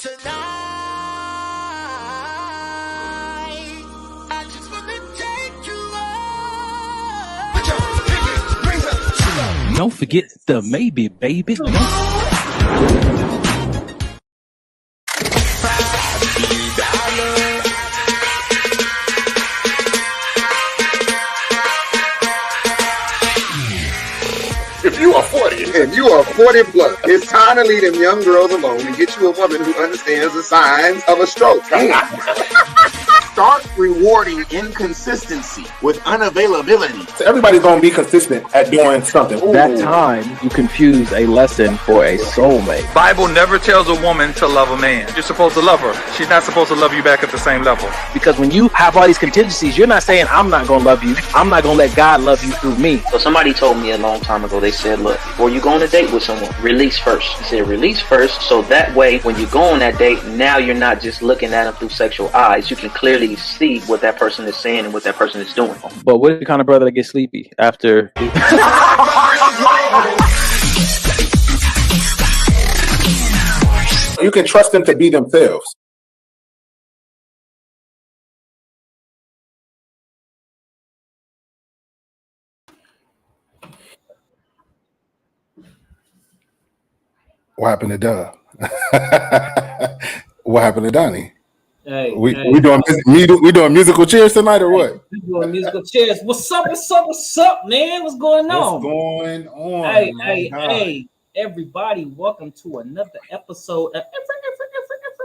Tonight, I just wanna take you up. Don't forget the maybe, baby. If you are 40 and you are 40 plus, it's time to leave them young girls alone and get you a woman who understands the signs of a stroke. Start rewarding inconsistency with unavailability. So everybody's going to be consistent at doing something. That time you confuse a lesson for a soulmate. Bible never tells a woman to love a man. You're supposed to love her. She's not supposed to love you back at the same level. Because when you have all these contingencies, you're not saying, I'm not going to love you. I'm not going to let God love you through me. So somebody told me a long time ago, they said, look, before you go on a date with someone, release first. He said, release first, so that way when you go on that date, now you're not just looking at them through sexual eyes. You can clearly see what that person is saying and what that person is doing. But what if the kind of brother that gets sleepy after? You can trust them to be themselves. What happened to Doug? What happened to Donnie? Hey, we doing musical chairs tonight or what? We doing musical chairs. What's up, man? What's going on? What's going on? Hey, everybody, welcome to another episode of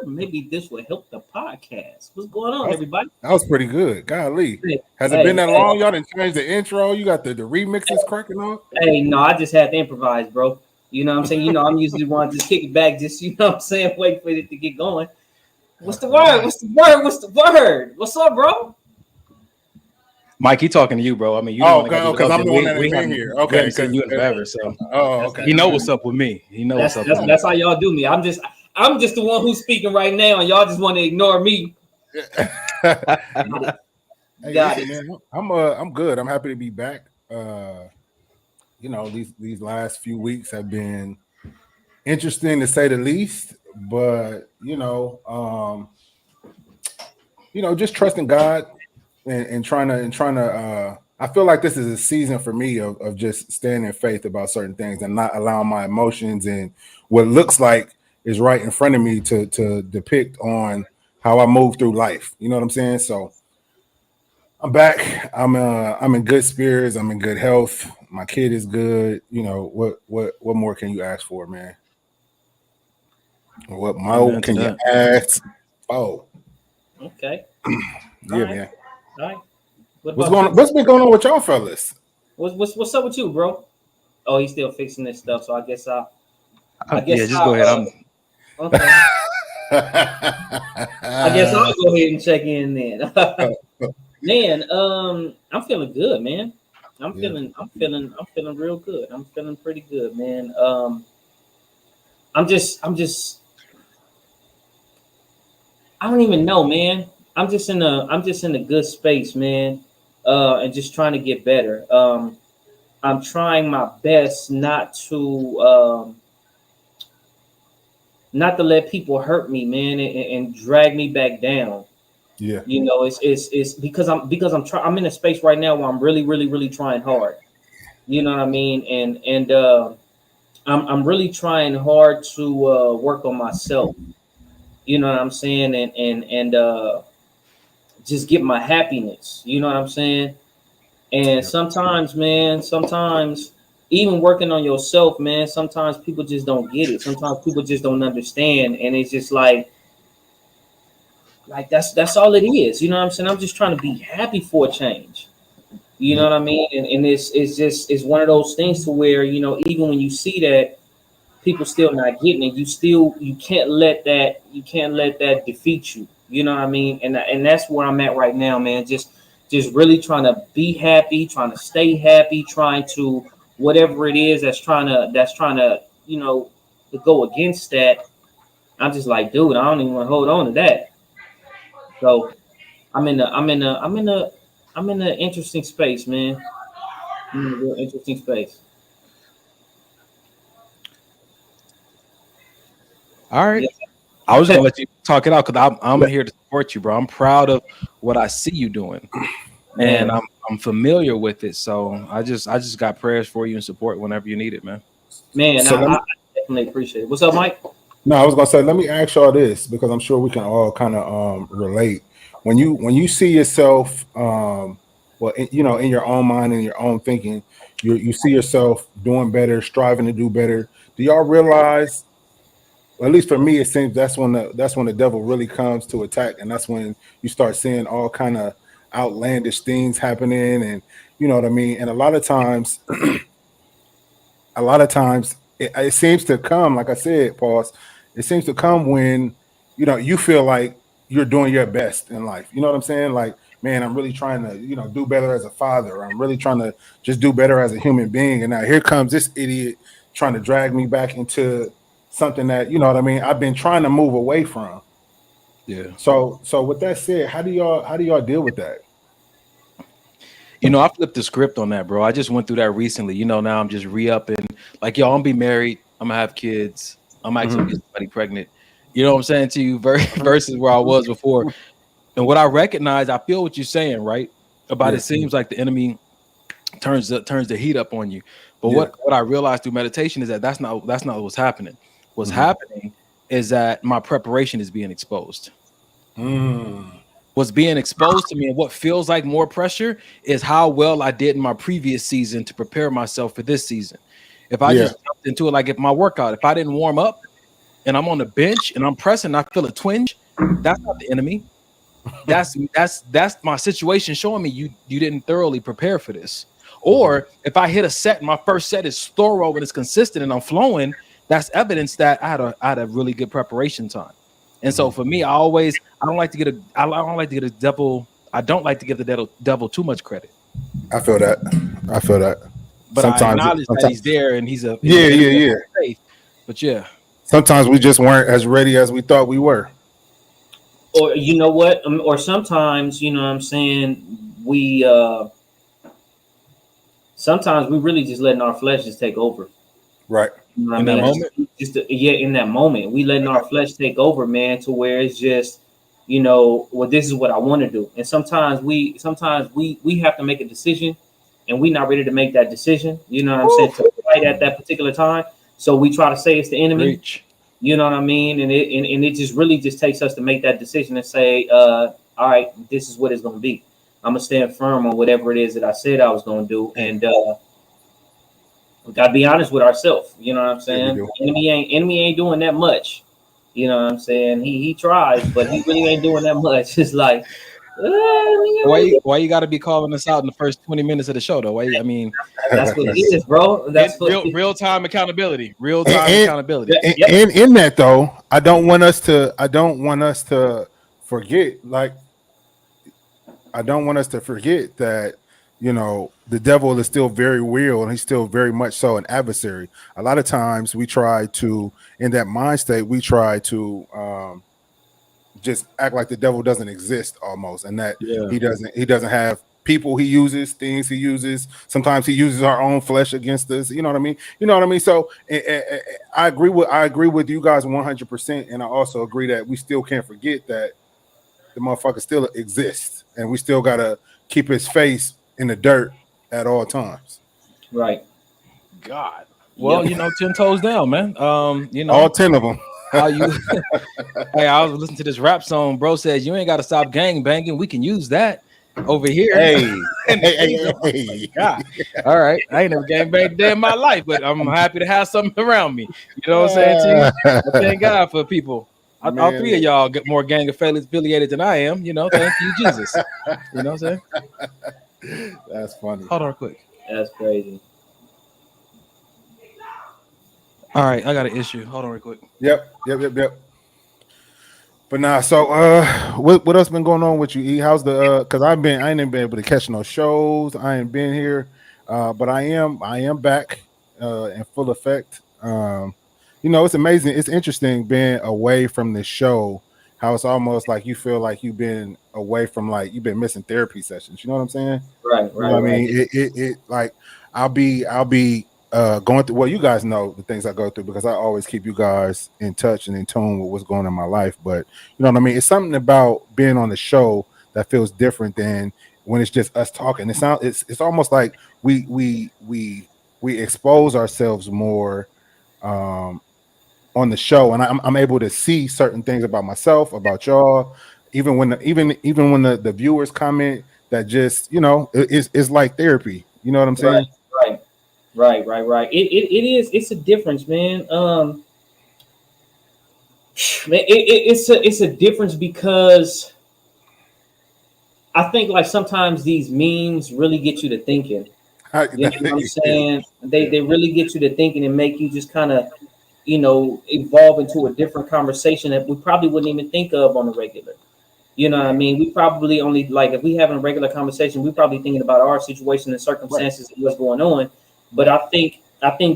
Maybe this will help the podcast. What's going on, everybody? That was pretty good. Golly. Has it been that long? Y'all didn't change the intro. You got the remixes cracking on? Hey, no, I just had to improvise, bro. You know what I'm saying? You know, I'm usually the one to just kick it back, just, you know what I'm saying, wait for it to get going. What's the word? What's up, bro? Mike, he talking to you, bro. I mean, you because I'm the one that ain't here. Okay, because you forever. So, okay. He know what's up with me. That's how y'all do me. I'm just the one who's speaking right now, and y'all just want to ignore me. Got it. I'm good. I'm happy to be back. You know, these last few weeks have been interesting to say the least, but just trusting God and trying to I feel like this is a season for me of just staying in faith about certain things and not allowing my emotions and what looks like is right in front of me to depict on how I move through life. You know what I'm saying? So I'm back. I'm in good spirits. I'm in good health. My kid is good. You know, what more can you ask for, man? What more can you ask? Oh. Okay. Man. All right. What's been going on with y'all fellas? What's up with you, bro? Oh, he's still fixing this stuff, so I guess go ahead. Okay. I guess I'll go ahead and check in then. Man, I'm feeling good, man. I'm feeling real good. I'm feeling pretty good, man. I'm just I don't even know, man. I'm just in a good space, man. And just trying to get better. I'm trying my best not to let people hurt me, man, and drag me back down. Yeah, you know, it's because I'm in a space right now where I'm really trying hard. You know what I mean? And I'm really trying hard to work on myself. You know what I'm saying? And just get my happiness. You know what I'm saying? And sometimes even working on yourself, man, sometimes people just don't get it. Sometimes people just don't understand, and it's just like that's all it is. You know what I'm saying? I'm just trying to be happy for a change. You know what I mean? And it's one of those things to where, you know, even when you see that people still not getting it, you can't let that defeat you. You know what I mean? And that's where I'm at right now, man. Just really trying to be happy, trying to stay happy, trying to whatever it is that's trying to, you know, to go against that. I'm just like, dude, I don't even want to hold on to that. So I'm in an interesting space, man. I'm in a real interesting space. All right. I was gonna let you talk it out because I'm here to support you, bro. I'm proud of what I see you doing, and I'm familiar with it. So I just got prayers for you and support whenever you need it, man. Man, So I definitely appreciate it. What's up, Mike? No, I was gonna say, let me ask y'all this because I'm sure we can all kind of relate. When you see yourself, in your own mind and your own thinking, you see yourself doing better, striving to do better. Do y'all realize? Well, at least for me, it seems that's when the devil really comes to attack, and that's when you start seeing all kind of outlandish things happening, and you know what I mean. And a lot of times, it seems to come, like I said, pause. It seems to come when you feel like you're doing your best in life. You know what I'm saying? Like, man, I'm really trying to do better as a father. I'm really trying to just do better as a human being. And now here comes this idiot trying to drag me back into something that what I mean. I've been trying to move away from. Yeah. So with that said, how do y'all deal with that? I flipped the script on that, bro. I just went through that recently. Now I'm just re-upping. Like, yo, I'm gonna be married. I'm gonna have kids. I'm actually gonna get somebody pregnant. You know what I'm saying to you? Versus where I was before. And what I recognize, I feel what you're saying, right? It seems like the enemy turns the heat up on you. But what I realized through meditation is that's not what's happening. What's happening is that my preparation is being exposed. What's being exposed to me and what feels like more pressure is how well I did in my previous season to prepare myself for this season. If I just jumped into it, like if my workout, if I didn't warm up and I'm on the bench and I'm pressing, and I feel a twinge, that's not the enemy. That's my situation showing me you didn't thoroughly prepare for this. Or if I hit a set and my first set is thorough and it's consistent and I'm flowing, that's evidence that I had a really good preparation time. And so for me, I don't like to give the devil too much credit. I feel that. But sometimes I acknowledge that he's there and he's a faith. But yeah. Sometimes we just weren't as ready as we thought we were. Or you know what? Or sometimes, you know what I'm saying, sometimes we really just letting our flesh just take over. Right. You know in that moment? In that moment. We letting our flesh take over, man, to where it's just, this is what I want to do. And sometimes we have to make a decision and we're not ready to make that decision. You know what I'm saying? To fight at that particular time. So we try to say it's the enemy. Reach. You know what I mean? And it just really just takes us to make that decision and say, all right, this is what it's going to be. I'm going to stand firm on whatever it is that I said I was going to do. And we got to be honest with ourselves. You know what I'm saying? Enemy ain't doing that much. You know what I'm saying? He tries, but he really ain't doing that much. It's like, why you got to be calling us out in the first 20 minutes of the show, though? That's what it is, bro. That's real time accountability. Real time accountability. And in that though, I don't want us to forget. Like, I don't want us to forget that the devil is still very real and he's still very much so an adversary. A lot of times we try to, in that mind state, we try to just act like the devil doesn't exist almost, and that he doesn't have people he uses, things he uses. Sometimes he uses our own flesh against us. You know what I mean? So I agree with you guys 100%, and I also agree that we still can't forget that the motherfucker still exists, and we still gotta keep his face in the dirt at all times. Right. God. Well, 10 toes down, man. All 10 of them. Hey, I was listening to this rap song. Bro says you ain't got to stop gang banging. We can use that over here. Hey. God. All right, I ain't never gang banged a day in my life, but I'm happy to have something around me. You know what I'm saying to you? I thank God for people. All three of y'all get more gang affiliated than I am. Thank you, Jesus. You know what I'm saying? That's funny. Hold on quick. That's crazy. All right, I got an issue. Hold on real quick. Yep. But nah, so what else been going on with you, E? How's the because I ain't been able to catch no shows. I ain't been here, but I am back in full effect. It's amazing. It's interesting being away from the show. How it's almost like you feel like you've been away from, like, you've been missing therapy sessions. You know what I'm saying? Right. I mean, it like I'll be going through, well, you guys know the things I go through because I always keep you guys in touch and in tune with what's going on in my life. But you know what I mean? It's something about being on the show that feels different than when it's just us talking. It's almost like we expose ourselves more on the show, and I'm able to see certain things about myself, about y'all, even when the viewers comment, that just, you know, it's like therapy. You know what I'm saying? Right. It is. It's a difference, man. It's a difference because I think like sometimes these memes really get you to thinking. You know what I'm saying? They really get you to thinking and make you just kind of, you know, evolve into a different conversation that we probably wouldn't even think of on a regular. You know what I mean? We probably only, like, if we having a regular conversation, we probably thinking about our situation and circumstances and what's going on. But I think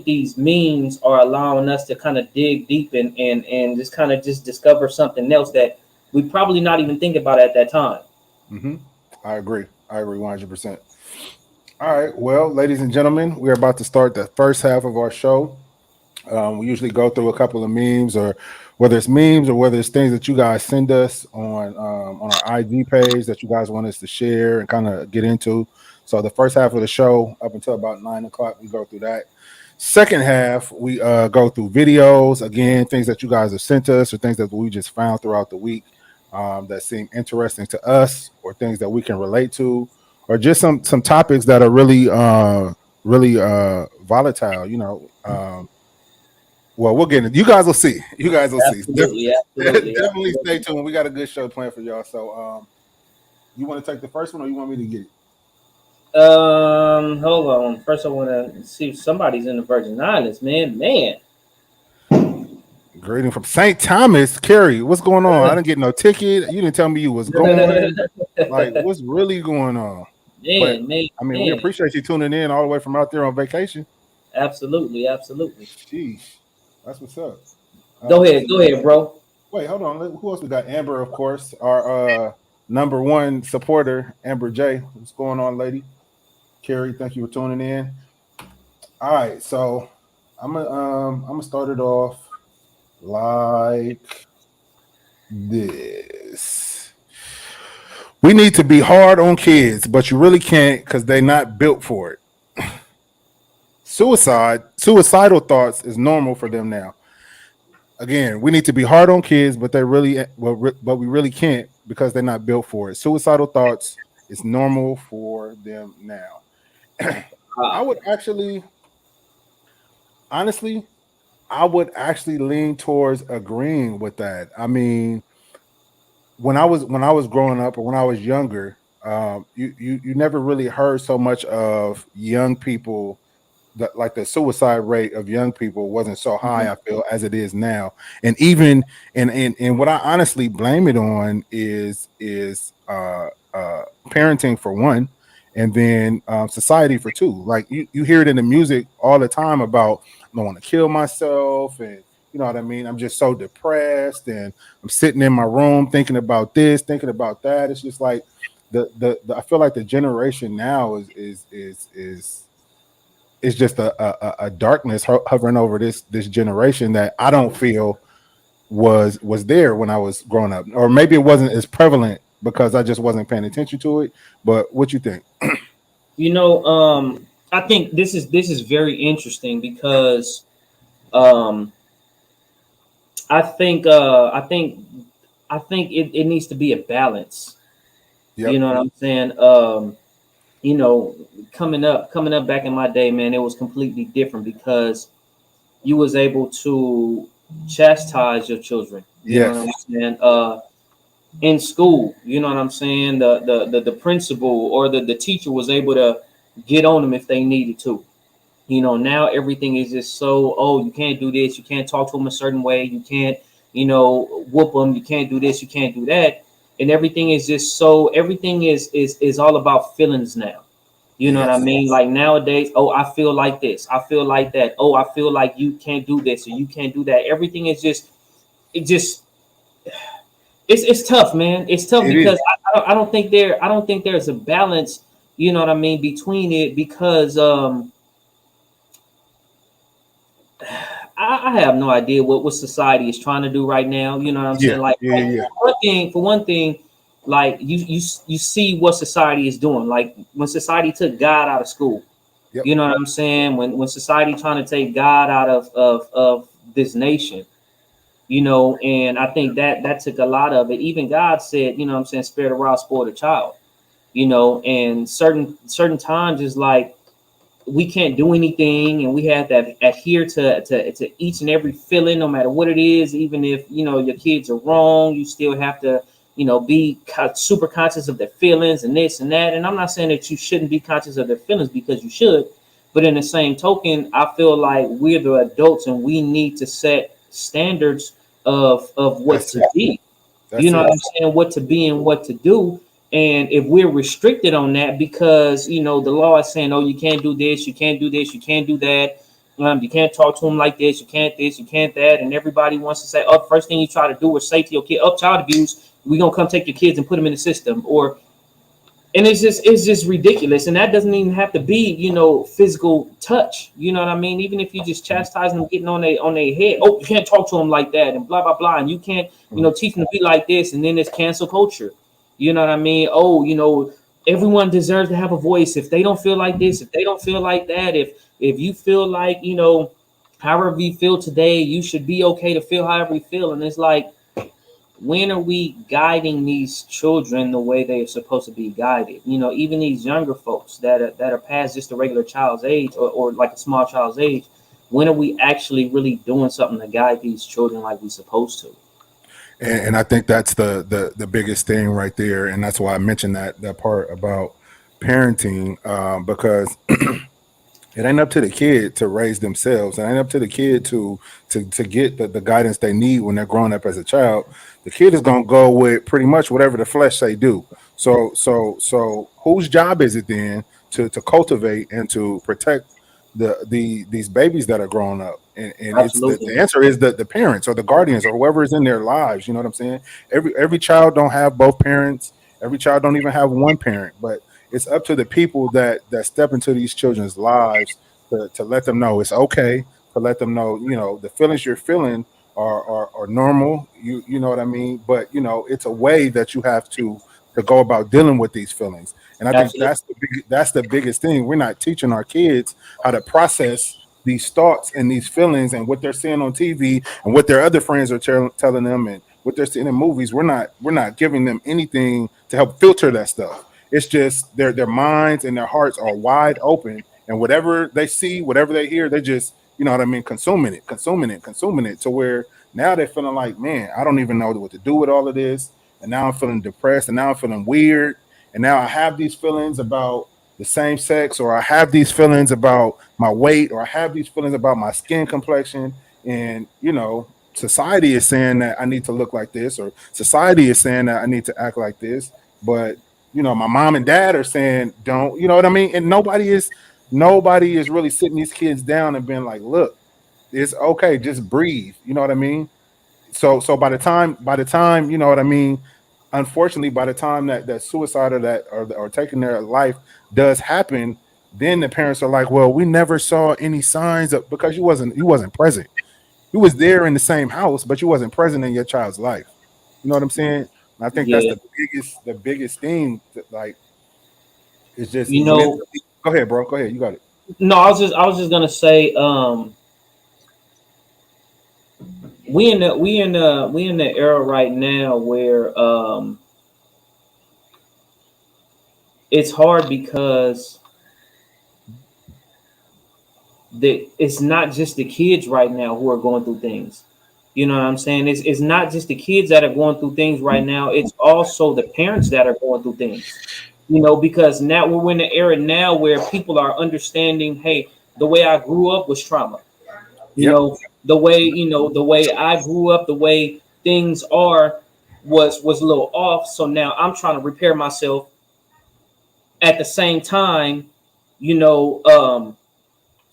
these memes are allowing us to kind of dig deep and just kind of just discover something else that we probably not even think about at that time. Mm-hmm. I agree 100%. All right, well, ladies and gentlemen, we're about to start the first half of our show. We usually go through a couple of memes, or whether it's memes or whether it's things that you guys send us on our IG page that you guys want us to share and kind of get into. So the first half of the show, up until about 9 o'clock, we go through that. Second half, we go through videos, again, things that you guys have sent us or things that we just found throughout the week that seem interesting to us, or things that we can relate to, or just some topics that are really volatile, you know. Well, we'll get it. You guys will see. Absolutely. Definitely stay tuned. We got a good show planned for y'all. So, you want to take the first one, or you want me to get it? Hold on. First, I want to see if somebody's in the Virgin Islands, man. Greeting from St. Thomas, Carrie. What's going on? I didn't get no ticket. You didn't tell me you was going. Like, what's really going on? Man. We appreciate you tuning in all the way from out there on vacation. Absolutely. Sheesh. That's what's up. Go ahead, bro. Wait, hold on. Who else we got? Amber, of course, our number one supporter, Amber J. What's going on, lady? Carrie, thank you for tuning in. All right, so I'm gonna start it off like this. We need to be hard on kids, but you really can't because they're not built for it. Suicidal thoughts is normal for them now. Again, we need to be hard on kids, but we really can't because they're not built for it. Suicidal thoughts is normal for them now. I would actually lean towards agreeing with that. I mean, when I was growing up, or when I was younger, you never really heard so much of young people. Like the suicide rate of young people wasn't so high, I feel, as it is now. And even and what I honestly blame it on is parenting for one, and then society for two. Like you hear it in the music all the time about, I don't want to kill myself, and you know what I mean, I'm just so depressed, and I'm sitting in my room thinking about this, thinking about that. It's just like the I feel like the generation now is just a darkness hovering over this generation that I don't feel was there when I was growing up, or maybe it wasn't as prevalent because I just wasn't paying attention to it. But what you think? You know, I think this is very interesting because I think it needs to be a balance. Yep. You know what I'm saying? You know, coming up back in my day, man, it was completely different because you was able to chastise your children. You know what I'm saying? In school, you know what I'm saying? The principal or the teacher was able to get on them if they needed to. You know, now everything is just so, oh, you can't do this, you can't talk to them a certain way, you can't, you know, whoop them, you can't do this, you can't do that. And everything is just so, everything is all about feelings now. You know what I mean? Like nowadays, oh, I feel like this, I feel like that. Oh, I feel like you can't do this or you can't do that. Everything is just, it's tough, man. It's tough because I don't think there's a balance, you know what I mean, between it, because I have no idea what society is trying to do right now. You know what I'm saying? Like for one thing, like you see what society is doing. Like when society took God out of school, you know what I'm saying? When society trying to take God out of this nation, you know, and I think that took a lot of it. Even God said, you know what I'm saying, spare the rod, spoil the child, you know, and certain times is like we can't do anything, and we have to adhere to each and every feeling, no matter what it is. Even if, you know, your kids are wrong, you still have to, you know, be super conscious of their feelings and this and that. And I'm not saying that you shouldn't be conscious of their feelings, because you should. But in the same token, I feel like we're the adults and we need to set standards of what to be. You know what I'm saying? What to be and what to do. And if we're restricted on that because, you know, the law is saying, oh, you can't do this, you can't do this, you can't do that. You can't talk to them like this, you can't that. And everybody wants to say, oh, first thing you try to do is say to your kid, oh, child abuse, we're going to come take your kids and put them in the system. And it's just ridiculous. And that doesn't even have to be, you know, physical touch. You know what I mean? Even if you just chastise them, getting on their head, oh, you can't talk to them like that and blah, blah, blah. And you can't, you know, teach them to be like this. And then it's cancel culture. You know what I mean? Oh, you know, everyone deserves to have a voice. If they don't feel like this, if they don't feel like that, if you feel like, you know, however you feel today, you should be okay to feel however you feel. And it's like, when are we guiding these children the way they are supposed to be guided? You know, even these younger folks that are past just a regular child's age or like a small child's age, when are we actually really doing something to guide these children like we're supposed to? And I think that's the biggest thing right there. And that's why I mentioned that part about parenting, because it ain't up to the kid to raise themselves. It ain't up to the kid to get the guidance they need when they're growing up as a child. The kid is going to go with pretty much whatever the flesh say do. So whose job is it then to cultivate and to protect these babies that are growing up? And it's the answer is the parents or the guardians or whoever is in their lives. You know what I'm saying? Every child don't have both parents. Every child don't even have one parent, but it's up to the people that step into these children's lives to let them know it's okay, to let them know, you know, the feelings you're feeling are normal. You know what I mean? But, you know, it's a way that you have to go about dealing with these feelings. And I think that's the biggest thing. We're not teaching our kids how to process these thoughts and these feelings and what they're seeing on TV and what their other friends are telling them and what they're seeing in movies. We're not giving them anything to help filter that stuff. It's just their minds and their hearts are wide open, and whatever they see, whatever they hear, they just, you know what I mean, consuming it to where now they're feeling like, man, I don't even know what to do with all of this. And now I'm feeling depressed, and now I'm feeling weird. And now I have these feelings about the same sex, or I have these feelings about my weight, or I have these feelings about my skin complexion. And, you know, society is saying that I need to look like this, or society is saying that I need to act like this. But, you know, my mom and dad are saying don't, you know what I mean? And nobody is really sitting these kids down and being like, look, it's okay, just breathe. You know what I mean? So by the time, you know what I mean, unfortunately, by the time that suicide or taking their life does happen, then the parents are like, well, we never saw any signs of, because you wasn't present. You was there in the same house, but you wasn't present in your child's life. You know what I'm saying? And I think that's the biggest thing. Like, it's just, you know. Go ahead, bro. Go ahead. You got it. No, I was just gonna say, we in the era right now where it's hard because it's not just the kids right now who are going through things. You know what I'm saying? It's not just the kids that are going through things right now. It's also the parents that are going through things. You know, because now we're in the era now where people are understanding, hey, the way I grew up was trauma. You know, the way I grew up, the way things are was a little off. So now I'm trying to repair myself. At the same time, you know,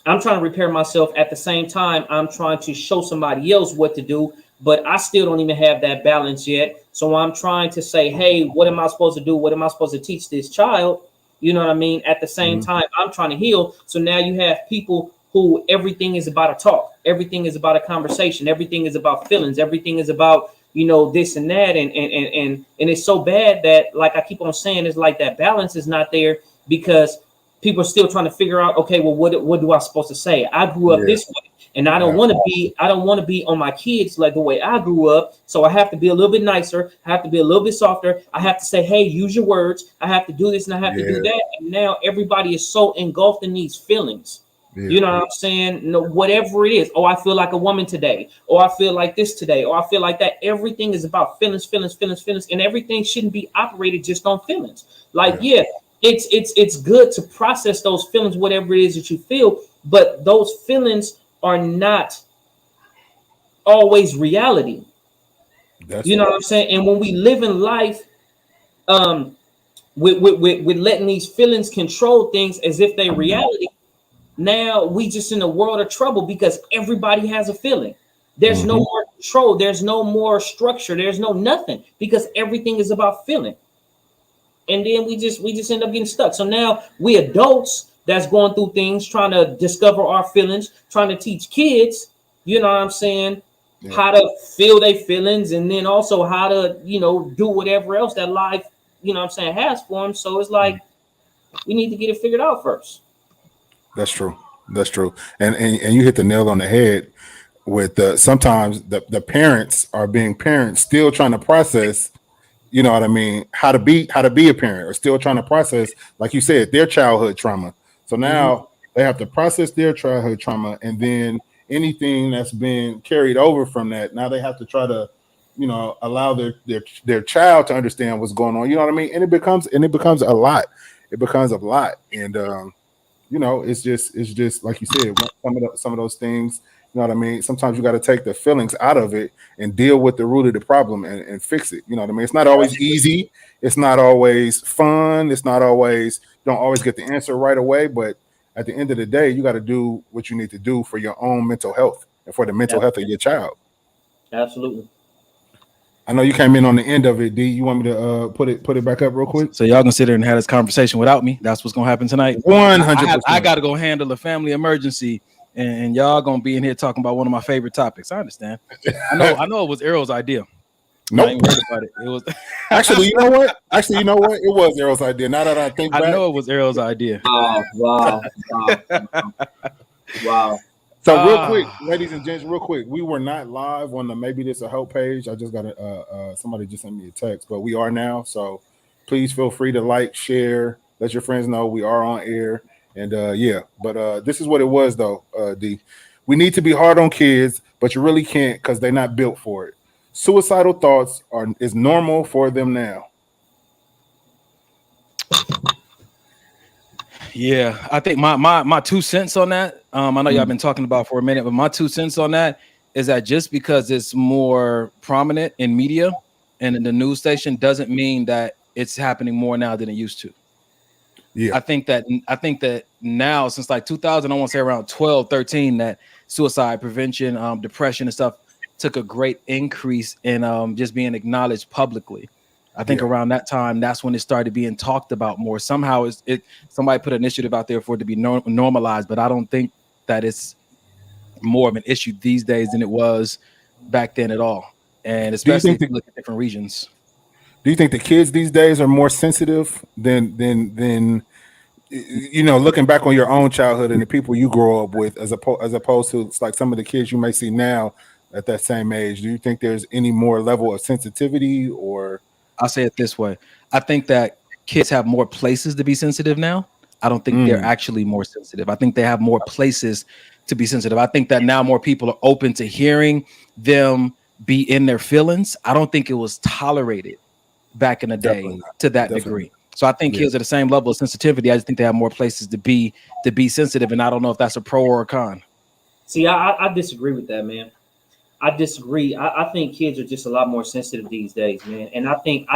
I'm trying to repair myself. At the same time, I'm trying to show somebody else what to do, but I still don't even have that balance yet. So I'm trying to say, hey, what am I supposed to do? What am I supposed to teach this child? You know what I mean? At the same time, I'm trying to heal. So now you have people who everything is about a talk, everything is about a conversation, everything is about feelings, everything is about, you know, this and that, and it's so bad that, like I keep on saying, it's like that balance is not there because people are still trying to figure out, okay, well, what do I supposed to say? I grew up this way, and I don't want to be on my kids like the way I grew up. So I have to be a little bit nicer. I have to be a little bit softer. I have to say, hey, use your words. I have to do this and I have to do that. And now everybody is so engulfed in these feelings. You know what I'm saying? No, whatever it is. Oh, I feel like a woman today. Or I feel like this today. Or I feel like that. Everything is about feelings. And everything shouldn't be operated just on feelings. Like, it's good to process those feelings, whatever it is that you feel, but those feelings are not always reality. You know what I'm saying? And when we live in life, with letting these feelings control things as if they reality, now we just in a world of trouble because everybody has a feeling. There's no more control. There's no more structure. There's no nothing because everything is about feeling. And then we just end up getting stuck. So now we adults that's going through things, trying to discover our feelings, trying to teach kids, you know what I'm saying, how to feel their feelings, and then also how to, you know, do whatever else that life, you know what I'm saying, has for them. So it's like we need to get it figured out first. That's true. That's true. And you hit the nail on the head with sometimes the parents are being parents, still trying to process, you know what I mean, how to be a parent, or still trying to process, like you said, their childhood trauma. So now they have to process their childhood trauma, and then anything that's been carried over from that, now they have to try to, you know, allow their child to understand what's going on. You know what I mean? And it becomes a lot. It becomes a lot. And you know, it's just like you said, some of those things, you know what I mean? Sometimes you got to take the feelings out of it and deal with the root of the problem and fix it. You know what I mean? It's not always easy. It's not always fun. It's not always, you don't always get the answer right away. But at the end of the day, you got to do what you need to do for your own mental health and for the mental health of your child. Absolutely. I know you came in on the end of it, D. You want me to put it back up real quick? So y'all gonna sit there and have this conversation without me? That's what's gonna happen tonight. 100%. I got to go handle a family emergency, and y'all gonna be in here talking about one of my favorite topics. I understand. I know it was Errol's idea. Nope. I ain't worried about it. It was actually, you know what? It was Errol's idea. Now that I think back, I know it was Errol's idea. Wow. So real quick, ladies and gents, we were not live on the Maybe This a Help page. I just got somebody just sent me a text, but we are now. So please feel free to like, share, let your friends know we are on air. And but this is what it was though, D. We need to be hard on kids, but you really can't because they're not built for it. Suicidal thoughts is normal for them now. Yeah, I think my 2 cents on that. I know y'all been talking about for a minute, but my 2 cents on that is that just because it's more prominent in media and in the news station doesn't mean that it's happening more now than it used to. Yeah, I think that now, since like 2000, I want to say around 12, 13, that suicide prevention, depression and stuff took a great increase in just being acknowledged publicly. I think around that time, that's when it started being talked about more. Somehow somebody put an initiative out there for it to be normalized, but I don't think that it's more of an issue these days than it was back then at all. And especially if you look at different regions. Do you think the kids these days are more sensitive than you know, looking back on your own childhood and the people you grow up with, as opposed to like some of the kids you may see now at that same age? Do you think there's any more level of sensitivity? Or I'll say it this way. I think that kids have more places to be sensitive now. I don't think they're actually more sensitive. I think they have more places to be sensitive. I think that now more people are open to hearing them be in their feelings. I don't think it was tolerated back in the day to that degree. So I think kids are the same level of sensitivity. I just think they have more places to be sensitive. And I don't know if that's a pro or a con. See, I disagree with that, man. I disagree. I think kids are just a lot more sensitive these days, man. And I think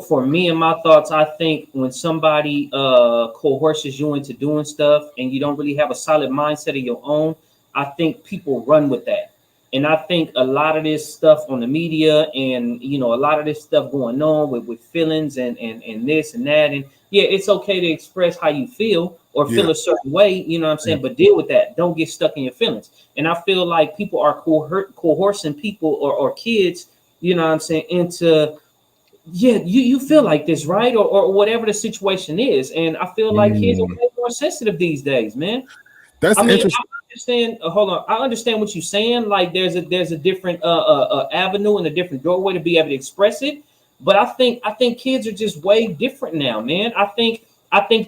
for me and my thoughts, I think when somebody coerces you into doing stuff and you don't really have a solid mindset of your own, I think people run with that. And I think a lot of this stuff on the media and, you know, a lot of this stuff going on with feelings and this and that. And, yeah, it's okay to express how you feel or feel Yeah. a certain way, you know what I'm saying? But deal with that. Don't get stuck in your feelings. And I feel like people are coercing people or kids, you know what I'm saying, into, yeah, you feel like this, right? Or whatever the situation is. And I feel like kids are way more sensitive these days, man. That's I mean, interesting. I understand. Hold on, I understand what you're saying. Like, there's a different avenue and a different doorway to be able to express it. But I think kids are just way different now, man. I think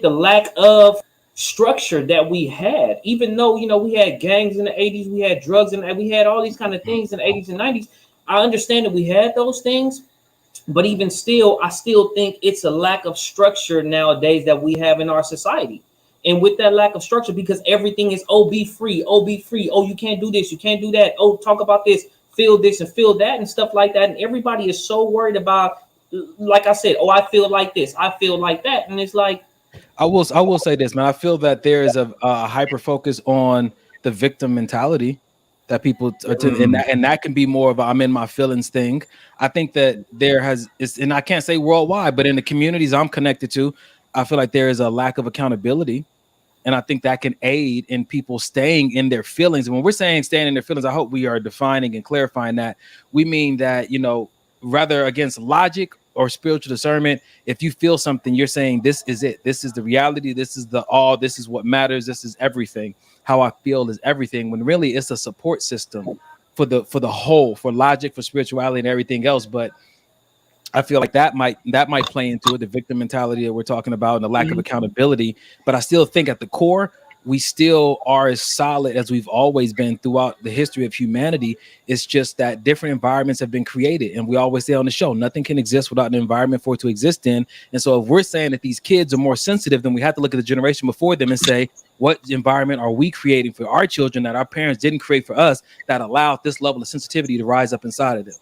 the lack of structure that we had, even though we had gangs in the '80s, we had drugs and we had all these kind of things in the '80s and '90s. I understand that we had those things, but even still, I still think it's a lack of structure nowadays that we have in our society. And with that lack of structure, because everything is, oh, be free, oh, be free, oh, you can't do this, you can't do that, oh, talk about this, feel this and feel that and stuff like that. And everybody is so worried about, like I said, oh, I feel like this, I feel like that. And it's like, I will say this, man. I feel that there is a hyper focus on the victim mentality that people and that can be more of a I'm in my feelings thing. I think that and I can't say worldwide, but in the communities I'm connected to, I feel like there is a lack of accountability. And I think that can aid in people staying in their feelings. And when we're saying staying in their feelings, I hope we are defining and clarifying that. We mean that, rather against logic or spiritual discernment, if you feel something, you're saying this is it. This is the reality. This is the all. This is what matters. This is everything. How I feel is everything. When really it's a support system for the whole, for logic, for spirituality, and everything else. But I feel like that might play into it, the victim mentality that we're talking about and the lack of accountability. But I still think at the core, we still are as solid as we've always been throughout the history of humanity. It's just that different environments have been created. And we always say on the show, nothing can exist without an environment for it to exist in. And so if we're saying that these kids are more sensitive, then we have to look at the generation before them and say, what environment are we creating for our children that our parents didn't create for us that allowed this level of sensitivity to rise up inside of them?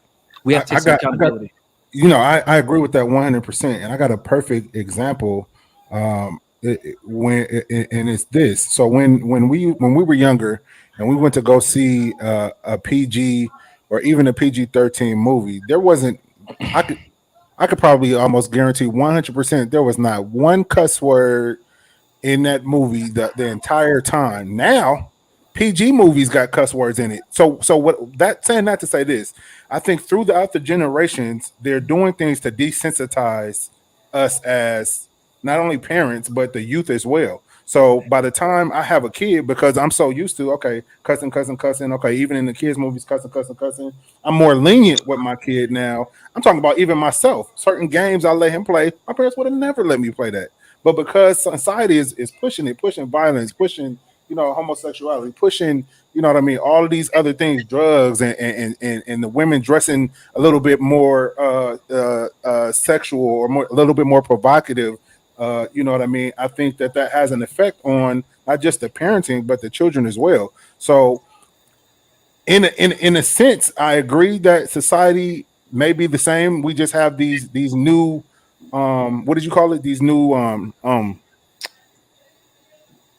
We have to take some accountability. I agree with that 100%. And I got a perfect example. And it's this. So when we were younger and we went to go see a PG or even a PG-13 movie, there wasn't. I could probably almost guarantee 100% there was not one cuss word in that movie the entire time. Now, PG movies got cuss words in it. So what that saying not to say this, I think throughout the generations, they're doing things to desensitize us as not only parents, but the youth as well. So by the time I have a kid, because I'm so used to, okay, cussing, okay, even in the kids' movies, cussing, I'm more lenient with my kid now. I'm talking about even myself. Certain games I let him play, my parents would have never let me play that. But because society is pushing violence, pushing, homosexuality, pushing, what I mean, all of these other things, drugs and the women dressing a little bit more sexual or a little bit more provocative. You know what I mean? I think that has an effect on not just the parenting, but the children as well. So in a sense, I agree that society may be the same. We just have these new, what did you call it? These new,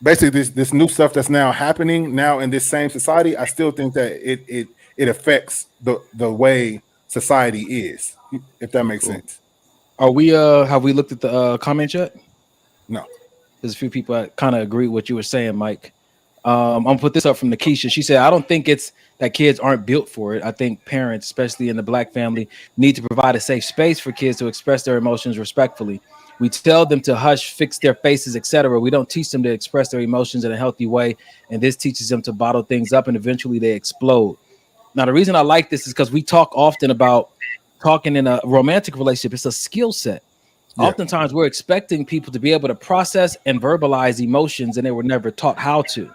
basically this new stuff that's now happening now in this same society. I still think that it affects the way society is, if that makes sense. Are we have we looked at the comments yet? No. There's a few people that kind of agree with what you were saying, Mike. I'm gonna put this up from Nakisha. She said, I don't think it's that kids aren't built for it. I think parents, especially in the Black family, need to provide a safe space for kids to express their emotions respectfully. We tell them to hush, fix their faces, etc. We don't teach them to express their emotions in a healthy way, and this teaches them to bottle things up, and eventually they explode. Now, the reason I like this is because we talk often about talking in a romantic relationship. It's a skill set. Yeah. Oftentimes, we're expecting people to be able to process and verbalize emotions, and they were never taught how to.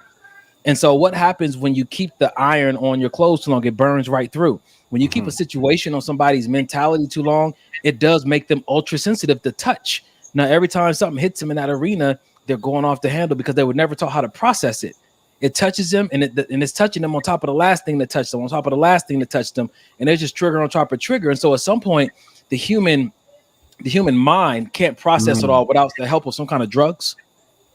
And so what happens when you keep the iron on your clothes too long? It burns right through. When you keep a situation on somebody's mentality too long, it does make them ultra sensitive to touch. Now, every time something hits them in that arena, they're going off the handle because they were never taught how to process it. It touches them, and it's touching them on top of the last thing that touched them, on top of the last thing that touched them, and they're just trigger on top of trigger. And so at some point, the human mind can't process it all without the help of some kind of drugs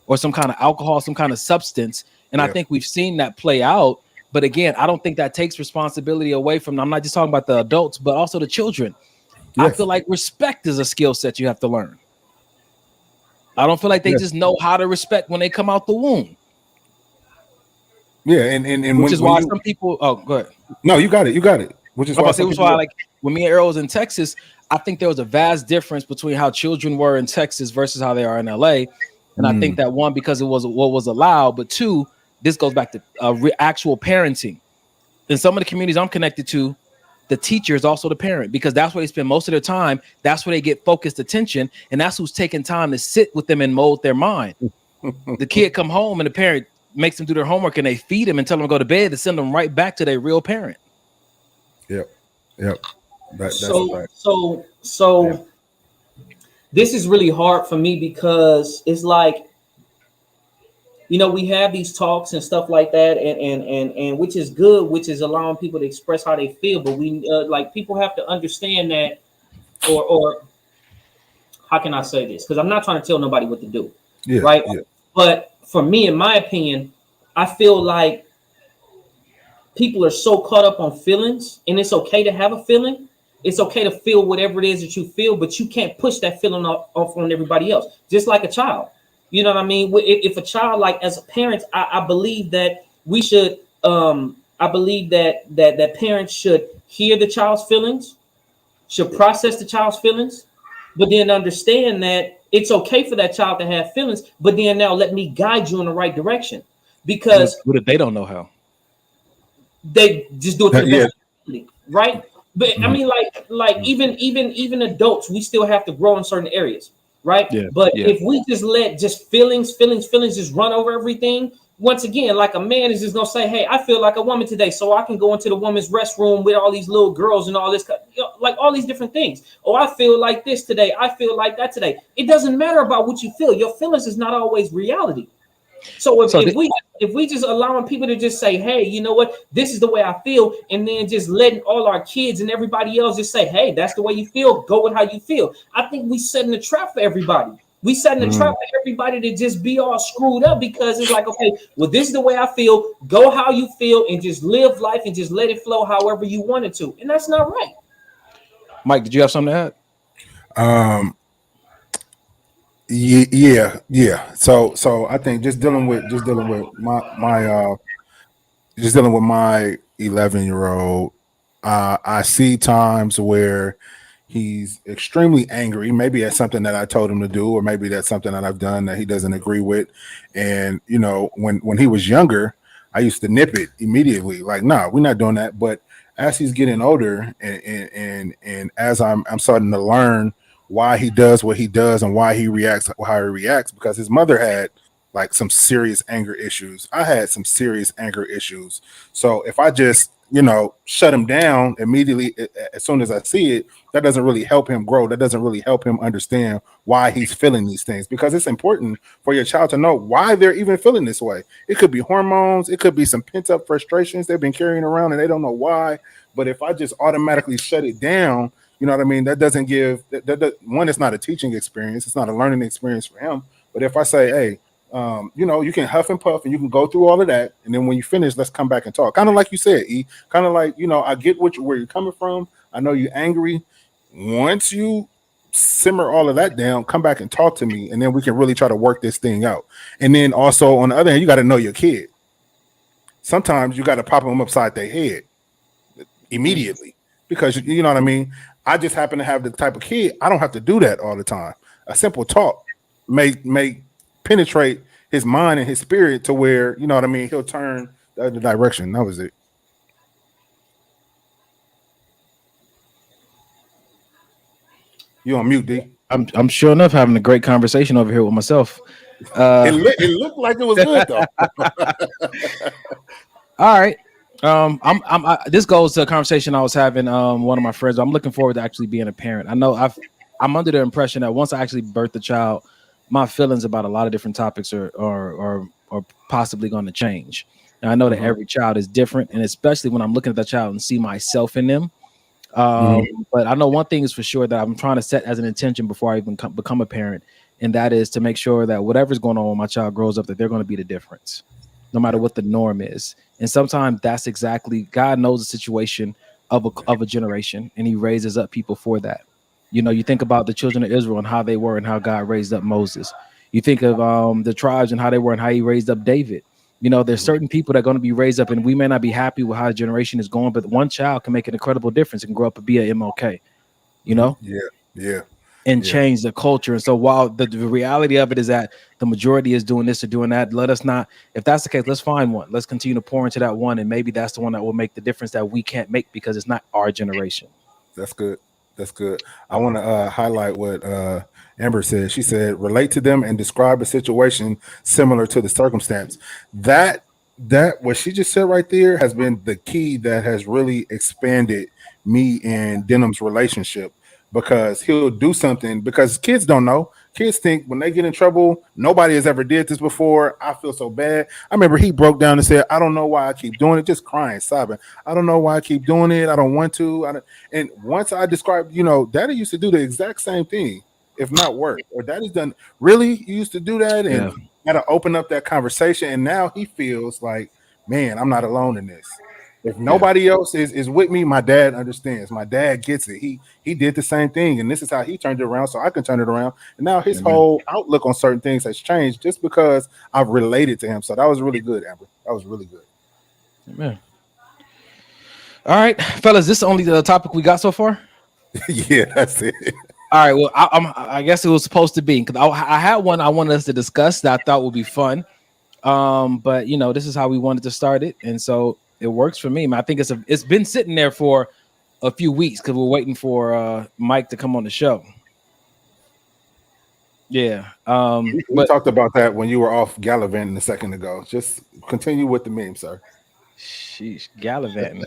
or some kind of alcohol, some kind of substance. And I think we've seen that play out. But again, I don't think that takes responsibility away from them. I'm not just talking about the adults, but also the children. Yes. I feel like respect is a skill set you have to learn. I don't feel like they just know how to respect when they come out the womb. Yeah, and which is why some people. Oh, go ahead. No, you got it. Which is why like when me and Earl was in Texas, I think there was a vast difference between how children were in Texas versus how they are in LA. And I think that one, because it was what was allowed, but two, this goes back to actual parenting. In some of the communities I'm connected to, the teacher is also the parent, because that's where they spend most of their time. That's where they get focused attention, and that's who's taking time to sit with them and mold their mind. The kid come home and the parent makes them do their homework and they feed them and tell them to go to bed to send them right back to their real parent. Yep. That's so this is really hard for me, because it's like, you know, we have these talks and stuff like that, and which is good, which is allowing people to express how they feel. But we like, people have to understand that, or how can I say this? Because I'm not trying to tell nobody what to do, right? Yeah. But for me, in my opinion, I feel like people are so caught up on feelings, and it's okay to have a feeling. It's okay to feel whatever it is that you feel, but you can't push that feeling off on everybody else. Just like a child, you know what I mean? If a child, like, as a parent, I believe that we should. I believe that parents should hear the child's feelings, should process the child's feelings, but then understand that it's okay for that child to have feelings. But then now let me guide you in the right direction, because what if they don't know how? They just do it to the best ability, right? But I mean, like even adults, we still have to grow in certain areas, right? Yeah, but if we just let feelings just run over everything, once again, like, a man is just gonna say, "Hey, I feel like a woman today, so I can go into the woman's restroom with all these little girls and all this, you know, like all these different things. Oh, I feel like this today. I feel like that today." It doesn't matter about what you feel. Your feelings is not always reality. So if we just allowing people to just say, "Hey, you know what? This is the way I feel," and then just letting all our kids and everybody else just say, "Hey, that's the way you feel. Go with how you feel." I think we setting a trap for everybody. We setting a trap for everybody to just be all screwed up, because it's like, okay, well, this is the way I feel. Go how you feel and just live life and just let it flow however you want it to, and that's not right. Mike, did you have something to add? Yeah. So I think just dealing with my 11-year-old, I see times where he's extremely angry, maybe at something that I told him to do, or maybe that's something that I've done that he doesn't agree with. And, you know, when he was younger, I used to nip it immediately, like, "Nah, we're not doing that." But as he's getting older, and as I'm starting to learn why he does what he does and why he reacts how he reacts, because his mother had like some serious anger issues. I had some serious anger issues. So if I just, you know, shut him down immediately as soon as I see it, that doesn't really help him grow. That doesn't really help him understand why he's feeling these things, because it's important for your child to know why they're even feeling this way. It could be hormones. It could be some pent up frustrations they've been carrying around and they don't know why. But if I just automatically shut it down, you know what I mean? That doesn't give one, it's not a teaching experience. It's not a learning experience for him. But if I say, "Hey, you know, you can huff and puff and you can go through all of that, and then when you finish, let's come back and talk." Kind of like you said, E. Kind of like, you know, I get where you're coming from. I know you're angry. Once you simmer all of that down, come back and talk to me, and then we can really try to work this thing out. And then also, on the other hand, you got to know your kid. Sometimes you got to pop them upside their head immediately, because you know what I mean? I just happen to have the type of kid, I don't have to do that all the time. A simple talk may penetrate his mind and his spirit to where, you know what I mean, he'll turn the other direction. That was it. You on mute, D? I'm sure enough having a great conversation over here with myself. It looked like it was good though. All right. This goes to a conversation I was having one of my friends. I'm looking forward to actually being a parent. I know I'm under the impression that once I actually birth the child, my feelings about a lot of different topics are possibly going to change. And I know that every child is different, and especially when I'm looking at that child and see myself in them. But I know one thing is for sure that I'm trying to set as an intention before I even become a parent, and that is to make sure that whatever's going on when my child grows up, that they're going to be the difference, no matter what the norm is. And sometimes that's exactly, God knows the situation of a generation, and he raises up people for that. You know, you think about the children of Israel and how they were and how God raised up Moses. You think of the tribes and how they were and how he raised up David. You know, there's certain people that are going to be raised up, and we may not be happy with how the generation is going, but one child can make an incredible difference and grow up and be a MLK, you know? Yeah. And change the culture. And so while the reality of it is that the majority is doing this or doing that, let us not, if that's the case, let's find one. Let's continue to pour into that one. And maybe that's the one that will make the difference that we can't make because it's not our generation. That's good. That's good. I want to highlight what Amber said. She said, relate to them and describe a situation similar to the circumstance. That what she just said right there has been the key that has really expanded me and Denham's relationship, because he'll do something because kids don't know. Kids think when they get in trouble, nobody has ever did this before. I feel so bad. I remember he broke down and said, I don't know why I keep doing it, just crying, sobbing. I don't know why I keep doing it. I don't want to. And once I described, Daddy used to do the exact same thing, if not worse. Or Daddy's done, really? You used to do that? And got to open up that conversation. And now he feels like, man, I'm not alone in this. If nobody else is with me, my dad understands. My dad gets it. He did the same thing, and this is how he turned it around, so I can turn it around. And now his whole outlook on certain things has changed just because I've related to him. So that was really good, Amber. That was really good. Amen. All right, fellas, this is only the topic we got so far? Yeah, that's it. All right, well, I guess it was supposed to be, because I had one I wanted us to discuss that I thought would be fun. But this is how we wanted to start it, and so it works for me. I think it's been sitting there for a few weeks because we're waiting for Mike to come on the show. Yeah. We talked about that when you were off gallivanting a second ago. Just continue with the meme, sir. Sheesh, gallivanting.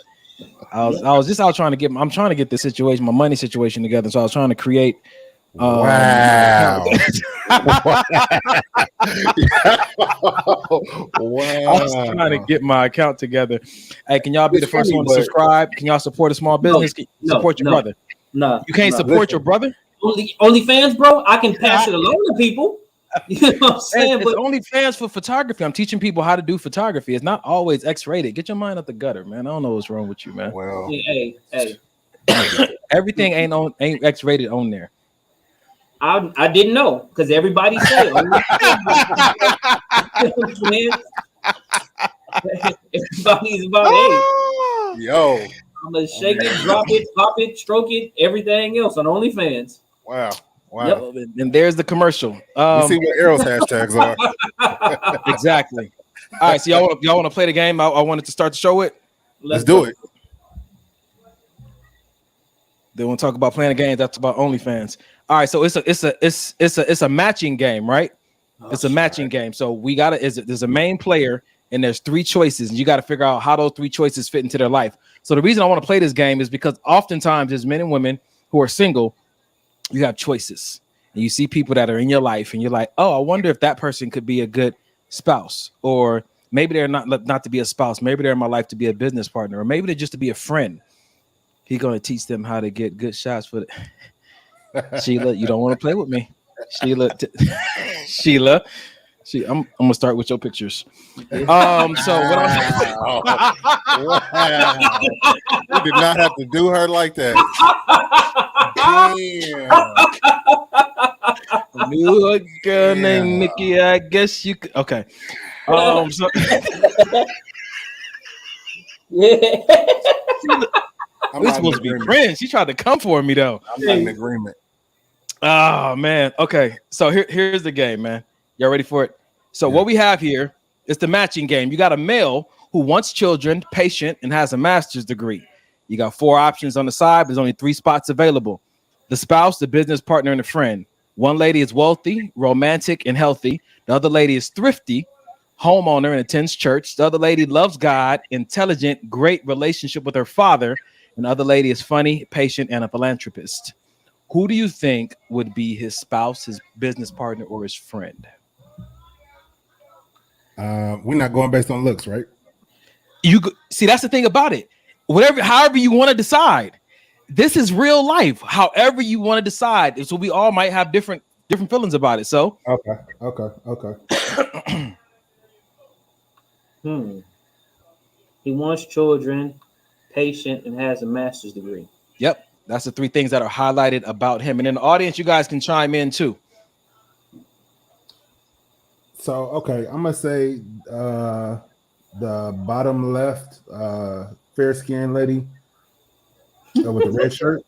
I was just out trying to get this situation, my money situation together. So I was trying to create. Wow. Wow. I was trying to get my account together. Hey, can y'all be the first one to subscribe? Can y'all support a small business? Support your brother. No, you can't support your brother. OnlyFans, bro. I can pass it along to people. You know what I'm saying? It's OnlyFans for photography. I'm teaching people how to do photography. It's not always X-rated. Get your mind up the gutter, man. I don't know what's wrong with you, man. Well, hey. Everything ain't X-rated on there. I didn't know because everybody said everybody's about yo. I'm gonna shake it, drop it, pop it, stroke it, everything else on OnlyFans. Wow. Yep. And there's the commercial. You see what Arrow's hashtags are. Exactly. All right, so y'all want to play the game? I wanted to start the show with. Let's do it. They want to talk about playing a game. That's about OnlyFans. All right, so it's a matching game, right? It's a matching game. So there's a main player and there's three choices, and you got to figure out how those three choices fit into their life. So the reason I want to play this game is because oftentimes there's men and women who are single, you have choices, and you see people that are in your life, and you're like, oh, I wonder if that person could be a good spouse, or maybe they're not to be a spouse, maybe they're in my life to be a business partner, or maybe they're just to be a friend. He's going to teach them how to get good shots for it. Sheila, you don't want to play with me. Sheila, I'm gonna start with your pictures. So what You did not have to do her like that. Damn. Knew a girl named Nikki. I guess you could. Okay. So we're supposed to be friends. She tried to come for me though. I'm not in agreement. Oh man. Okay. So here's the game, man. Y'all ready for it? So what we have here is the matching game. You got a male who wants children, patient, and has a master's degree. You got 4 options on the side. There's only 3 spots available. The spouse, the business partner, and a friend. One lady is wealthy, romantic, and healthy. The other lady is thrifty, homeowner, and attends church. The other lady loves God, intelligent, great relationship with her father. And the other lady is funny, patient, and a philanthropist. Who do you think would be his spouse, his business partner, or his friend? We're not going based on looks, right? You see, that's the thing about it. However you want to decide. This is real life. However you want to decide. So we all might have different feelings about it. So okay. He wants children, patient, and has a master's degree. Yep. That's the 3 things that are highlighted about him. And in the audience, you guys can chime in too. So okay, I'm gonna say the bottom left, fair skinned lady with the red shirt.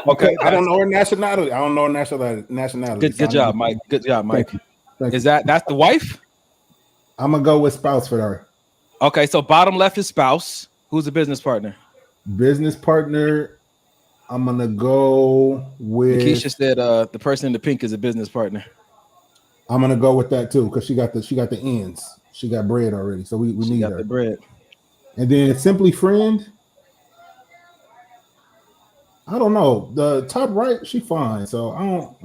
Okay, I don't know her nationality. I don't know her nationality. Good job, Mike. Good job, Mike. Thank Is you. that's the wife? I'm gonna go with spouse for her. Okay, so bottom left is spouse. Who's the business partner? Business partner. I'm gonna go with. Keisha said the person in the pink is a business partner. I'm gonna go with that too because she got the ends. She got bread already, so we need got her. the bread. And then simply friend. I don't know. The top right, she fine. So I don't.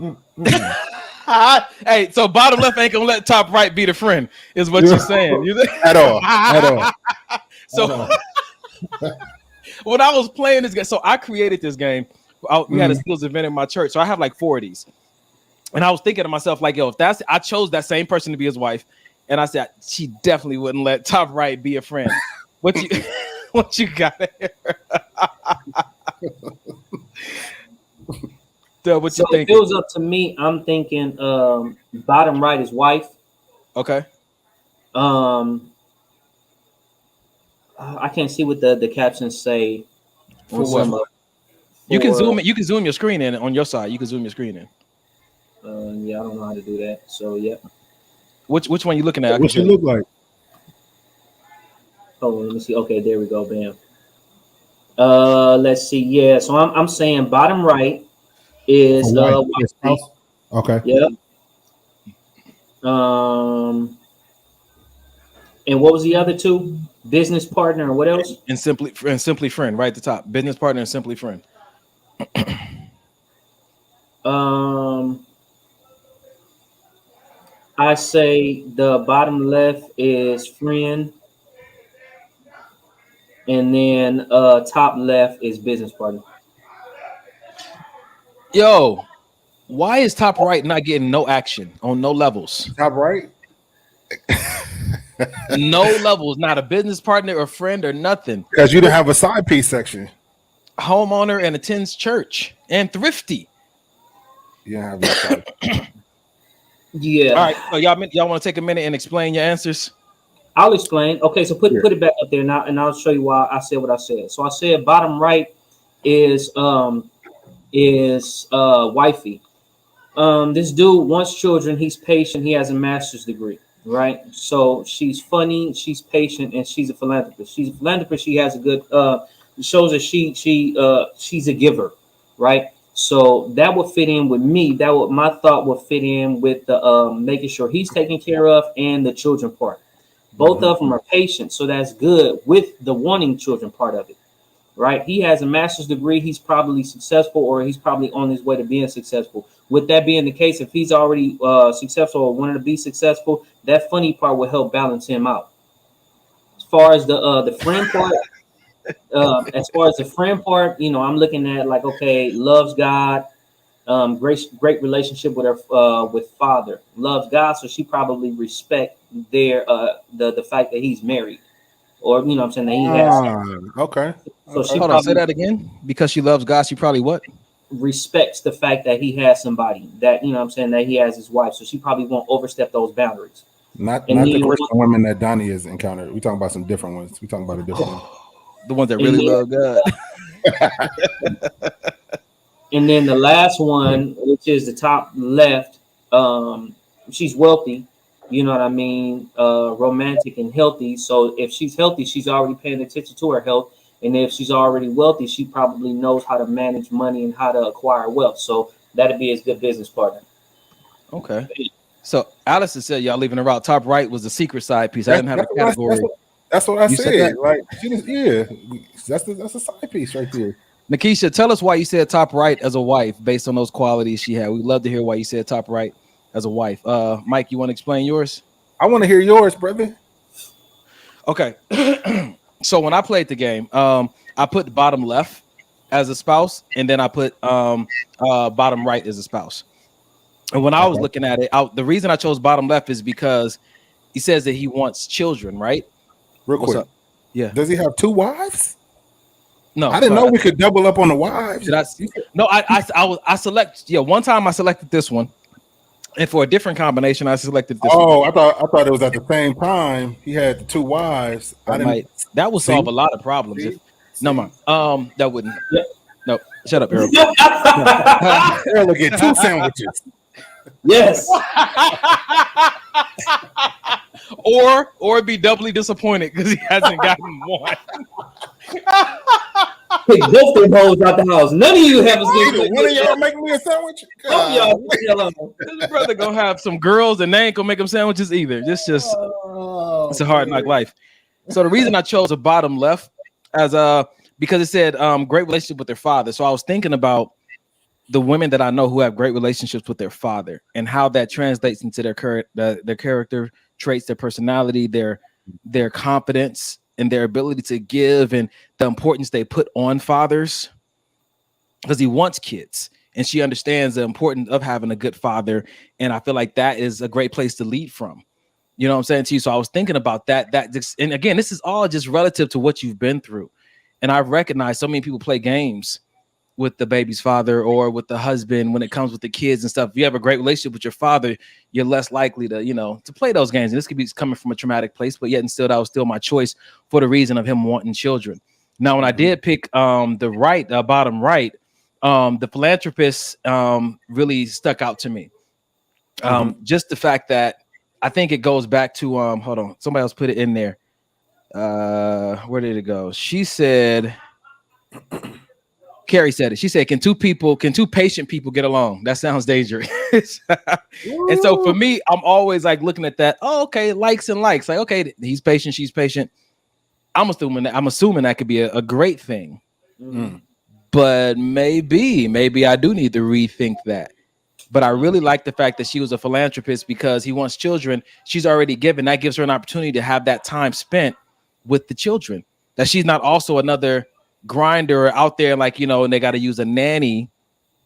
Hey, so bottom left ain't gonna let top right be the friend, is what you're saying. At all. So when I was playing this game, so I created this game. We had a skills event in my church, so I have like 4 of these. And I was thinking to myself, like, yo, if I chose that same person to be his wife, and I said she definitely wouldn't let top right be a friend. What you got here? What you think? If it was up to me, I'm thinking bottom right is wife. Okay. I can't see what the captions say. For what? You can zoom it. You can zoom your screen in on your side. You can zoom your screen in. Yeah, I don't know how to do that. So yeah. Which one you looking at? What she look like? Oh, let me see. Okay, there we go. Bam. Let's see. Yeah, so I'm saying bottom right is wife. Okay. Yeah. And what was the other two? Business partner and what else? And simply friend, right at the top. Business partner and simply friend. I say the bottom left is friend, and then top left is business partner. Yo, why is top right not getting no action on no levels? Top right? No levels, not a business partner or friend or nothing. Because you didn't have a side piece section. Homeowner and attends church and thrifty. Yeah. Yeah. All right. So y'all want to take a minute and explain your answers? I'll explain. Okay, so put it back up there now, and I'll show you why I said what I said. So I said bottom right is wifey. This dude wants children. He's patient. He has a master's degree, right? So she's funny. She's patient, and she's a philanthropist. She's a philanthropist. She has a good. It shows that she's a giver, right? So that would fit in with me. My thought would fit in with the making sure he's taken care of and the children part. Both of them are patient, so that's good with the wanting children part of it, right? He has a master's degree. He's probably successful, or he's probably on his way to being successful. With that being the case, if he's already successful or wanted to be successful, that funny part will help balance him out. As far as the friend part. I'm looking at like, okay, loves God, great relationship with her with father, loves God, so she probably respect the fact that he's married, or I'm saying that he has. Okay. So she say that again. Because she loves God, she probably what? Respects the fact that he has somebody that that he has his wife, so she probably won't overstep those boundaries. Not the Christian women that Donnie has encountered. We're talking about some different ones. We're talking about a different one. The ones that really love God. And then the last one, which is the top left, she's wealthy, you know what I mean, romantic and healthy. So if she's healthy, she's already paying attention to her health. And if she's already wealthy, she probably knows how to manage money and how to acquire wealth. So that'd be his good business partner. Okay. So Allison said y'all leaving her out. Top right was the secret side piece. I didn't have a category. That's what I You said. said Like, that's a side piece right there. Nikisha, tell us why you said top right as a wife based on those qualities she had. We'd love to hear why you said top right as a wife. Mike, you want to explain yours? I want to hear yours, brother. Okay. So when I played the game, I put the bottom left as a spouse, and then I put bottom right as a spouse. And when I was looking at it, the reason I chose bottom left is because he says that he wants children, right? Real What's quick. up? Yeah. Does he have 2 wives? No, I didn't know we could double up on the wives. I select. Yeah, one time I selected this one, And for a different combination, I selected this. Oh, I thought it was at the same time he had the 2 wives. That would solve a lot of problems. No, man. That wouldn't. Yep. Nope. Shut up, Earl. Earl will get 2 sandwiches. Yes. or be doubly disappointed because he hasn't gotten one. Pick both them hoes out the house. None of you have a one of y'all make me a sandwich. This brother gonna have some girls and they ain't gonna make him sandwiches either. It's a hard knock life. So the reason I chose a bottom left as because it said great relationship with their father. So I was thinking about the women that I know who have great relationships with their father and how that translates into their character traits, their personality, their confidence, and their ability to give, and the importance they put on fathers, because he wants kids and she understands the importance of having a good father. And I feel like that is a great place to lead from. You know what I'm saying to you? So I was thinking about that. And again, this is all just relative to what you've been through. And I recognize so many people play games with the baby's father or with the husband when it comes with the kids and stuff. If you have a great relationship with your father, you're less likely to, to play those games. And this could be coming from a traumatic place, but yet and still, that was still my choice for the reason of him wanting children. Now, when I did pick the bottom right, the philanthropist really stuck out to me. Just the fact that I think it goes back to, hold on, somebody else put it in there. Where did it go? She said, Carrie said it. She said, can two patient people get along? That sounds dangerous. And so for me, I'm always like looking at that. Oh, okay. Likes and likes. Like, okay, he's patient. She's patient. I'm assuming that could be a great thing. But maybe I do need to rethink that. But I really like the fact that she was a philanthropist because he wants children. She's already given. That gives her an opportunity to have that time spent with the children. That she's not also another grinder out there, like, and they got to use a nanny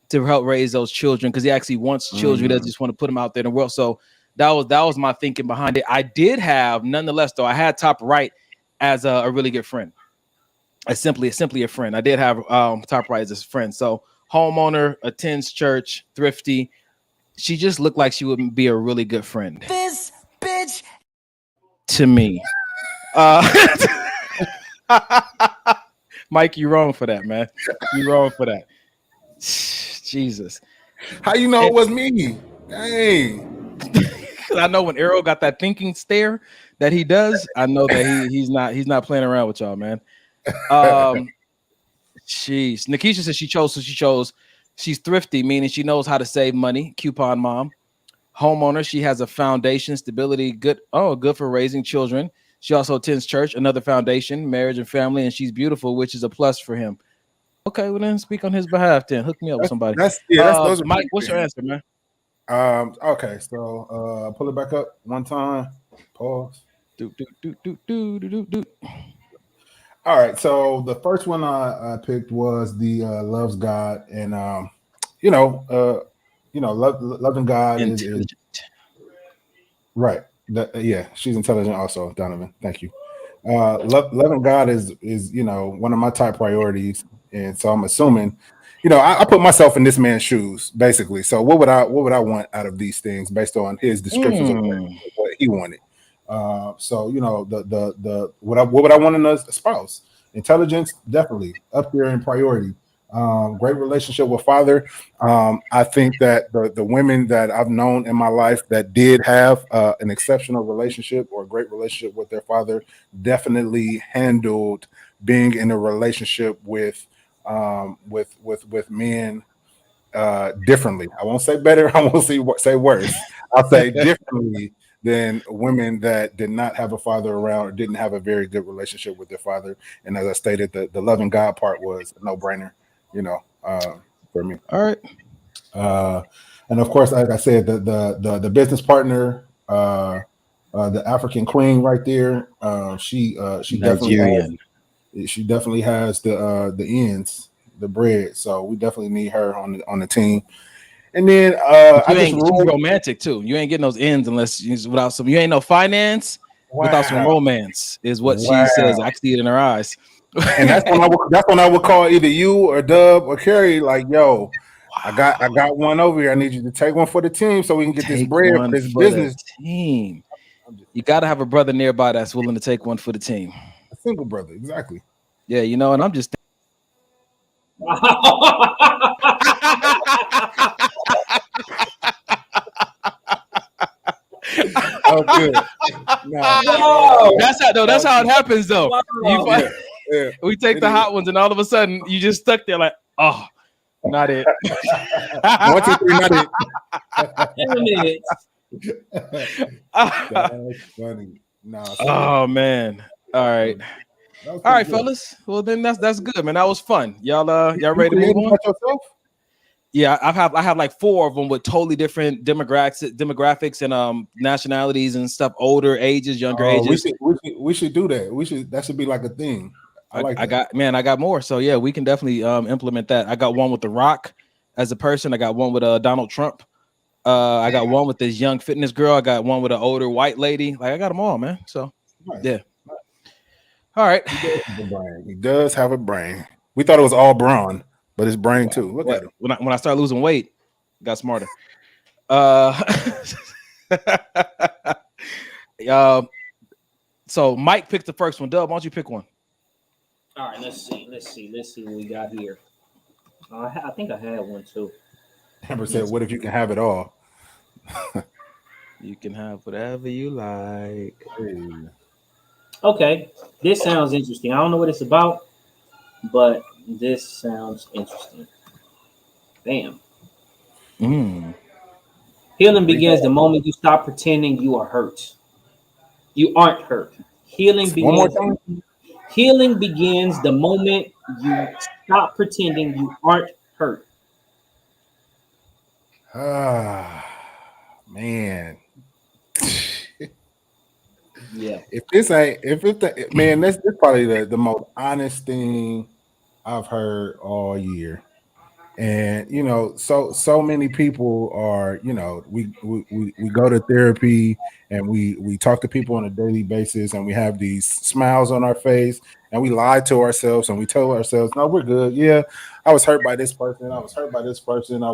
to help raise those children because he actually wants children. He doesn't just want to put them out there in the world. So that was my thinking behind it. I did have, nonetheless, though, I had top right as a really good friend. As simply a friend. I did have top right as a friend. So homeowner, attends church, thrifty. She just looked like she would be a really good friend. This bitch to me. Mike, you wrong for that, man. You wrong for that. Jesus. How you know it was me? Dang. I know when Arrow got that thinking stare that he does, I know that he's not playing around with y'all, man. Jeez. Nikisha says she chose. She's thrifty, meaning she knows how to save money. Coupon mom. Homeowner, she has a foundation, stability, good for raising children. She also attends church, another foundation, marriage and family, and she's beautiful, which is a plus for him. Okay, well then speak on his behalf then. Hook me up with somebody. Those Mike, what's your answer, man? Okay, so pull it back up one time. Pause. Do. All right, so the first one I picked was the loves God, and loving God is right. She's intelligent also, Donovan. Thank you. Loving God is one of my top priorities, and so I'm assuming, I put myself in this man's shoes basically. So what would I want out of these things based on his descriptions of what he wanted? So the what would I want in a spouse? Intelligence, definitely up there in priority. Great relationship with father. I think that the women that I've known in my life that did have an exceptional relationship or a great relationship with their father definitely handled being in a relationship with men differently. I won't say better. I won't say worse. I'll say differently than women that did not have a father around or didn't have a very good relationship with their father. And as I stated, the loving God part was a no-brainer, for me. All right. And of course, like I said, the business partner, the African queen right there, she definitely has the ends, the bread. So we definitely need her on the team. And then she's romantic too. You ain't getting those ends unless without some. You ain't no finance without some romance, is what she says. I see it in her eyes. And that's when I would call either you or Dub or Carrie like, yo, I got one over here. I need you to take one for the team so we can get this Take bread for one this for business. the team. You got to have a brother nearby that's willing to take one for the team. A single brother, exactly. Yeah, you know, and I'm just. Oh, good. That's how it happens, though. We take the hot ones, and all of a sudden, you just stuck there like, oh, not it. 1, 2, 3, not it. That's funny. Oh man. All right. Good. Fellas. Well, then that's good, man. That was fun. Y'all ready to move on? Yourself? Yeah, I have like 4 of them with totally different demographics and nationalities and stuff, older ages, younger ages. We should do that. That should be like a thing. I got more. So yeah, we can definitely implement that. I got one with The Rock as a person. I got one with Donald Trump. I got one with this young fitness girl. I got one with an older white lady. Like I got them all, man. So yeah. All right. He does have a brain. We thought it was all brawn, but it's brain too. Look at him. When I started losing weight, got smarter. So Mike picked the first one. Dub, why don't you pick one? All right, let's see what we got here. I think I had one too. Amber said, "What if you can have it all?" You can have whatever you like. Okay, this sounds interesting. I don't know what it's about, but this sounds interesting. Bam. Healing begins the moment you stop pretending you are hurt. You aren't hurt. Healing begins the moment you stop pretending you aren't hurt. Man. Yeah. This probably the most honest thing I've heard all year. And you know, so many people are, you know, we go to therapy and we talk to people on a daily basis and we have these smiles on our face and we lie to ourselves and we tell ourselves, no, we're good. Yeah, I was hurt by this person. I was hurt by this person.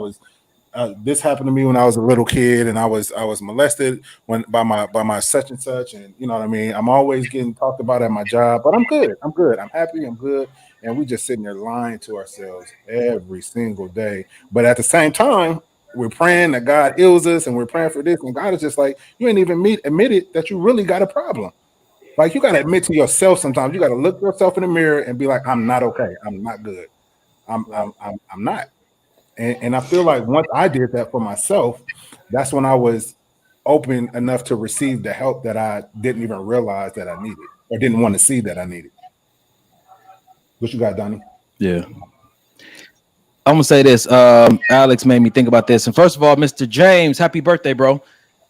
This happened to me when I was a little kid, and I was molested by my such and such, and you know what I mean. I'm always getting talked about at my job, but I'm good. I'm happy. I'm good. And we just sitting there lying to ourselves every single day. But at the same time, we're praying that God heals us, and we're praying for this, and God is just like, you ain't even admitted that you really got a problem. Like you got to admit to yourself sometimes. You got to look yourself in the mirror and be like, I'm not okay. I'm not good. I'm not. And I feel like once I did that for myself, that's when I was open enough to receive the help that I didn't even realize that I needed or didn't want to see that I needed. What you got, Donnie? Yeah. I'm going to say this. Alex made me think about this. And first of all, Mr. James, happy birthday, bro.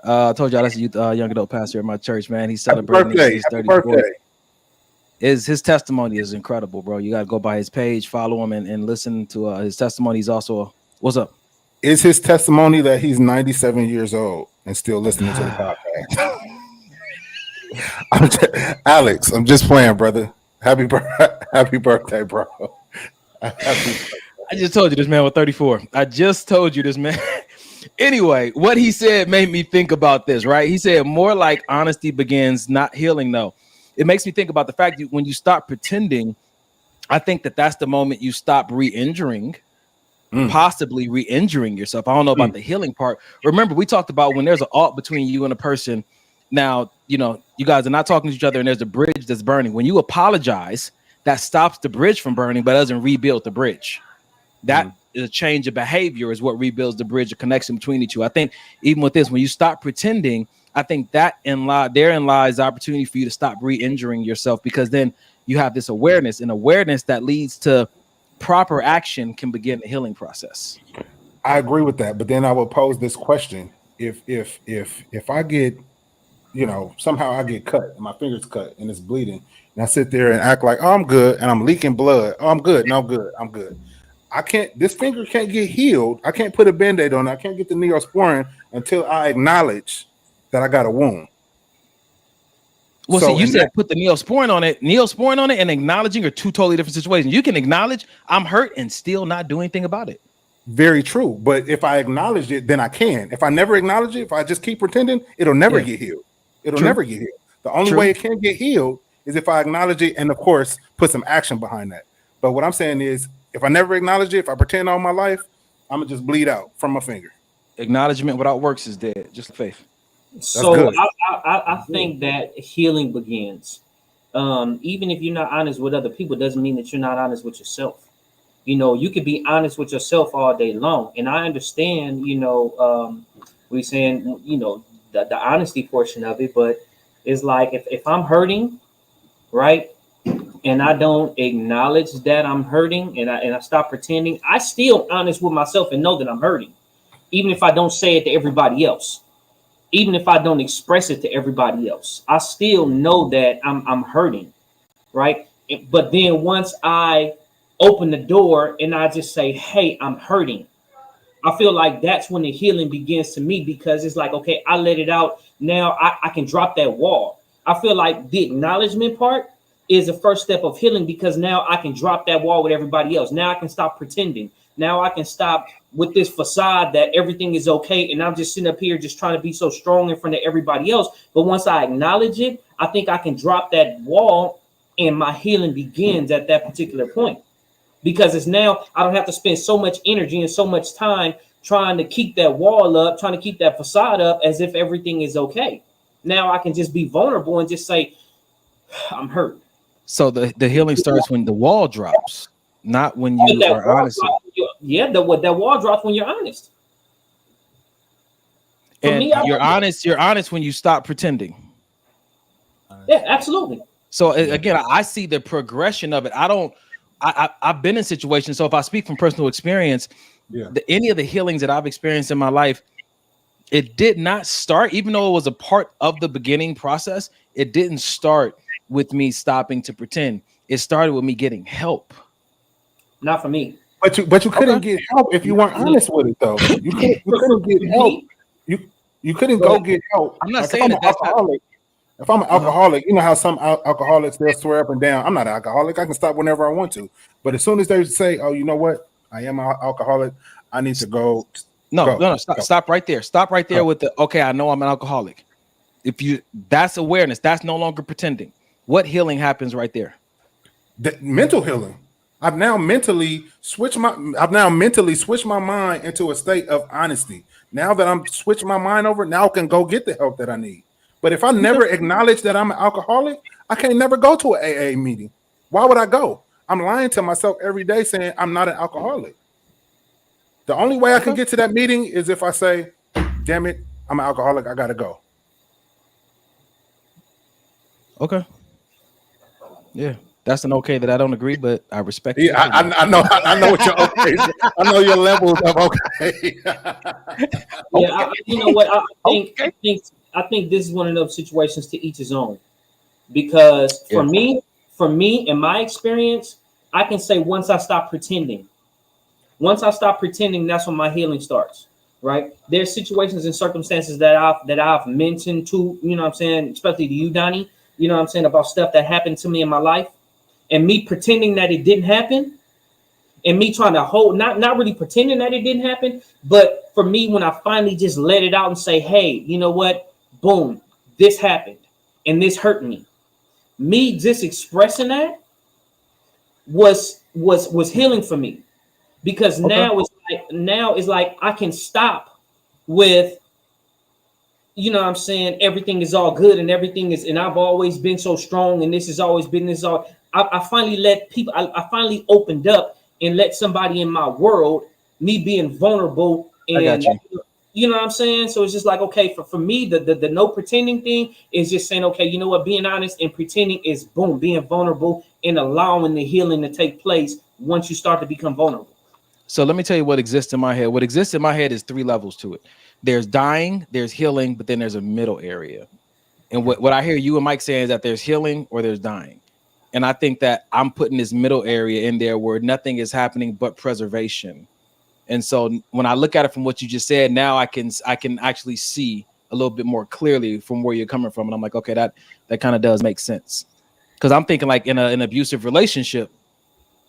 I told y'all that's a young adult pastor at my church, man. He's celebrating his 34th. His testimony is incredible, bro. You got to go by his page, follow him, and listen to his testimony. He's also, what's up? Is his testimony that he's 97 years old and still listening to the podcast? Alex, I'm just playing, brother. Happy birthday, bro. I just told you this man was 34. I just told you this man. Anyway, what he said made me think about this, right? He said more like honesty begins, not healing, though. It makes me think about the fact that when you stop pretending, I think that's the moment you stop re-injuring, possibly re-injuring yourself. I don't know about the healing part. Remember, we talked about when there's an alt between you and a person. Now, you know, you guys are not talking to each other and there's a bridge that's burning. When you apologize, that stops the bridge from burning, but doesn't rebuild the bridge. That is a change of behavior is what rebuilds the bridge of connection between the two. I think even with this, when you stop pretending, I think therein lies the opportunity for you to stop re-injuring yourself, because then you have this awareness, and awareness that leads to proper action can begin the healing process. I agree with that, but then I will pose this question: if I get, you know, somehow I get cut and my finger's cut and it's bleeding, and I sit there and act like, oh, I'm good, and I'm leaking blood. Oh, I'm good. No, I'm good. I'm good. This finger can't get healed. I can't put a Band-Aid on it. I can't get the Neosporin until I acknowledge that I got a wound. Well, so you said put the Neosporin on it and acknowledging are two totally different situations. You can acknowledge I'm hurt and still not do anything about it. Very true. But if I acknowledge it, then I can. If I never acknowledge it, if I just keep pretending, it'll never get healed. It'll never get healed. The only way it can get healed is if I acknowledge it and, of course, put some action behind that. But what I'm saying is, if I never acknowledge it, if I pretend all my life, I'm going to just bleed out from my finger. Acknowledgement without works is dead, just faith. So I think that healing begins. Even if you're not honest with other people, doesn't mean that you're not honest with yourself. You know, you could be honest with yourself all day long. And I understand, you know, we're saying, you know, the honesty portion of it, but it's like if I'm hurting, right, and I don't acknowledge that I'm hurting, and I stop pretending, I still honest with myself and know that I'm hurting, even if I don't say it to everybody else, even if I don't express it to everybody else, I still know that I'm hurting, right? But then once I open the door and I just say, hey, I'm hurting, I feel like that's when the healing begins to me, because it's like, okay, I let it out. Now I can drop that wall. I feel like the acknowledgement part is the first step of healing, because now I can drop that wall with everybody else. Now I can stop pretending. Now I can stop with this facade that everything is okay. And I'm just sitting up here just trying to be so strong in front of everybody else. But once I acknowledge it, I think I can drop that wall and my healing begins at that particular point. Because it's now I don't have to spend so much energy and so much time trying to keep that wall up, trying to keep that facade up as if everything is okay. Now I can just be vulnerable and just say, I'm hurt. So the healing starts when the wall drops, not when you are honest. That wall drops when you're honest. And you're honest when you stop pretending. Yeah, absolutely. So again, I see the progression of it. I've been in situations. So if I speak from personal experience, any of the healings that I've experienced in my life, it did not start, even though it was a part of the beginning process, it didn't start with me stopping to pretend. It started with me getting help. Not for me. But you couldn't get help if you weren't honest with it, though. You couldn't get help. You couldn't go get help. I'm not saying that's alcoholic. If I'm an alcoholic, you know how some alcoholics, they'll swear up and down, I'm not an alcoholic. I can stop whenever I want to. But as soon as they say, oh, you know what? I am an alcoholic. I need to go. No, stop right there. Stop right there with the, okay, I know I'm an alcoholic. That's awareness. That's no longer pretending. What healing happens right there? The mental healing. I've now mentally switched my mind into a state of honesty. Now that I'm switching my mind over, now I can go get the help that I need. But if I never acknowledge that I'm an alcoholic, I can't never go to an AA meeting. Why would I go? I'm lying to myself every day saying I'm not an alcoholic. The only way I can get to that meeting is if I say, damn it, I'm an alcoholic, I gotta go. Okay. Yeah. That's an okay that I don't agree, but I respect it. Yeah, I know what your okay is. I know your levels of okay. You know what? I think this is one of those situations to each his own. Because for me, in my experience, I can say once I stop pretending, that's when my healing starts. Right? There's situations and circumstances that I've mentioned to, you know what I'm saying, especially to you, Donnie, you know what I'm saying, about stuff that happened to me in my life. And me pretending that it didn't happen, and me trying to hold, not really pretending that it didn't happen, but for me, when I finally just let it out and say, hey, you know what, boom, this happened, and this hurt me. Me just expressing that was healing for me, because now it's like I can stop with, you know what I'm saying, everything is all good and everything is, and I've always been so strong, and this has always been this all. I finally let people, I finally opened up and let somebody in my world, me being vulnerable. And I got you know what I'm saying? So it's just like, okay, for me, the no pretending thing is just saying, okay, you know what, being honest and pretending is boom, being vulnerable and allowing the healing to take place once you start to become vulnerable. So let me tell you what exists in my head. What exists in my head is 3 levels to it. There's dying, there's healing, but then there's a middle area. And what I hear you and Mike saying is that there's healing or there's dying. And I think that I'm putting this middle area in there where nothing is happening but preservation. And so when I look at it from what you just said, now I can actually see a little bit more clearly from where you're coming from. And I'm like, okay, that kind of does make sense. Because I'm thinking like in an abusive relationship,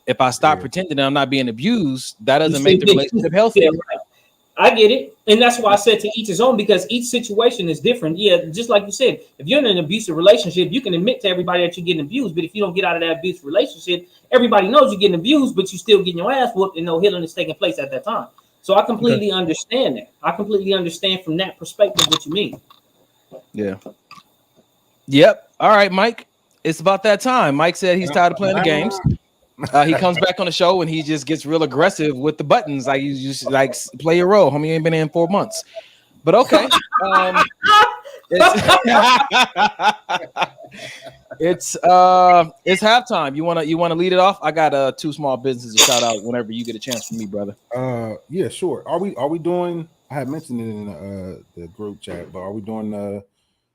if I stop pretending that I'm not being abused, that doesn't make the relationship healthy. Yeah, right. I get it. And that's why I said to each his own, because each situation is different. Yeah, just like you said, if you're in an abusive relationship, you can admit to everybody that you're getting abused. But if you don't get out of that abusive relationship, everybody knows you're getting abused, but you still getting your ass whooped and no healing is taking place at that time. So I completely understand that. I completely understand from that perspective what you mean. Yeah. Yep. All right, Mike. It's about that time. Mike said he's tired of playing the games. He comes back on the show and he just gets real aggressive with the buttons. Like you just like play your role. Homie ain't been in 4 months. But okay. It's halftime. You wanna lead it off? I got 2 small businesses to shout out whenever you get a chance from me, brother. Yeah, sure. Are we doing? I had mentioned it in the group chat, but are we doing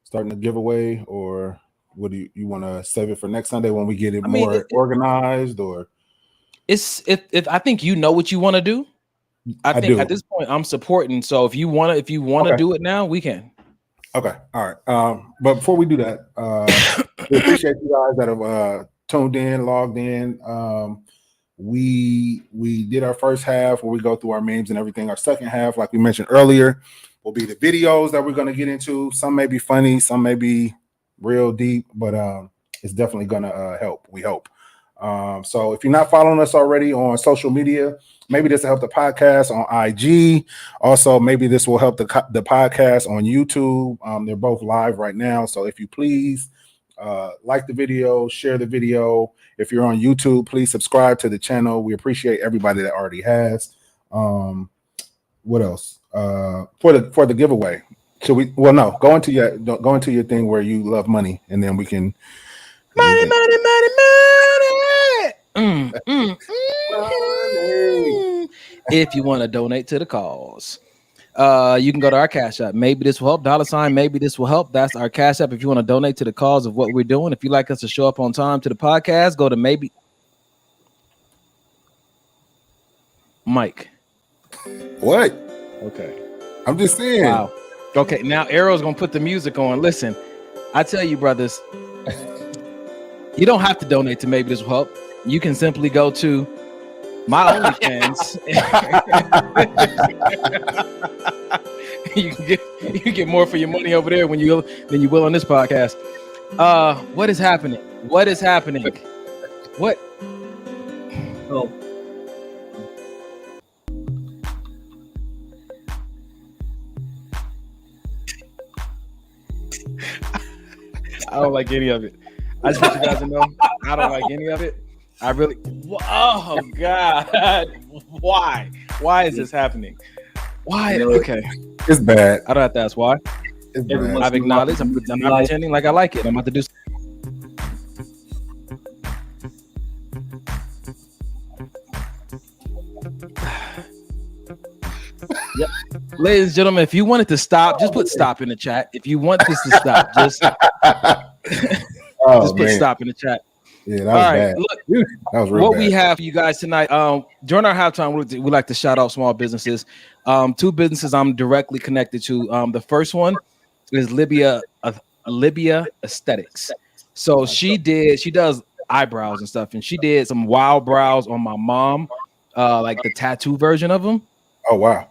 starting the giveaway, or what do you want to save it for next Sunday when we get it more organized? Or it's if I think you know what you want to do. I think at this point I'm supporting. So if you want to do it now, we can. Okay, all right. But before we do that, we appreciate you guys that have tuned in, logged in. We did our first half where we go through our memes and everything. Our second half, like we mentioned earlier, will be the videos that we're going to get into. Some may be funny, some may be real deep, but it's definitely going to help. We hope. So if you're not following us already on social media, maybe this will help the podcast on IG. Also, maybe this will help the podcast on YouTube. They're both live right now. So if you please like the video, share the video. If you're on YouTube, please subscribe to the channel. We appreciate everybody that already has. What else? For the giveaway. Should we? Well, no. Go into your thing where you love money, and then we can. Money. If you want to donate to the cause, you can go to our Cash App. Maybe this will help. $. Maybe this will help. That's our Cash App. If you want to donate to the cause of what we're doing, if you like us to show up on time to the podcast, go to maybe. Mike. What? Okay. I'm just saying. Wow. Okay. Now Arrow's gonna put the music on. Listen, I tell you, brothers, you don't have to donate to Maybe This Will Help. You can simply go to my OnlyFans. you can get more for your money over there than you will on this podcast. What is happening? What? Oh. I don't like any of it. I just want you guys to know I don't like any of it. I really. Oh God! Why? Why is this happening? Why? Okay, it's bad. I don't have to ask why. I've acknowledged. I'm not pretending like I like it. I'm about to do. Yep. Ladies and gentlemen, if you want it to stop, just put stop in the chat. If you want this to stop, just put stop in the chat. Yeah, that was bad. Look, that was real what bad. we have for you guys tonight. During our halftime, we like to shout out small businesses. 2 businesses I'm directly connected to. The first one is Libya Aesthetics. So she does eyebrows and stuff, and she did some wild brows on my mom, like the tattoo version of them. Oh wow.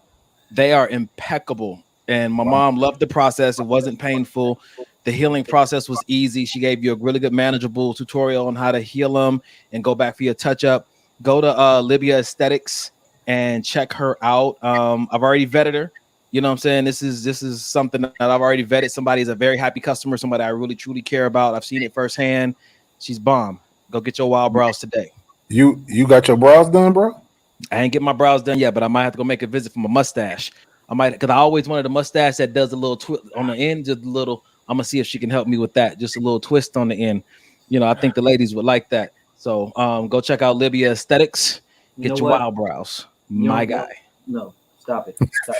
They are impeccable, and my mom loved the process. It wasn't painful. The healing process was easy. She gave you a really good manageable tutorial on how to heal them and go back for your touch up. Go to Libya Aesthetics and check her out. I've already vetted her. You know what I'm saying? This is something that I've already vetted. Somebody's a very happy customer, somebody I really truly care about. I've seen it firsthand. She's bomb. Go get your wild brows today. You got your brows done, bro? I ain't get my brows done yet, but I might have to go make a visit for my mustache. I might, because I always wanted a mustache that does a little twist on the end, just a little. I'm gonna see if she can help me with that, just a little twist on the end. You know, I think the ladies would like that. So go check out Libya Aesthetics. Get your wild brows, my guy. No, stop it.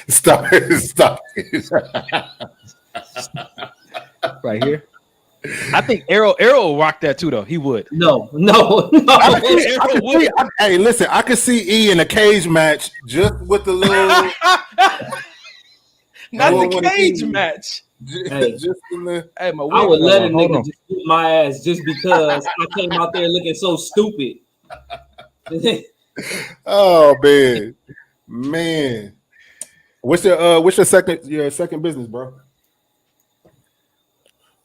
Stop it. Right here. I think Arrow will rock that too, though. He would. No. Hey, listen, I could see E in a cage match just with the little. Not the cage match. Just in the. Hey, I would let a nigga just beat my ass just because I came out there looking so stupid. Oh man. What's your second business, bro?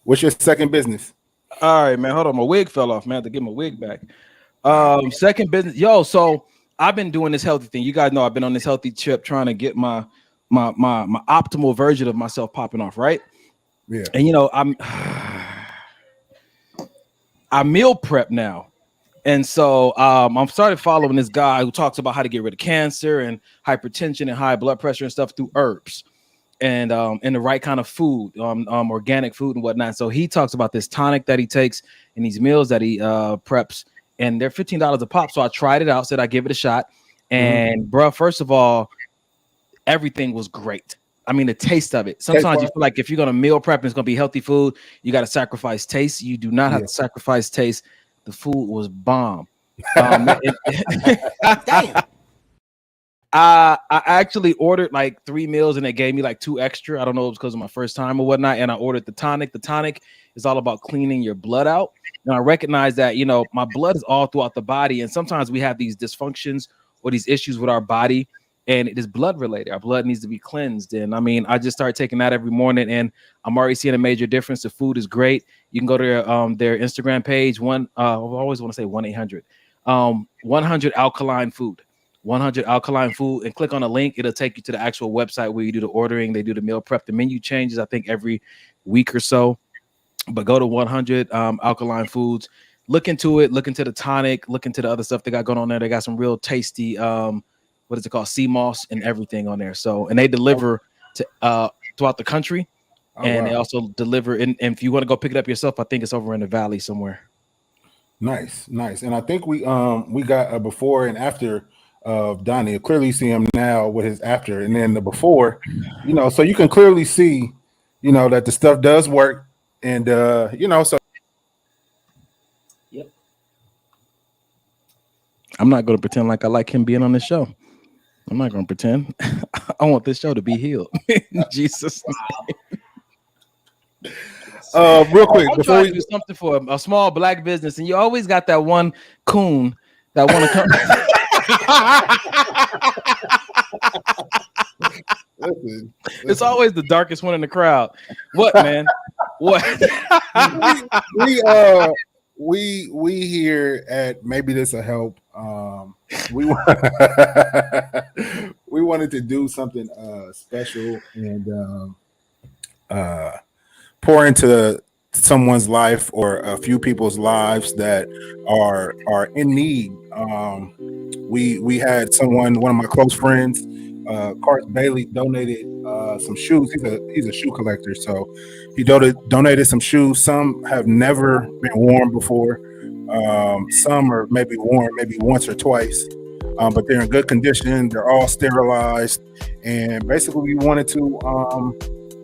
What's your second business? All right, man. Hold on, my wig fell off, man. I have to get my wig back. Second business, so I've been doing this healthy thing. You guys know I've been on this healthy trip trying to get my optimal version of myself popping off, right? Yeah. And I meal prep now. And so I'm started following this guy who talks about how to get rid of cancer and hypertension and high blood pressure and stuff through herbs and the right kind of food, organic food and whatnot. So he talks about this tonic that he takes and these meals that he preps, and they're $15 a pop. So I tried it out, said I give it a shot. And bro, first of all, everything was great. I mean, the taste of it. Sometimes you feel like if you're going to meal prep and it's going to be healthy food, you got to sacrifice taste. You do not have to sacrifice taste. The food was bomb. Damn. I actually ordered like 3 meals and they gave me like 2 extra. I don't know if it was because of my first time or whatnot. And I ordered the tonic. The tonic is all about cleaning your blood out. And I recognize that, my blood is all throughout the body. And sometimes we have these dysfunctions or these issues with our body. And it is blood related. Our blood needs to be cleansed. And I mean, I just started taking that every morning and I'm already seeing a major difference. The food is great. You can go to their Instagram page. I always want to say 1-800 100 alkaline food, 100 alkaline food, and click on a link. It'll take you to the actual website where you do the ordering. They do the meal prep. The menu changes, I think, every week or so. But go to 100 alkaline foods. Look into it. Look into the tonic. Look into the other stuff they got going on there. They got some real tasty what is it called? Sea moss and everything on there. So, and they deliver to throughout the country, they also deliver. And if you want to go pick it up yourself, I think it's over in the valley somewhere. Nice. And I think we got a before and after of Donnie. Clearly, you see him now with his after, and then the before. So you can clearly see, that the stuff does work, and so. Yep. I'm not going to pretend like I like him being on the show. I'm not going to pretend. I want this show to be healed. Jesus. Real quick, before we do something for a small black business, and you always got that one coon that want to come. It's always the darkest one in the crowd. What, man? What? we here at Maybe This Will Help. We wanted to do something special and pour into someone's life or a few people's lives that are in need. We had one of my close friends, Cart Bailey, donated some shoes. He's a shoe collector, so he donated some shoes. Some have never been worn before. Some are maybe worn maybe once or twice, but they're in good condition. They're all sterilized, and basically we wanted to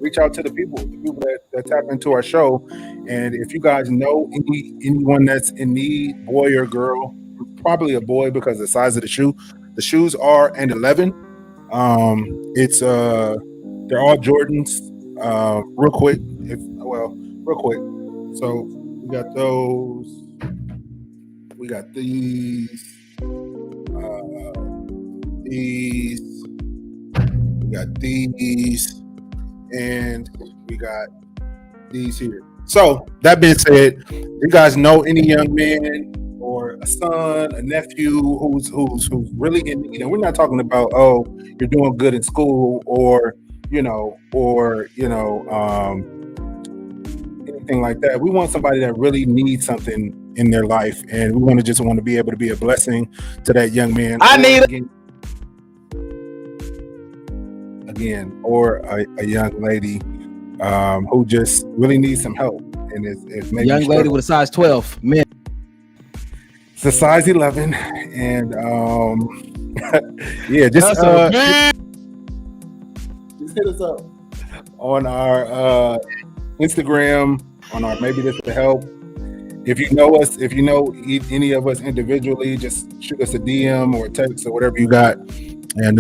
reach out to the people that tap into our show. And if you guys know anyone that's in need, boy or girl, probably a boy because of the size of the shoe. The shoes are an 11. They're all Jordans. Real quick. So we got those. We got these. We got these. And we got these here. So that being said, you guys know any young man or a son, a nephew who's really in need, and we're not talking about you're doing good in school or anything like that. We want somebody that really needs something in their life, and we want to be able to be a blessing to that young man. Or a young lady who just really needs some help, and is maybe young lady with a size 12, man. It's a size 11, and just hit us up on our Instagram, on our Maybe This Will Help. If you know us, if you know any of us individually, just shoot us a DM or a text or whatever you got, and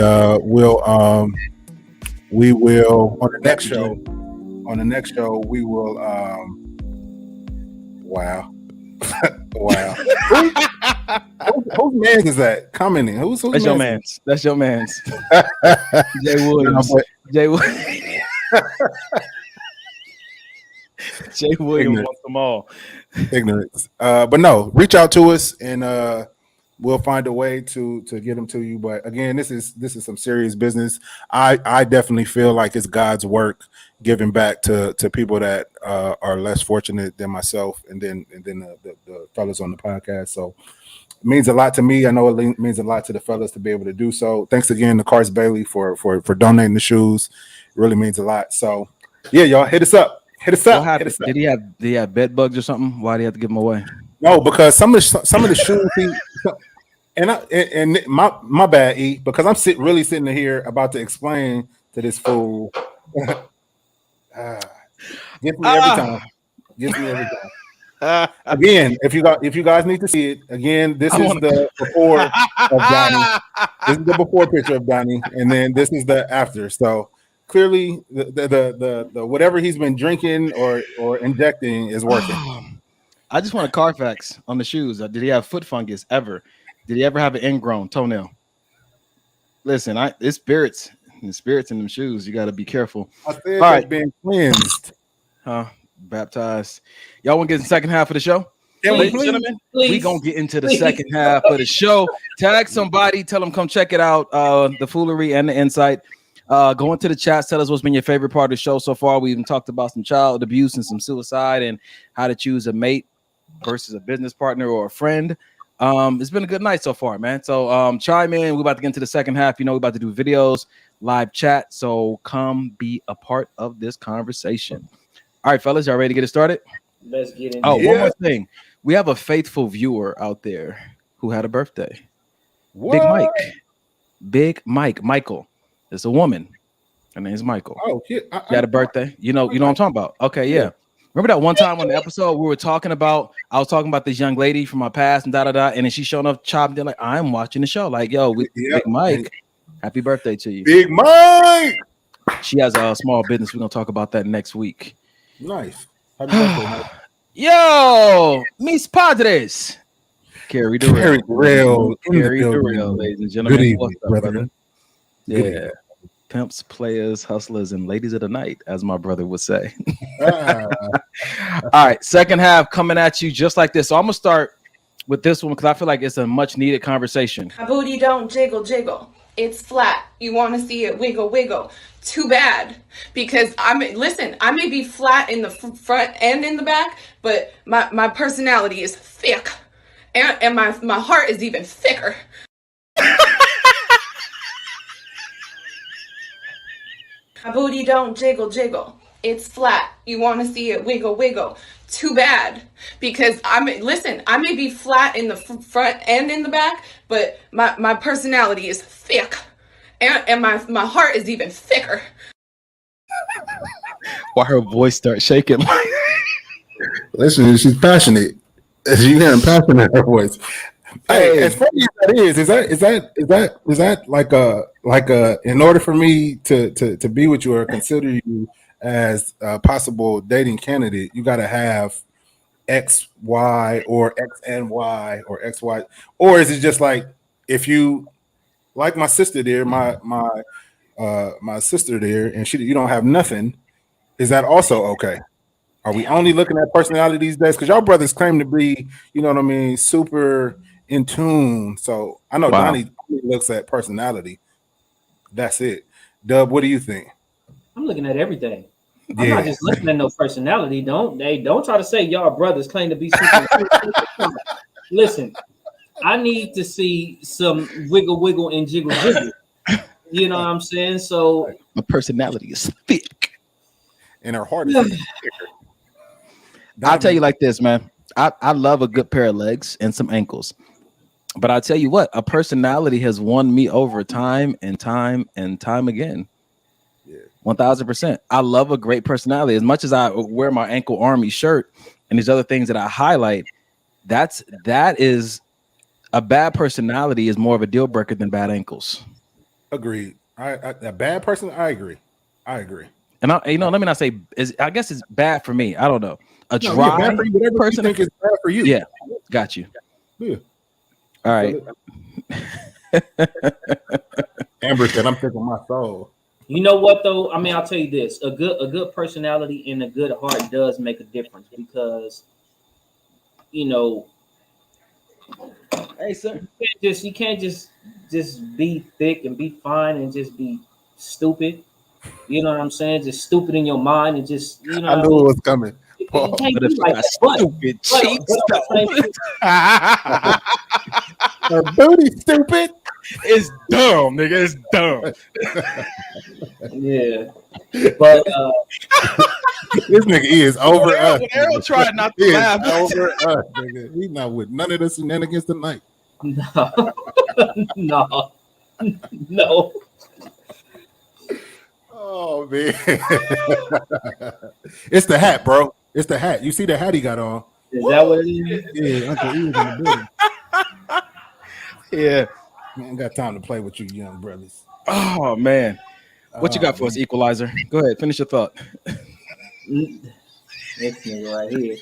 we will on the next show. We will. Wow. Wow. Who's man is that commenting? Who's That's your man's. That's your man's. Jay Williams. Jay Williams. Jay Williams wants them all. Ignorance. But no, reach out to us and we'll find a way to get them to you. But again, this is some serious business. I definitely feel like it's God's work giving back to people that are less fortunate than myself and then the fellas on the podcast. So it means a lot to me. I know it means a lot to the fellas to be able to do so. Thanks again to Cars Bailey for donating the shoes. It really means a lot. So yeah, y'all hit us up. Hit us up. Hit us up. Did he have bed bugs or something? Why did he have to give them away? No, because some of the shoes and my bad, E, because I'm really sitting here about to explain to this fool. Gets me every time. Gets me every time. Again, if you guys need to see it, again, this is the before of Donnie. This is the before picture of Donnie, and then this is the after. So clearly, the whatever he's been drinking or injecting is working. I just want a Carfax on the shoes. Did he have foot fungus ever? Did he ever have an ingrown toenail? Listen, it's spirits in them shoes. You got to be careful. I said all right, being cleansed, baptized. Y'all want to get in the second half of the show? Ladies and gentlemen, we gonna get into the second half of the show. Tag somebody, tell them come check it out. The foolery and the insight. Go into the chat. Tell us what's been your favorite part of the show so far. We even talked about some child abuse and some suicide and how to choose a mate versus a business partner or a friend. It's been a good night so far, man. So chime in. We're about to get into the second half. You know, we're about to do videos, live chat. So come be a part of this conversation. All right, fellas, y'all ready to get it started? Let's get into it. One more thing. We have a faithful viewer out there who had a birthday. What? Michael. It's a woman. Her name's Michael. Oh, she had a birthday. You know what I'm talking about. Okay, yeah. Remember that one time on the episode we were talking about, I was talking about this young lady from my past and and then she showing up chopped in like, I'm watching the show. Like, yo, Big Mike, happy birthday to you. Big Mike. She has a small business. We're gonna talk about that next week. Nice. Happy birthday, Mike. Yo, mis padres. Carry the real, ladies and gentlemen. Good evening, brother. Yeah. Pimps, players, hustlers, and ladies of the night, as my brother would say. All right, second half coming at you just like this. So I'm gonna start with this one because I feel like it's a much needed conversation. My booty don't jiggle, jiggle. It's flat. You want to see it wiggle, wiggle. Too bad, because I may be flat in the front and in the back, but my personality is thick, and my heart is even thicker. My booty don't jiggle, jiggle. It's flat. You want to see it wiggle, wiggle. Too bad, because I may be flat in the front and in the back, but my personality is thick, and my heart is even thicker. Why her voice starts shaking? Listen, she's passionate. She got passion in her voice. Hey, as funny as that is that like a in order for me to be with you or consider you as a possible dating candidate, you got to have X, Y, or X and Y or X, Y, or is it just like if you like my sister there, my sister there, and you don't have nothing? Is that also okay? Are we only looking at personality these days? Because y'all brothers claim to be, you know what I mean, super in tune. So I know Donnie looks at personality. That's it. Dub, what do you think? I'm looking at everything. I'm not just looking at no personality. Don't try to say y'all brothers claim to be super. Listen, I need to see some wiggle, wiggle, and jiggle, jiggle. You know what I'm saying? So my personality is thick, and her heart is thicker. I'll tell you like this, man. I love a good pair of legs and some ankles. But I'll tell you what, a personality has won me over time and time and time again. 1000%. I love a great personality. As much as I wear my ankle army shirt and these other things that I highlight, that is a bad personality is more of a deal breaker than bad ankles. Agreed. A bad person, I agree. And let me not say I guess it's bad for me. I don't know. A dry person. You think is bad for you. Yeah, got you. Yeah. All right. Amber said, "I'm taking my soul." You know what though? I mean, I'll tell you this: a good personality and a good heart does make a difference because, you know, Hey, sir. you can't just be thick and be fine and just be stupid. You know what I'm saying? Just stupid in your mind and just I knew it was coming. You can't But be if like I that. But stupid cheeks, Her booty stupid. it's dumb, nigga. It's dumb. yeah, but This nigga is over us. When Errol tried not He to is laugh. over us, nigga. He's not with none of the shenanigans tonight. no, no, no. Oh man, it's the hat, bro. It's the hat. You see the hat he got on? Is that what it is? Yeah, Uncle E was in the building. Yeah. Man, got time to play with you young brothers. Oh man. What you got for us, Equalizer? Go ahead, finish your thought. This nigga right here.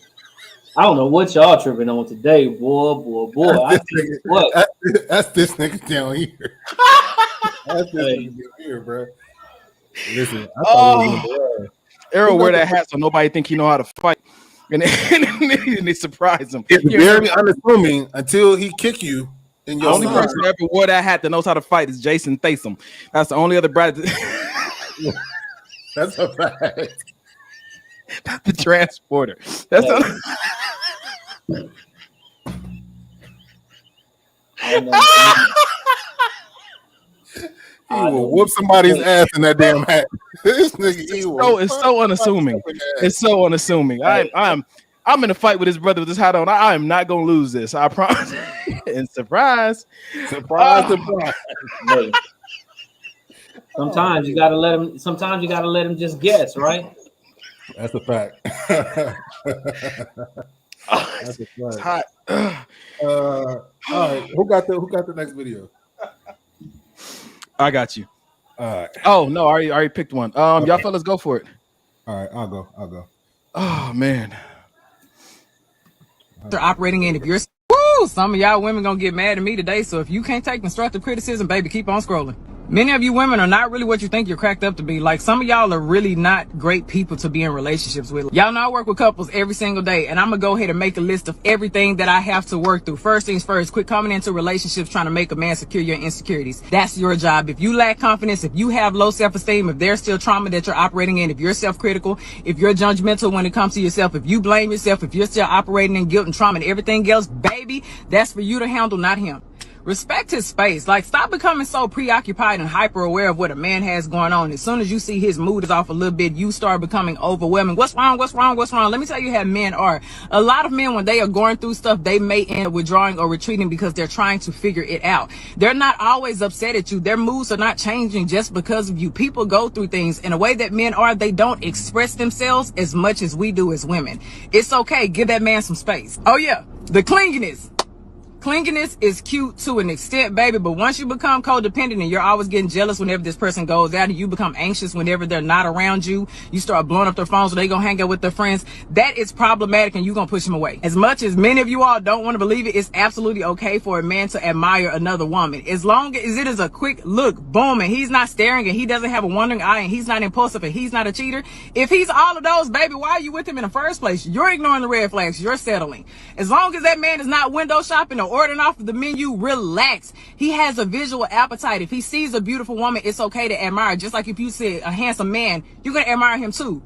I don't know what y'all tripping on today, boy. That's this nigga down here. That's this nigga down here, bro. Listen, I thought Errol wear that hat so nobody think he know how to fight, and they surprise him. It's very unassuming until he kick you. In your The only person who ever wore that hat that knows how to fight is Jason Statham. That's the only other brother. That's a fact. The transporter. That's He will whoop somebody's ass in that damn hat. This nigga, it's so unassuming. It's so unassuming. I'm in a fight with his brother with this hat on. I am not gonna lose this. I promise. And surprise. Surprise. Hey. Sometimes you gotta let him. Sometimes you gotta let him just guess, right? That's a fact. That's a fact. It's hot. All right, who got the next video? I got you. All right. Oh no, I already picked one. Y'all fellas go for it. All right, I'll go. Oh man. They're operating in. If you're woo, some of y'all women gonna get mad at me today. So if you can't take constructive criticism, baby, keep on scrolling. Many of you women are not really what you think you're cracked up to be. Like, some of y'all are really not great people to be in relationships with. Y'all know I work with couples every single day, and I'm gonna go ahead and make a list of everything that I have to work through. First things first, quit coming into relationships trying to make a man secure your insecurities. That's your job. If you lack confidence, if you have low self-esteem, if there's still trauma that you're operating in, if you're self-critical, if you're judgmental when it comes to yourself, if you blame yourself, if you're still operating in guilt and trauma and everything else, baby, that's for you to handle, not him. Respect his space. Like, stop becoming so preoccupied and hyper aware of what a man has going on. As soon as you see his mood is off a little bit, you start becoming overwhelming. What's wrong? Let me tell you how men are. A lot of men, when they are going through stuff, they may end up withdrawing or retreating because they're trying to figure it out. They're not always upset at you. Their moods are not changing just because of you. People go through things in a way that men are. They don't express themselves as much as we do as women. It's okay. Give that man some space. Oh yeah. The clinginess. Clinginess is cute to an extent, baby, but once you become codependent and you're always getting jealous whenever this person goes out, and you become anxious whenever they're not around you, you start blowing up their phones so they gonna hang out with their friends, that is problematic and you're gonna push them away. As much as many of you all don't want to believe it, it's absolutely okay for a man to admire another woman. As long as it is a quick look, boom, and he's not staring and he doesn't have a wandering eye and he's not impulsive and he's not a cheater. If he's all of those, baby, why are you with him in the first place? You're ignoring the red flags. You're settling. As long as that man is not window shopping or ordering off of the menu, relax. He has a visual appetite. If he sees a beautiful woman, it's okay to admire. Just like if you see a handsome man, you're going to admire him too.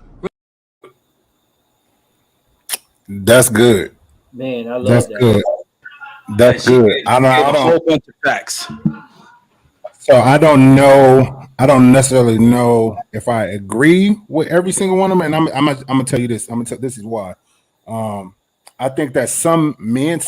That's good. Man, I love That's that. good. That's good. I don't a whole bunch of facts. So I don't know. I don't necessarily know if I agree with every single one of them. And I'm gonna tell you this. This is why. I think that some men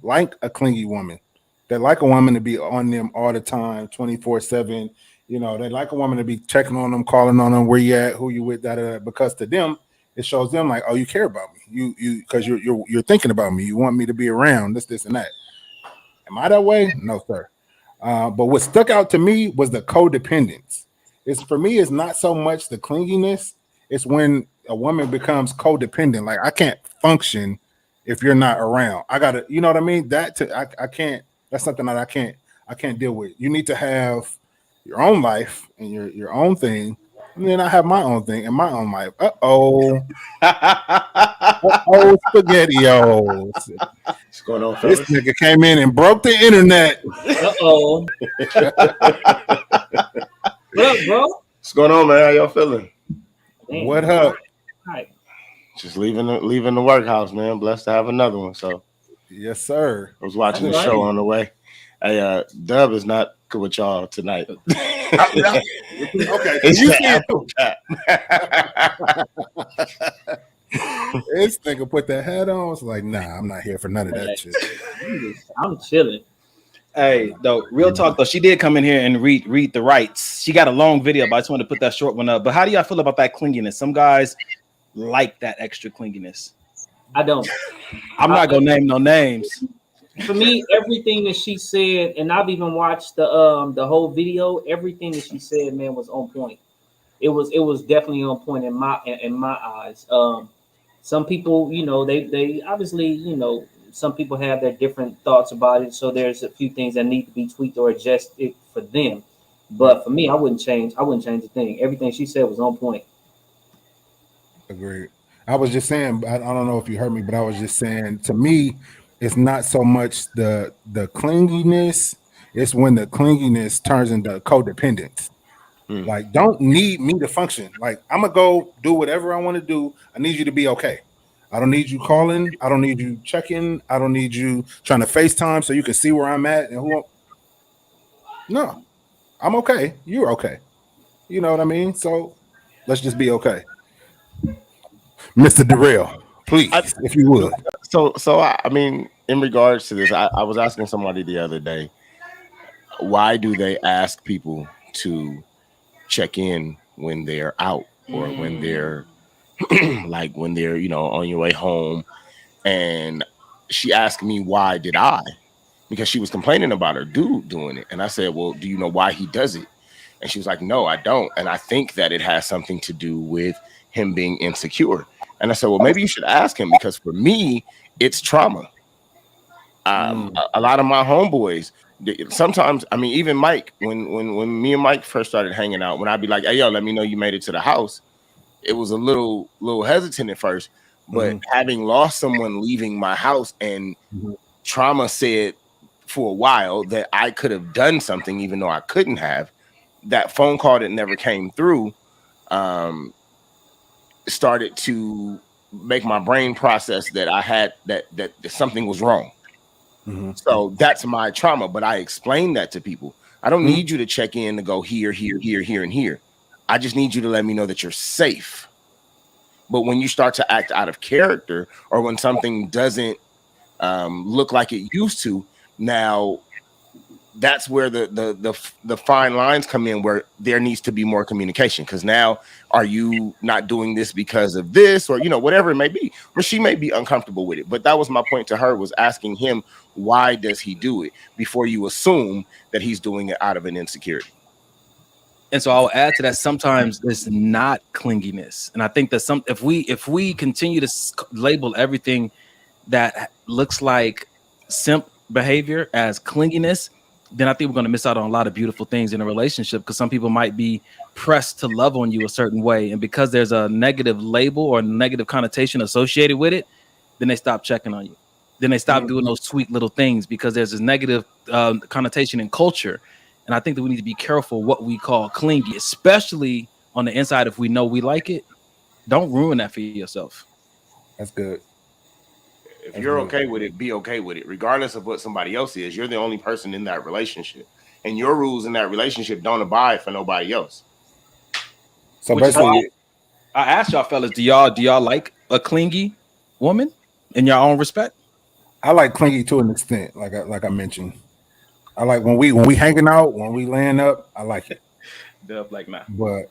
like a clingy woman. They like a woman to be on them all the time, 24/7. You know, they like a woman to be checking on them, calling on them, where you at, who you with, that. Because to them, it shows them like, oh, you care about me. You because you're thinking about me. You want me to be around. This, and that. Am I that way? No, sir. But what stuck out to me was the codependence. For me, it's not so much the clinginess. It's when a woman becomes codependent. Like, I can't function if you're not around. I gotta, you know what I mean? I can't. That's something that I can't I can't deal with. You need to have your own life and your own thing, and then I have my own thing and my own life. Oh, spaghettios. What's going on, This fellas? nigga came in and broke the internet. Uh-oh. What up, bro? What's going on, man? How y'all feeling? Damn. What up? Right. Just leaving the workhouse, man. Blessed to have another one. So Yes, sir. I was watching the All right. show on the way. Hey, Dub is not good with y'all tonight. Okay, It's you the see Apple Cap. this nigga put that hat on. It's like, nah, I'm not here for none of that shit. I'm chilling. Hey, though, real talk though, she did come in here and read the rights. She got a long video, but I just wanted to put that short one up. But how do y'all feel about that clinginess? Some guys like that extra clinginess. I don't. I'm not gonna name no names. For me, everything that she said, and I've even watched the whole video. Everything that she said, man, was on point. It was definitely on point in my eyes. Some people, you know, they obviously, you know, some people have their different thoughts about it. So there's a few things that need to be tweaked or adjusted for them. But for me, I wouldn't change a thing. Everything she said was on point. Agreed. I was just saying, I don't know if you heard me, but I was just saying, to me, it's not so much the clinginess, it's when the clinginess turns into codependence. Like, don't need me to function. Like, I'm gonna go do whatever I want to do. I need you to be okay. I don't need you calling. I don't need you checking. I don't need you trying to FaceTime so you can see where I'm at and who. No, I'm okay. You're okay. You know what I mean? So let's just be okay. Mr. Darrell, please, if you would. So I mean, in regards to this, I was asking somebody the other day, why do they ask people to check in when they're out or when they're like when they're, you know, on your way home? And she asked me, why did I? Because she was complaining about her dude doing it. And I said, well, do you know why he does it? And she was like, no, I don't. And I think that it has something to do with him being insecure. And I said, well, maybe you should ask him, because for me, it's trauma. A lot of my homeboys, sometimes, I mean, even Mike, when me and Mike first started hanging out, when I'd be like, hey, yo, let me know you made it to the house, it was a little hesitant at first. But having lost someone leaving my house, and trauma said for a while that I could have done something even though I couldn't have, that phone call that never came through started to make my brain process that I had that something was wrong. So that's my trauma. But I explained that to people. I don't need you to check in to go here, here, here, here, and here. I just need you to let me know that you're safe. But when you start to act out of character, or when something doesn't look like it used to, now that's where the fine lines come in, where there needs to be more communication. Because now, are you not doing this because of this, or, you know, whatever it may be, or she may be uncomfortable with it. But that was my point to her, was asking him, why does he do it, before you assume that he's doing it out of an insecurity. And so I'll add to that, sometimes it's not clinginess. And I think that if we continue to label everything that looks like simp behavior as clinginess, then I think we're going to miss out on a lot of beautiful things in a relationship, because some people might be pressed to love on you a certain way. And because there's a negative label or negative connotation associated with it, then they stop checking on you. Then they stop doing those sweet little things, because there's this negative connotation in culture. And I think that we need to be careful what we call clingy, especially on the inside. If we know we like it, don't ruin that for yourself. That's good. If you're okay with it, be okay with it, regardless of what somebody else is. You're the only person in that relationship, and your rules in that relationship don't abide for nobody else. So basically, I asked y'all fellas, do y'all like a clingy woman in your own respect? I like clingy to an extent, like I mentioned. I like when we hanging out, when we laying up, I like it. Dub like nah. But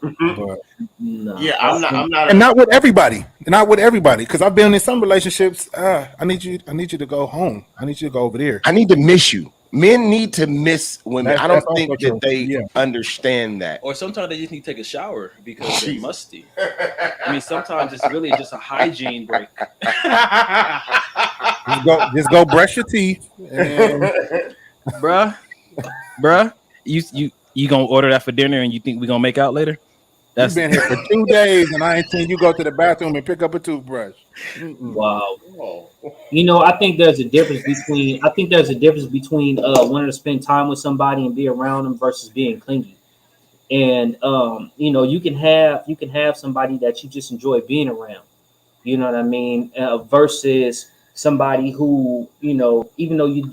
No. Yeah, I'm not, and not with everybody, because I've been in some relationships. I need you to go home. I need you to go over there. I need to miss you. Men need to miss women. I don't That's think also that they true. understand that. Or sometimes they just need to take a shower because they're musty. I mean, sometimes it's really just a hygiene break. Just go brush your teeth, and Bruh. bruh. You gonna order that for dinner and you think we gonna make out later? You've been here for 2 days and I ain't seen you go to the bathroom and pick up a toothbrush. Wow. You know, I think there's a difference between wanting to spend time with somebody and be around them versus being clingy. And you know, you can have somebody that you just enjoy being around. You know what I mean? Versus somebody who, you know, even though you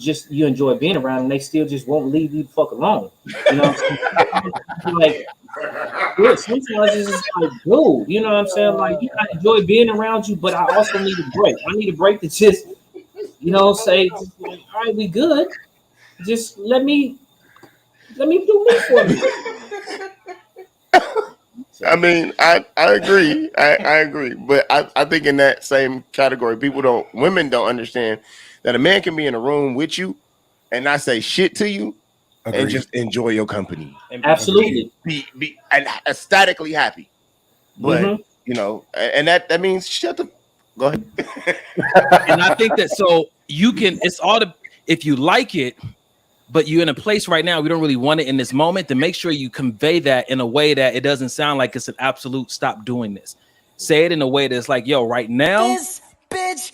enjoy being around them, they still just won't leave you the fuck alone. You know what I'm saying? Like, yeah, sometimes it's just like, dude, you know what I'm saying? Like, I enjoy being around you, but I also need a break. I need a break to just, you know, say, just like, all right, we good. Just let me do me for me. I mean, I agree. I agree. But I think in that same category, women don't understand that a man can be in a room with you and not say shit to you. Agreed. And just enjoy your company. Absolutely. Be ecstatically happy. But you know, and that means shut the go ahead. And I think that so you can if you like it, but you're in a place right now, we don't really want it in this moment, to make sure you convey that in a way that it doesn't sound like it's an absolute stop doing this. Say it in a way that's like, yo, right now. This bitch.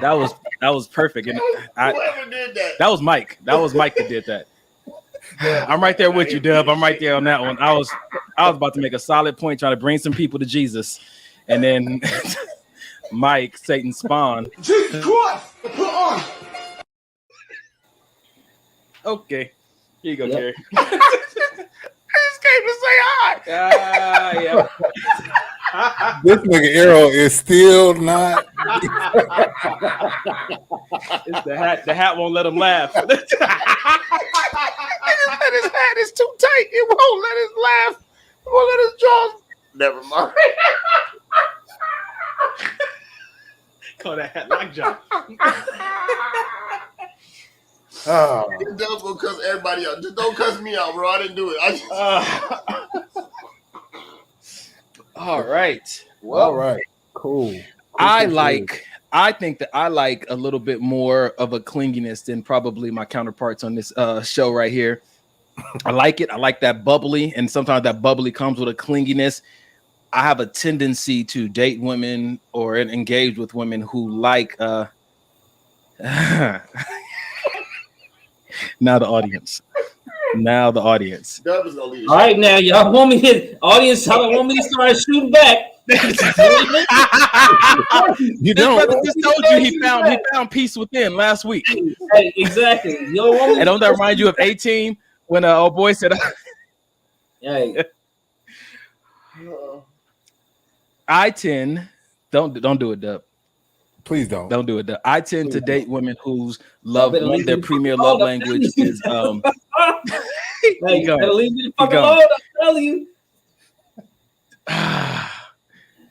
That was perfect. And whoever did that. That was Mike. That was Mike that did that. I'm right there with you, Dub. I'm right there on that one. I was about to make a solid point, trying to bring some people to Jesus. And then Mike, Satan spawn. Jesus Christ! Put on. Okay. Here you go, Gary. I just came to say hi. Yeah. This nigga Arrow is still not. It's the hat. The hat won't let him laugh. His hat is too tight. It won't let us laugh. It won't let us jaws. Never mind. Call that hat lockjaw. Don't go cuss everybody out. Just don't cuss me out, bro. I didn't do it. All right. Well, all right. Cool. I think that I like a little bit more of a clinginess than probably my counterparts on this show right here. I like it. I like that bubbly, and sometimes that bubbly comes with a clinginess. I have a tendency to date women or engage with women who like now the audience. Now the audience. All right, now y'all want me to audience? Y'all want me to start shooting back? You don't. Just told you he found peace within last week. Hey, exactly. You don't want me. And don't that remind you of 18 when old boy said, "Hey." I tend don't do it, Dub. Please don't do it, Dub. I tend to date women whose one of their premier love language is Hey, better leave me the fuck alone. I'm telling you.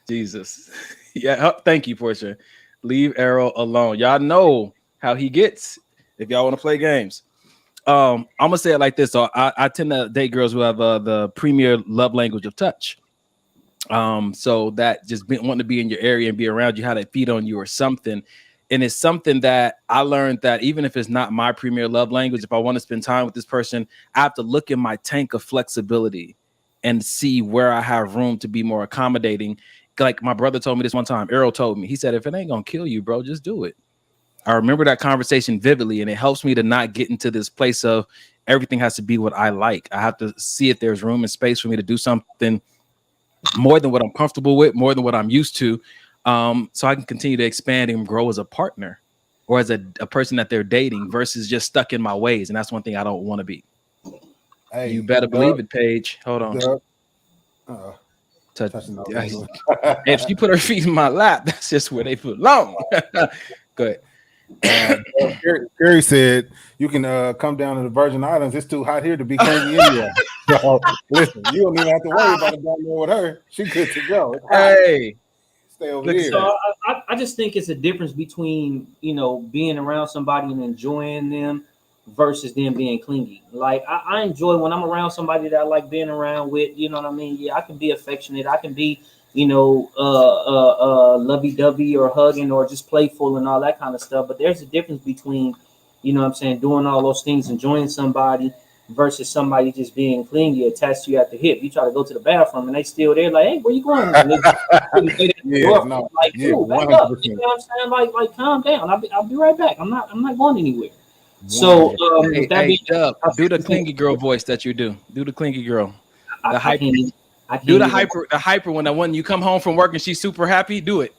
Jesus. Yeah, thank you, Portia. Leave Arrow alone. Y'all know how he gets if y'all want to play games. I'm gonna say it like this. So I tend to date girls who have the premier love language of touch. So that just wanting to be in your area and be around you, how they feed on you or something. And it's something that I learned that even if it's not my premier love language, if I want to spend time with this person, I have to look in my tank of flexibility and see where I have room to be more accommodating. Like my brother told me this one time, Errol told me, he said, if it ain't gonna kill you, bro, just do it. I remember that conversation vividly, and it helps me to not get into this place of everything has to be what I like. I have to see if there's room and space for me to do something more than what I'm comfortable with, more than what I'm used to, so I can continue to expand and grow as a partner or as a person that they're dating versus just stuck in my ways. And that's one thing I don't want to be. Hey, you better believe it, Paige. Hold on. If she put her feet in my lap, that's just where they belong. Go ahead. Gary said you can come down to the Virgin Islands. It's too hot here to be crazy anyway. So listen, you don't even have to worry about it down there with her. She good to go. Hey, stay over here. So I just think it's a difference between, you know, being around somebody and enjoying them versus them being clingy. Like I enjoy when I'm around somebody that I like being around with. You know what I mean? Yeah, I can be affectionate. I can be lovey-dovey or hugging or just playful and all that kind of stuff. But there's a difference between, doing all those things, enjoying somebody versus somebody just being clingy, attached to you at the hip. You try to go to the bathroom and they still there, like, hey, where you going? And they like, cool, back up. You know what I'm saying? Like, calm down. I'll be right back. I'm not going anywhere. So, Dub, do the clingy girl voice that you do. Do the clingy girl. The hyper. Do the hyper one. The one you come home from work and she's super happy. Do it.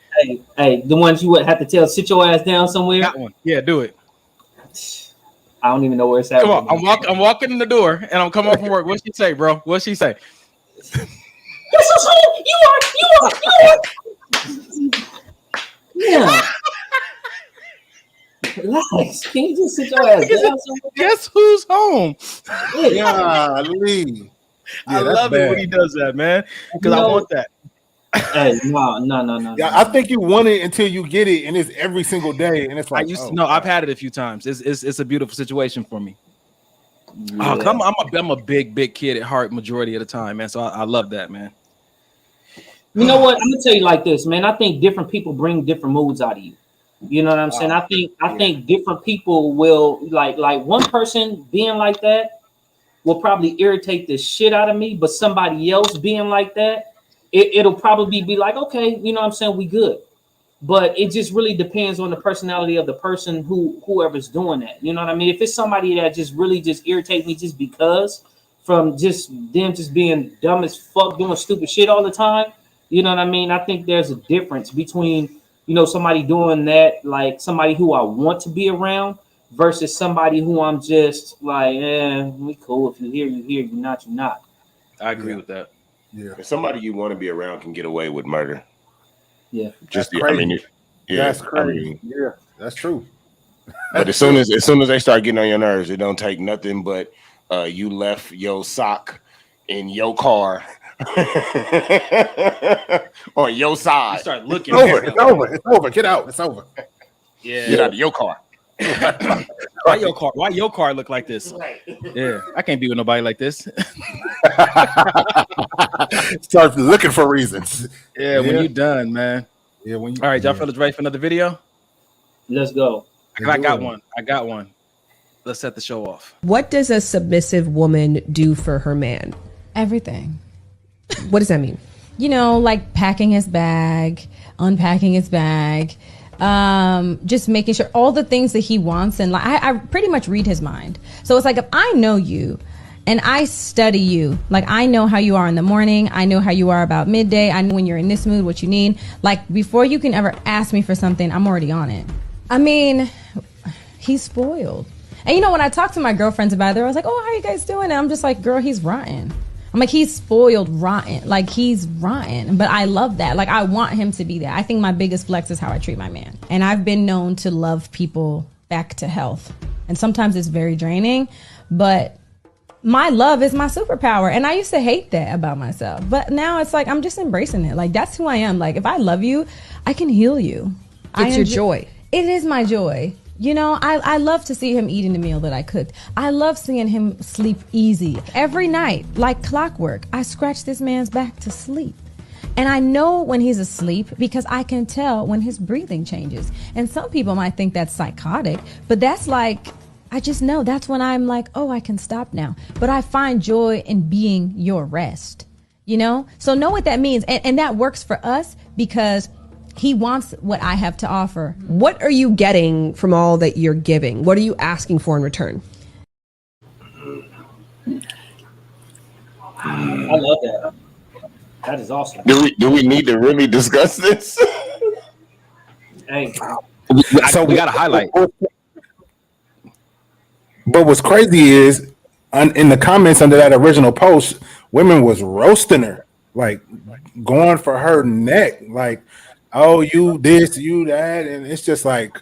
Hey, the ones you would have to tell, sit your ass down somewhere. That one. Yeah, do it. I don't even know where it's at. Come on, I'm walking in the door and I'm coming home from work. What'd she say, bro? What'd she say? You are. Yeah. Relax. Can you just sit your ass down somewhere? Guess who's home? Yeah, Lee. I love it when he does that, man. Because I want that. Hey, no. Yeah, I think you want it until you get it, and it's every single day, and it's like I've had it a few times. It's a beautiful situation for me. Yeah. I'm a big kid at heart majority of the time, man. So I love that, man. You know what? I'm gonna tell you like this, man. I think different people bring different moods out of you. You know what I'm saying? I think different people will like one person being like that will probably irritate the shit out of me, but somebody else being like that, it'll probably be like, okay, you know what I'm saying, we good. But it just really depends on the personality of the person whoever's doing that. You know what I mean? If it's somebody that just really just irritates me just because from just them just being dumb as fuck, doing stupid shit all the time, you know what I mean? I think there's a difference between, somebody doing that, like somebody who I want to be around versus somebody who I'm just like, we cool. If you're here, you're here. You're not, you're not. I agree with that. Yeah. If somebody you want to be around can get away with murder. Yeah. Just that's crazy. That's crazy. Yeah, that's true. But as soon as they start getting on your nerves, it don't take nothing but you left your sock in your car on your side. You start looking. It's over. Get out. It's over. Yeah. Get out of your car. Why your car look like this? Yeah, I can't be with nobody like this. Start looking for reasons. Yeah, when you done, man. Yeah, when you. All right, y'all fellas ready for another video? Let's go. I got one. Let's set the show off. What does a submissive woman do for her man? Everything. What does that mean? Like packing his bag, unpacking his bag, just making sure all the things that he wants. And I pretty much read his mind. So it's like, if I know you and I study you, like I know how you are in the morning, I know how you are about midday, I know when you're in this mood, what you need. Like before you can ever ask me for something, I'm already on it. I mean, he's spoiled. And when I talk to my girlfriends about it, I was like, oh, how you guys doing? And I'm just like, girl, he's rotten. I'm like, he's spoiled rotten. Like, he's rotten. But I love that. Like, I want him to be that. I think my biggest flex is how I treat my man. And I've been known to love people back to health. And sometimes it's very draining, but my love is my superpower. And I used to hate that about myself. But now it's like, I'm just embracing it. Like, that's who I am. Like, if I love you, I can heal you. It's your joy. It is my joy. I love to see him eating the meal that I cooked. I love seeing him sleep easy. Every night, like clockwork, I scratch this man's back to sleep. And I know when he's asleep because I can tell when his breathing changes. And some people might think that's psychotic, but that's like, I just know that's when I'm like, oh, I can stop now. But I find joy in being your rest, So know what that means. And that works for us because he wants what I have to offer. What are you getting from all that you're giving? What are you asking for in return? I love that. That is awesome. Do we need to really discuss this? Hey, so we got to highlight. But what's crazy is, in the comments under that original post, women was roasting her, like going for her neck, like, oh, you this, you that, and it's just like,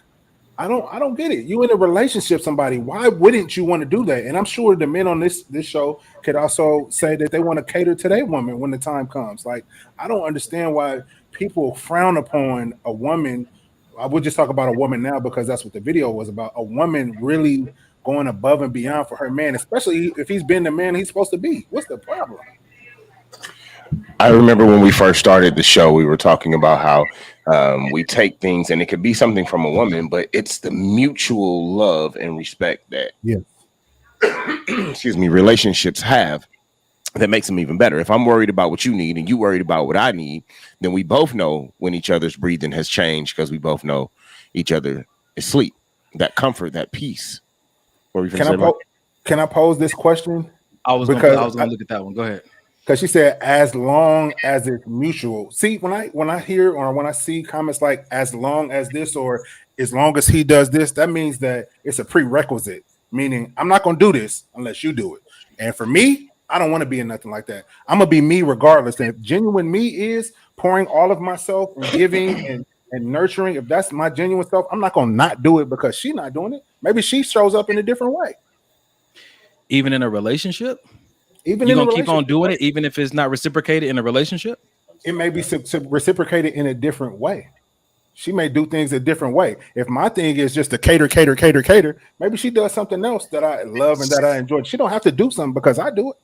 I don't get it. You in a relationship, somebody, why wouldn't you want to do that? And I'm sure the men on this show could also say that they want to cater to their woman when the time comes. Like, I don't understand why people frown upon a woman. I would just talk about a woman now because that's what the video was about. A woman really going above and beyond for her man, especially if he's been the man he's supposed to be. What's the problem? I remember when we first started the show, we were talking about how we take things, and it could be something from a woman, but it's the mutual love and respect that, excuse me, relationships have that makes them even better. If I'm worried about what you need and you worried about what I need, then we both know when each other's breathing has changed because we both know each other is asleep. That comfort, that peace. Can I pose this question? I was going to look at that one. Go ahead. Because she said, as long as it's mutual. See, when I hear or when I see comments like as long as this or as long as he does this, that means that it's a prerequisite, meaning I'm not going to do this unless you do it. And for me, I don't want to be in nothing like that. I'm going to be me regardless. And if genuine me is pouring all of myself and giving and nurturing, if that's my genuine self, I'm not going to not do it because she's not doing it. Maybe she shows up in a different way. Even in a relationship? Even you're gonna keep on doing it, even if it's not reciprocated in a relationship. It may be reciprocated in a different way. She may do things a different way. If my thing is just to cater, maybe she does something else that I love and that I enjoy. She don't have to do something because I do it.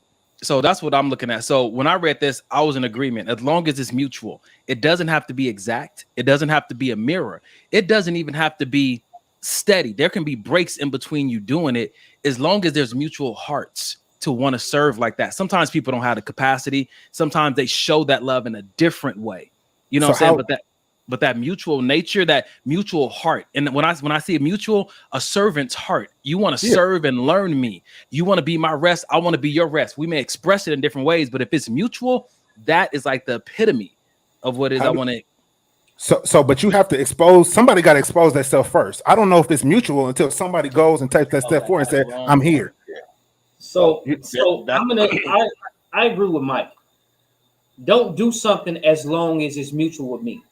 So that's what I'm looking at. So when I read this, I was in agreement. As long as it's mutual, it doesn't have to be exact. It doesn't have to be a mirror. It doesn't even have to be steady. There can be breaks in between you doing it, as long as there's mutual hearts to want to serve like that. Sometimes people don't have the capacity. Sometimes they show that love in a different way. You know what I'm saying? But that mutual nature, that mutual heart. And when I see a servant's heart, you want to serve and learn me. You want to be my rest. I want to be your rest. We may express it in different ways, but if it's mutual, that is like the epitome of what it is I want to. But you have to expose, somebody got to expose themselves first. I don't know if it's mutual until somebody goes and takes that step forward and says, I'm here. So I agree with Mike. Don't do something as long as it's mutual with me.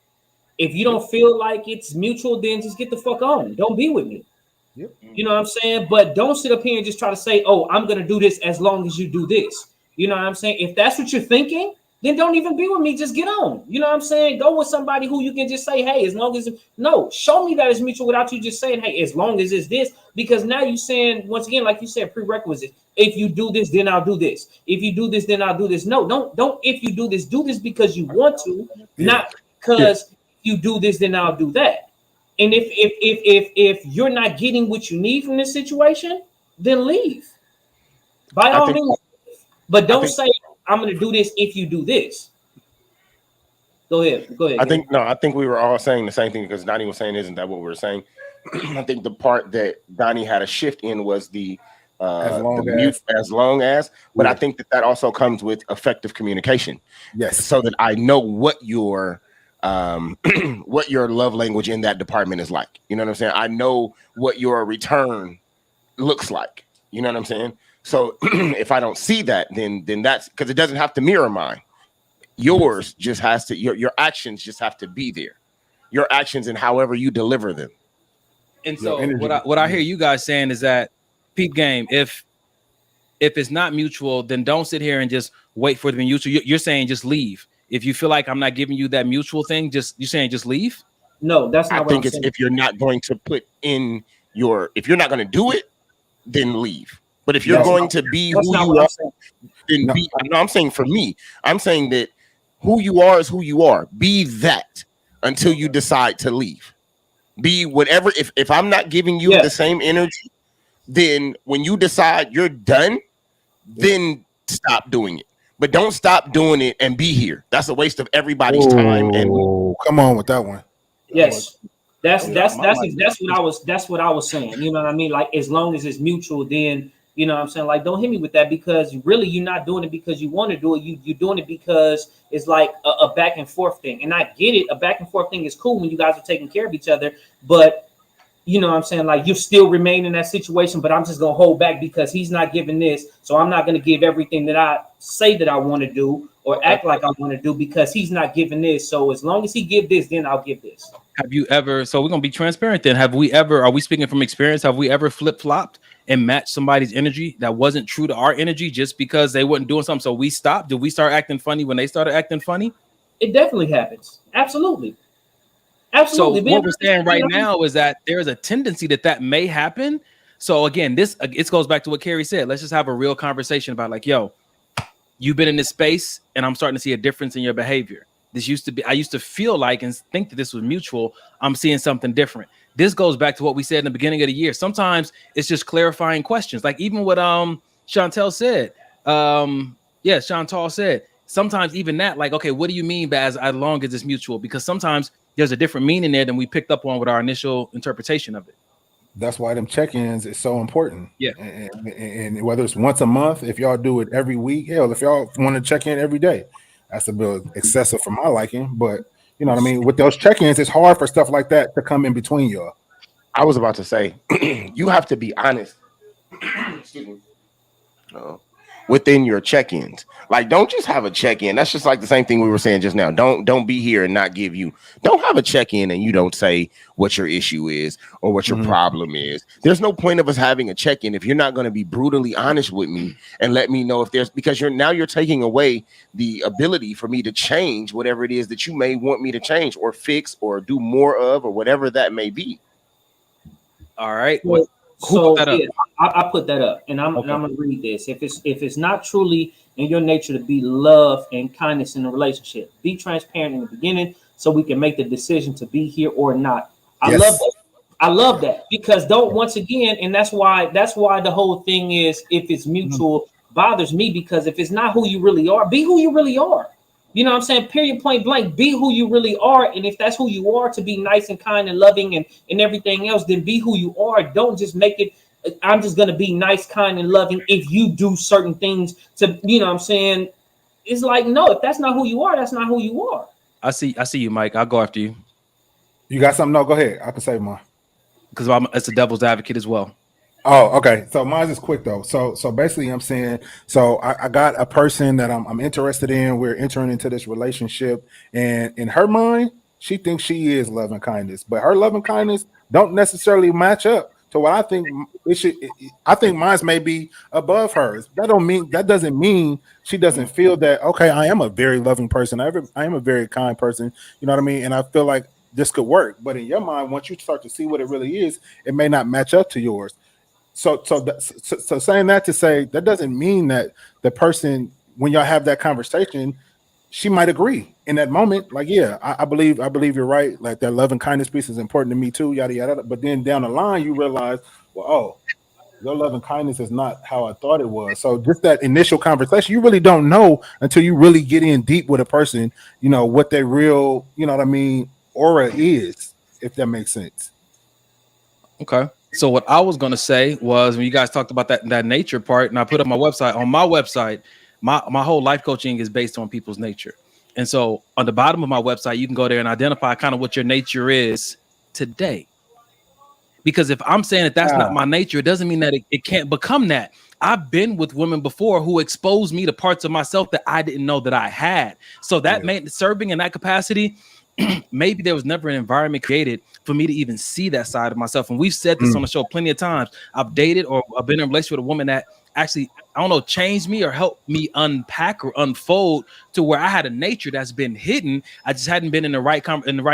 If you don't feel like it's mutual, then just get the fuck on. Don't be with me. Yep. You know what I'm saying? But don't sit up here and just try to say, oh, I'm going to do this as long as you do this. You know what I'm saying? If that's what you're thinking, then don't even be with me. Just get on. You know what I'm saying? Go with somebody who you can just say, hey, as long as no, show me that it's mutual without you just saying, hey, as long as it's this, because now you're saying, once again, like you said, prerequisites. If you do this, then I'll do this. If you do this, then I'll do this. No, don't. If you do this because you want to, not because you do this, then I'll do that. And if you're not getting what you need from this situation, then leave. By all means, but don't say I'm going to do this if you do this. Go ahead. I think we were all saying the same thing because Donnie was saying, isn't that what we were saying? I think the part that Donnie had a shift in was the as long as, but I think that also comes with effective communication. Yes. So that I know what your love language in that department is like. You know what I'm saying? I know what your return looks like. You know what I'm saying? So if I don't see that, then that's because it doesn't have to mirror mine. Yours just has to, your actions just have to be there. Your actions and however you deliver them. And so what I hear you guys saying is that, peep game, if it's not mutual, then don't sit here and just wait for it to be mutual. You're saying just leave. If you feel like I'm not giving you that mutual thing, you're saying just leave? No, that's not what I'm saying. If you're not going to put in if you're not going to do it, then leave. But if you're going to be who you are, then be. No, I'm saying for me, I'm saying that who you are is who you are. Be that until you decide to leave. Be whatever. If I'm not giving you the same energy, then when you decide you're done, then stop doing it. But don't stop doing it and be here. That's a waste of everybody's time. And come on with that one. Yes, that's what I was saying. You know what I mean? Like as long as it's mutual, then you know what I'm saying. Like don't hit me with that because really you're not doing it because you want to do it. You're doing it because it's like a back and forth thing. And I get it. A back and forth thing is cool when you guys are taking care of each other, but. You know what I'm saying? Like you still remain in that situation, but I'm just going to hold back because he's not giving this. So I'm not going to give everything that I say that I want to do or act like I want to do because he's not giving this. So as long as he give this, then I'll give this. Have you ever, so we're going to be transparent then. Are we speaking from experience? Have we ever flip-flopped and matched somebody's energy that wasn't true to our energy just because they weren't doing something? So we stopped. Did we start acting funny when they started acting funny? It definitely happens. Absolutely. So what we're saying right now is that there is a tendency that may happen. So again, it goes back to what Carrie said. Let's just have a real conversation about like, yo, you've been in this space and I'm starting to see a difference in your behavior. This used to be, I used to feel like and think that this was mutual. I'm seeing something different. This goes back to what we said in the beginning of the year. Sometimes it's just clarifying questions. Like even what Chantel said. Chantal said, sometimes even that, like, okay, what do you mean by as long as it's mutual? Because sometimes there's a different meaning there than we picked up on with our initial interpretation of it. That's why them check-ins is so important. Yeah. And whether it's once a month, if y'all do it every week, hell, if y'all want to check in every day, that's a bit excessive for my liking. But you know what I mean? With those check-ins, it's hard for stuff like that to come in between y'all. I was about to say, you have to be honest. Excuse me. Within your check-ins. Like, don't just have a check-in. That's just like the same thing we were saying just now. Don't be here and not give you. Don't have a check-in and you don't say what your issue is or what your problem is. There's no point of us having a check-in if you're not going to be brutally honest with me and let me know if there's, because you're taking away the ability for me to change whatever it is that you may want me to change or fix or do more of or whatever that may be. All right. So yeah, I put that up, and I'm gonna read this. If it's not truly in your nature to be love and kindness in a relationship, be transparent in the beginning so we can make the decision to be here or not. I love that. I love that because once again, and that's why the whole thing is, if it's mutual, bothers me, because if it's not who you really are, be who you really are. You know what I'm saying? Period, point blank. Be who you really are. And if that's who you are, to be nice and kind and loving and everything else, then be who you are. Don't just make it, I'm just going to be nice, kind, and loving if you do certain things to, you know what I'm saying? It's like, no, if that's not who you are, that's not who you are. I see you, Mike. I'll go after you. You got something? No, go ahead. I can say mine. Because it's a devil's advocate as well. Oh, okay. So mine is quick though. So basically, I'm saying, so I got a person that I'm interested in. We're entering into this relationship, and in her mind, she thinks she is love and kindness, but her love and kindness don't necessarily match up to what I think it should. I think mine's may be above hers. That doesn't mean she doesn't feel that. Okay, I am a very loving person. I am a very kind person. You know what I mean? And I feel like this could work. But in your mind, once you start to see what it really is, it may not match up to yours. So saying that to say that doesn't mean that the person, when y'all have that conversation, she might agree in that moment. Like, yeah, I believe you're right. Like that love and kindness piece is important to me too. Yada yada. But then down the line, you realize, well, oh, your love and kindness is not how I thought it was. So just that initial conversation, you really don't know until you really get in deep with a person. You know what their real, you know what I mean, aura is, if that makes sense. Okay. So what I was going to say was, when you guys talked about that nature part, and I put up my website, my whole life coaching is based on people's nature. And so on the bottom of my website, you can go there and identify kind of what your nature is today. Because if I'm saying that that's not my nature, it doesn't mean that it can't become that. I've been with women before who exposed me to parts of myself that I didn't know that I had. So that made serving in that capacity, maybe there was never an environment created for me to even see that side of myself. And we've said this on the show plenty of times. I've dated or I've been in a relationship with a woman that actually, I don't know, changed me or helped me unpack or unfold to where I had a nature that's been hidden. I just hadn't been in the right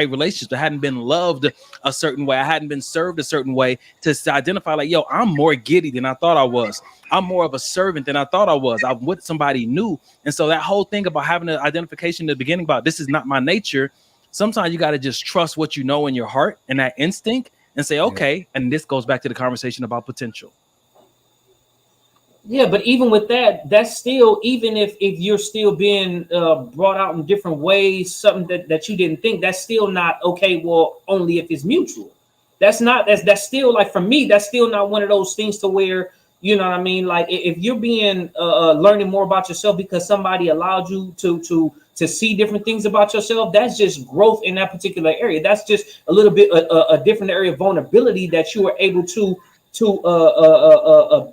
relationships. I hadn't been loved a certain way. I hadn't been served a certain way to identify like, yo, I'm more giddy than I thought I was. I'm more of a servant than I thought I was. I'm with somebody new. And so that whole thing about having an identification in the beginning about this is not my nature. Sometimes you got to just trust what you know in your heart and that instinct and say, okay. And this goes back to the conversation about potential. Yeah, but even with that, that's still, even if you're still being brought out in different ways, something that you didn't think, that's still not okay. Well, only if it's mutual. That's still, like, for me, that's still not one of those things to where, you know what I mean? Like, if you're being learning more about yourself because somebody allowed you to see different things about yourself, that's just growth in that particular area. That's just a little bit a different area of vulnerability that you are able to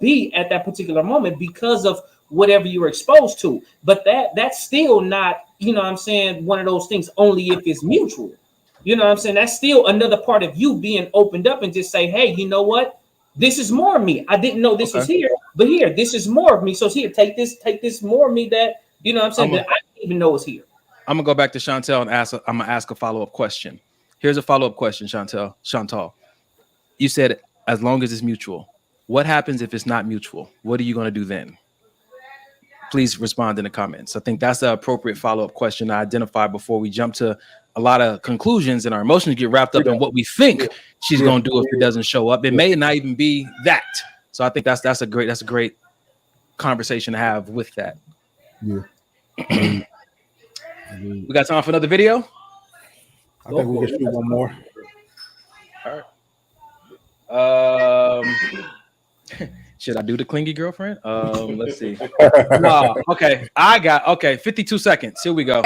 be at that particular moment because of whatever you were exposed to. But that's still not, you know what I'm saying, one of those things only if it's mutual. You know what I'm saying? That's still another part of you being opened up and just say, hey, you know what? This is more of me. I didn't know this was here, but here, this is more of me. So here, take this more of me that, you know what I'm saying, that I didn't even know was here. I'm gonna go back to Chantel and I'm gonna ask a follow-up question. Here's a follow-up question, Chantal. You said as long as it's mutual. What happens if it's not mutual? What are you gonna do then? please respond in the comments. I think that's the appropriate follow-up question to identify before we jump to a lot of conclusions and our emotions get wrapped up in what we think she's going to do if it doesn't show up. It may not even be that. So I think that's a great conversation to have with that. Yeah. We got time for another video? I think we can shoot one more. All right. Should I do the clingy girlfriend? Let's see. Wow. Okay. 52 seconds. Here we go.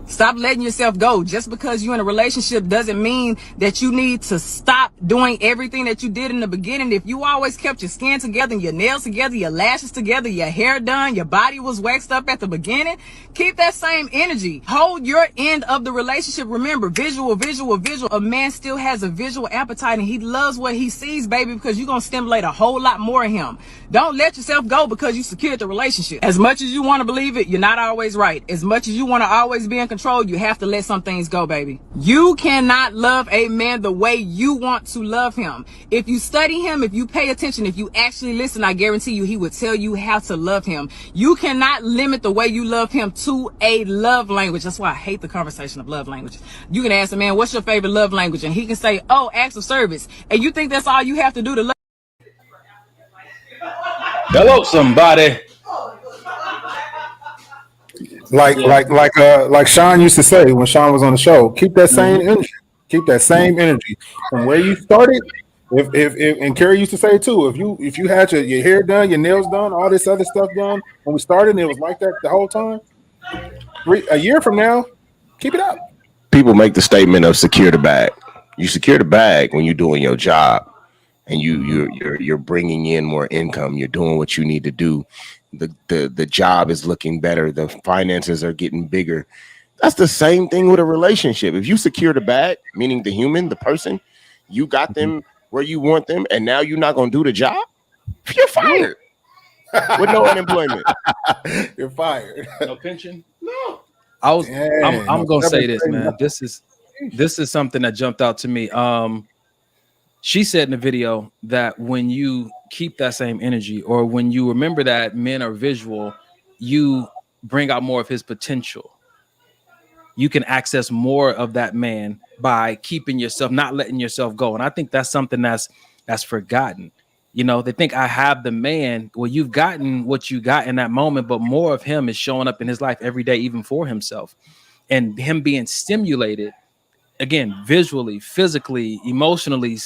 Stop letting yourself go. Just because you're in a relationship doesn't mean that you need to stop doing everything that you did in the beginning. If you always kept your skin together, your nails together, your lashes together, your hair done, your body was waxed up at the beginning, keep that same energy. Hold your end of the relationship. Remember, visual. A man still has a visual appetite and he loves what he sees, baby, because you're going to stimulate a whole lot more of him. Don't let yourself go because you secured the relationship. As much as you want to believe it, you're not always right. As much as you want to always be in control, you have to let some things go, baby. You cannot love a man the way you want to love him. If you study him, if you pay attention, if you actually listen, I guarantee you he would tell you how to love him. You cannot limit the way you love him to a love language. That's why I hate the conversation of love languages. You can ask a man, what's your favorite love language? And he can say, oh, acts of service. And you think that's all you have to do to love? Hello, somebody. Like Sean used to say when Sean was on the show, keep that same energy. Keep that same energy from where you started. If and Carrie used to say too, if you had your hair done, your nails done, all this other stuff done when we started, and it was like that the whole time. A year from now, keep it up. People make the statement of secure the bag. You secure the bag when you're doing your job. And you're bringing in more income. You're doing what you need to do. The job is looking better. The finances are getting bigger. That's the same thing with a relationship. If you secure the bag, meaning the human, the person, you got them where you want them, and now you're not going to do the job, you're fired. With no unemployment. You're fired. No pension? No. I'm going to say this, man. This is something that jumped out to me. She said in the video that when you keep that same energy, or when you remember that men are visual, you bring out more of his potential. You can access more of that man by keeping yourself, not letting yourself go. And I think that's something that's forgotten. You know, they think I have the man. Well, you've gotten what you got in that moment, but more of him is showing up in his life every day, even for himself, and him being stimulated. Again, visually, physically, emotionally,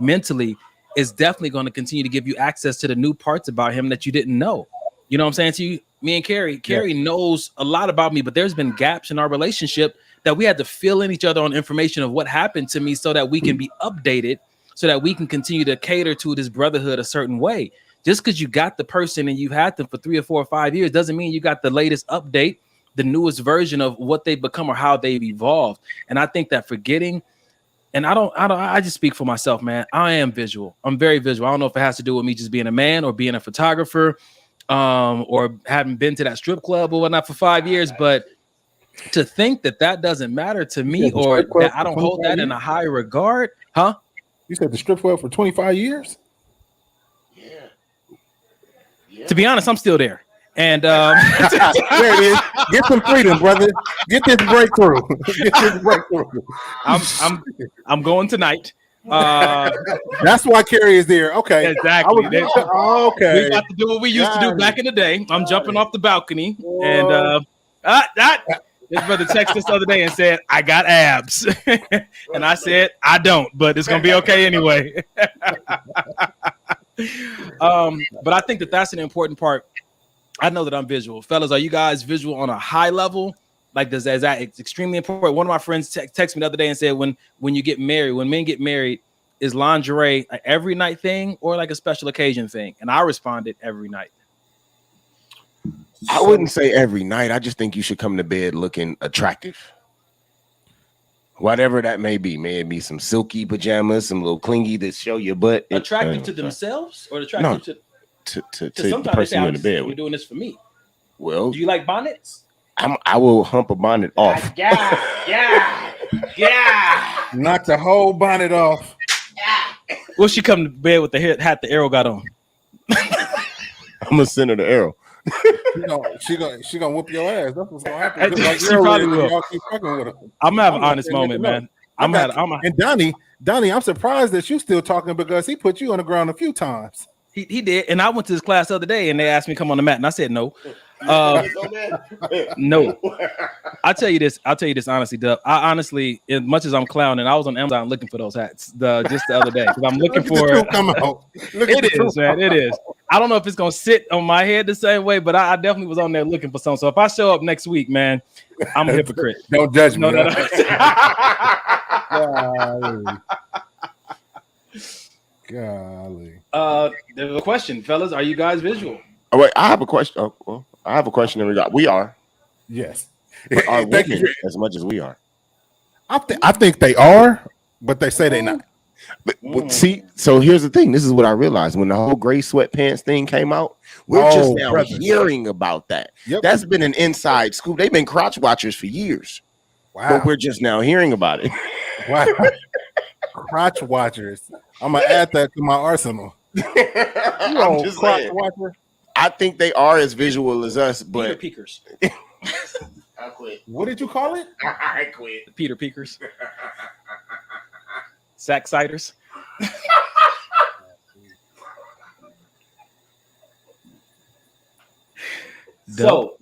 mentally, is definitely going to continue to give you access to the new parts about him that you didn't know. You know what I'm saying to you? Me and Carrie knows a lot about me, but there's been gaps in our relationship that we had to fill in each other on information of what happened to me so that we can be updated, so that we can continue to cater to this brotherhood a certain way. Just because you got the person and you've had them for 3 or 4 or 5 years doesn't mean you got the latest update, the newest version of what they've become or how they've evolved. And I think that forgetting, and I just speak for myself, man. I am visual. I'm very visual. I don't know if it has to do with me just being a man or being a photographer, or having been to that strip club or whatnot for 5 years. But to think that doesn't matter to me, or that I don't hold that in a high regard, huh? You said the strip club for 25 years? Yeah. To be honest, I'm still there. And there it is. Get some freedom, brother. Get this breakthrough. I'm going tonight. That's why Carrie is there. Okay, exactly. Okay, we got to do what we used to do back in the day. I'm jumping off the balcony, and this brother texted us the other day and said, "I got abs," and I said, "I don't," but it's gonna be okay anyway. But I think that's an important part. I know that I'm visual. Fellas, are you guys visual on a high level? Like, is that extremely important? One of my friends texted me the other day and said, when you get married, when men get married, is lingerie an every night thing or like a special occasion thing? And I responded, every night. I wouldn't say every night. I just think you should come to bed looking attractive. Whatever that may be. May it be some silky pajamas, some little clingy that show your butt. Attractive to themselves or attractive to the person you're in the bed with. You're doing this for me. Well, do you like bonnets? I will hump a bonnet off. Yeah. Knock the whole bonnet off. Will she come to bed with the hat the arrow got on? I'm gonna send her the arrow. She gonna whoop your ass. That's what's gonna happen. She Like probably will. y'all keep fucking with her. I'm gonna have an not honest saying moment, nothing man. else. And Donnie, I'm surprised that you still talking because he put you on the ground a few times. He did, and I went to his class the other day, and they asked me to come on the mat, and I said no. No. I'll tell you this honestly, Dub. I honestly, as much as I'm clowning, I was on Amazon looking for those hats just the other day because I'm looking for it. Come out. It is, man. It is. I don't know if it's gonna sit on my head the same way, but I definitely was on there looking for some. So if I show up next week, man, I'm a hypocrite. Don't judge me. No. Golly. There's a question, fellas. Are you guys visual? Oh, wait, I have a question. Oh, well, I have a question in regard. We are. Yes. But are women as much as we are? I think they are, but they say they're not. But see, so here's the thing. This is what I realized when the whole gray sweatpants thing came out. We're just now hearing about that. Yep. That's been an inside scoop. They've been crotch watchers for years. Wow. But we're just now hearing about it. Wow. Crotch watchers. I'm gonna add that to my arsenal. I'm just saying. Watcher. I think they are as visual as us, but Peter Peekers. I quit. What did you call it? I quit. Peter Peekers. Sack ciders. So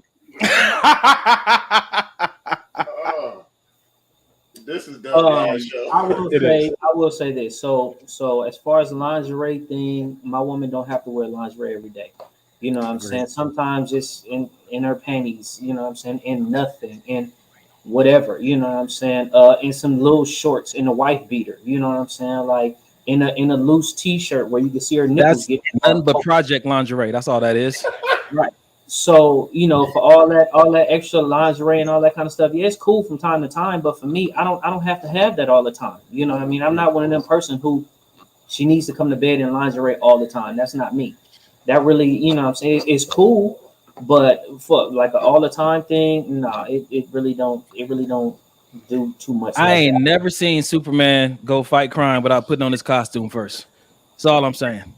this is I will say this. So as far as the lingerie thing, my woman don't have to wear lingerie every day. You know what I'm saying? Sometimes just in her panties, you know what I'm saying, in nothing, in whatever, you know what I'm saying, in some little shorts, in a wife beater, you know what I'm saying, like in a loose t-shirt where you can see her nipples. That's nothing but project lingerie. That's all that is. Right. So, you know, for all that extra lingerie and all that kind of stuff, yeah, it's cool from time to time. But for me, I don't have to have that all the time. You know what I mean? I'm not one of them person who she needs to come to bed in lingerie all the time. That's not me. That really, you know what I'm saying, it's cool, but for like an all the time thing, nah, it really don't do too much. I ain't never seen Superman go fight crime without putting on his costume first. That's all I'm saying.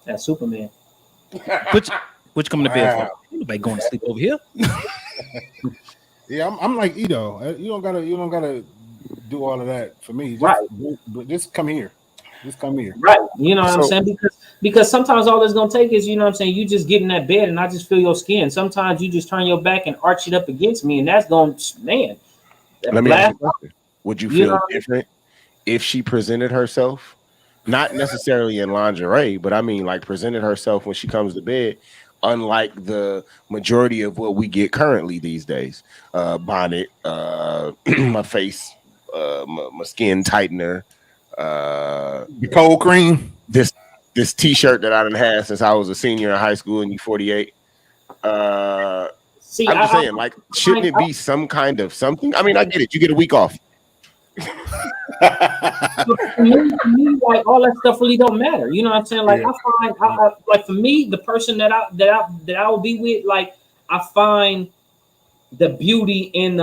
That's Superman. What you coming to bed for? Nobody going to sleep over here. Yeah, I'm like Ito. You don't gotta do all of that for me. Right. But just come here. Just come here. Right. You know what I'm saying? Because sometimes all it's gonna take is, you know what I'm saying, you just get in that bed and I just feel your skin. Sometimes you just turn your back and arch it up against me, and that's going, man. Let me ask you a question. Would you feel different if she presented herself, not necessarily in lingerie, but I mean like presented herself when she comes to bed, unlike the majority of what we get currently these days? Bonnet, my face, my skin tightener, the cold cream, this t-shirt that I done had since I was a senior in high school, and you 48. See, I'm just saying, like, shouldn't it be some kind of something? I mean, I get it. You get a week off. For me, like all that stuff really don't matter. You know what I'm saying? Like I find, like for me, the person that I will be with, like I find the beauty in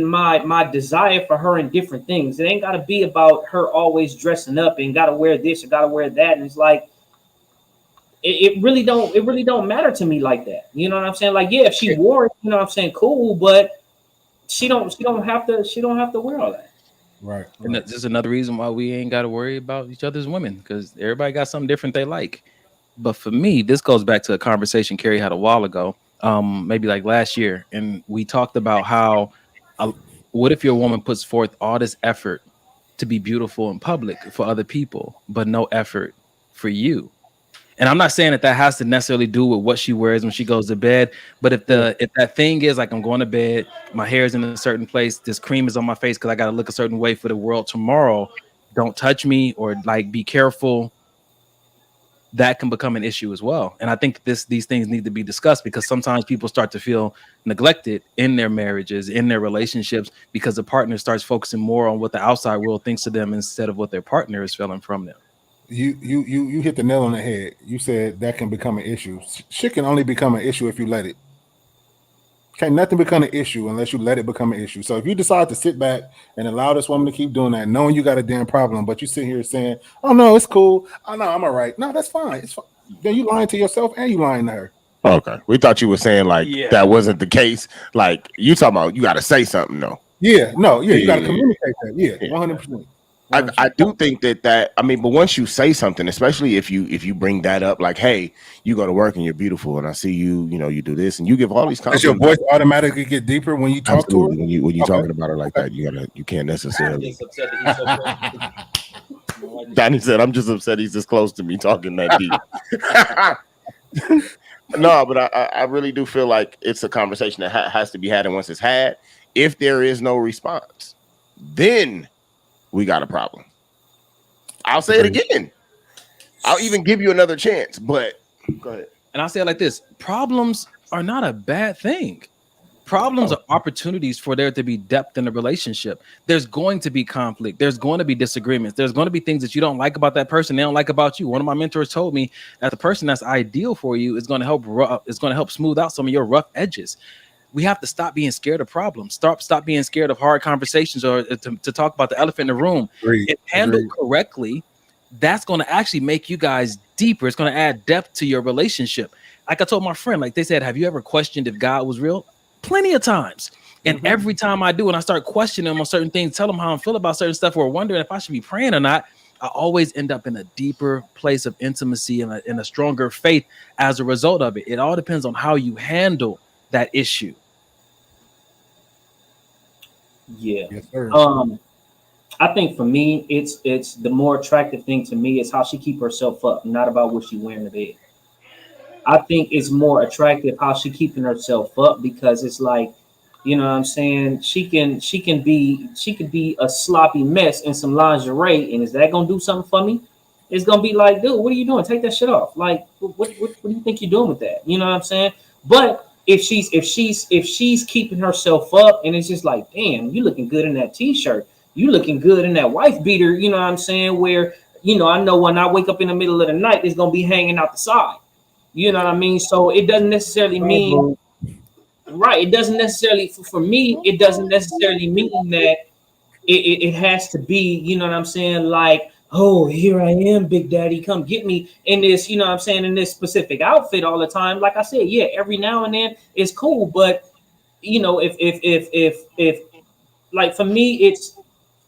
my desire for her in different things. It ain't got to be about her always dressing up and got to wear this or got to wear that. And it's like it really don't matter to me like that. You know what I'm saying? Like, yeah, if she wore it, you know what I'm saying, cool, but she don't have to wear all that. Right. And that's just another reason why we ain't got to worry about each other's women, because everybody got something different they like. But for me, this goes back to a conversation Carrie had a while ago, maybe like last year, and we talked about how what if your woman puts forth all this effort to be beautiful in public for other people, but no effort for you? And I'm not saying that has to necessarily do with what she wears when she goes to bed, but if that thing is like, I'm going to bed, my hair is in a certain place, this cream is on my face because I got to look a certain way for the world tomorrow, don't touch me, or like be careful, that can become an issue as well. And I think these things need to be discussed, because sometimes people start to feel neglected in their marriages, in their relationships, because the partner starts focusing more on what the outside world thinks of them instead of what their partner is feeling from them. You hit the nail on the head. You said that can become an issue. Shit can only become an issue if you let it. Can't nothing become an issue unless you let it become an issue. So if you decide to sit back and allow this woman to keep doing that, knowing you got a damn problem, but you sit here saying, "Oh no, it's cool. Oh no, I'm all right." No, that's fine. It's fine. Then you lying to yourself and you lying to her. Okay, we thought you were saying like Yeah. that wasn't the case. Like you talking about, you got to say something though. Yeah, no, yeah, you got to communicate that. Yeah, 100%. I do think that I mean, but once you say something, especially if you bring that up, like, hey, you go to work and you're beautiful, and I see you, you know, you do this, and you give all these Does compliments. your voice automatically get deeper when you talk to her? When you talking about her like that, you can't necessarily. Donnie said, "I'm just upset he's this close to me talking that deep." No, but I really do feel like it's a conversation that has to be had, and once it's had, if there is no response, then we got a problem. I'll say it again. I'll even give you another chance, but go ahead. And I'll say it like this: problems are not a bad thing. Problems are opportunities for there to be depth in a relationship. There's going to be conflict. There's going to be disagreements. There's going to be things that you don't like about that person. They don't like about you. One of my mentors told me that the person that's ideal for you is going to help smooth out some of your rough edges. We have to stop being scared of problems. Stop being scared of hard conversations, or to talk about the elephant in the room. If handled correctly, that's going to actually make you guys deeper. It's going to add depth to your relationship. Like I told my friend, like they said, have you ever questioned if God was real? Plenty of times. And every time I do, and I start questioning him on certain things, tell him how I feel about certain stuff, or wondering if I should be praying or not, I always end up in a deeper place of intimacy and a stronger faith as a result of it. It all depends on how you handle that issue. Yeah. Yes, sir. I think for me, it's the more attractive thing to me is how she keep herself up, not about what she wearing to bed. I think it's more attractive how she keeping herself up, because it's like, you know what I'm saying? She could be a sloppy mess in some lingerie, and is that gonna do something for me? It's gonna be like, dude, what are you doing? Take that shit off. Like, what do you think you're doing with that? You know what I'm saying? But if she's keeping herself up, and it's just like, damn, you looking good in that t-shirt, you looking good in that wife beater, you know what I'm saying? Where, you know, I know when I wake up in the middle of the night, it's gonna be hanging out the side. You know what I mean? So it doesn't necessarily mean, right? It doesn't necessarily, for me, it doesn't necessarily mean that it has to be, you know what I'm saying? Like, oh, here I am, Big Daddy, come get me in this, you know what I'm saying, in this specific outfit all the time. Like I said, yeah, every now and then it's cool, but you know, if like for me, it's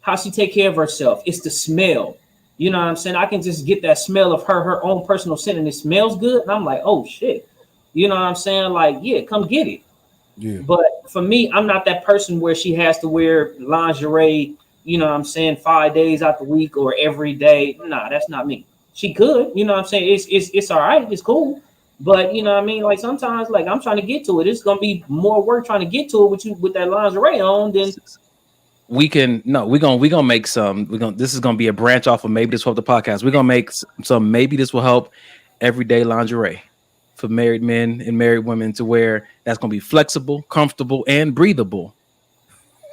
how she take care of herself. It's the smell. You know what I'm saying? I can just get that smell of her own personal scent, and it smells good. And I'm like, oh shit. You know what I'm saying? Like, yeah, come get it. Yeah. But for me, I'm not that person where she has to wear lingerie, you know what I'm saying, 5 days out the week or every day. Nah, that's not me. She could, you know what I'm saying? It's all right, it's cool. But you know what I mean? Like sometimes, like I'm trying to get to it. It's gonna be more work trying to get to it with you with that lingerie on than We're gonna make some. This is gonna be a branch off of Maybe This Will Help the podcast. We're gonna make some Maybe This Will Help everyday lingerie for married men and married women to wear. That's gonna be flexible, comfortable, and breathable.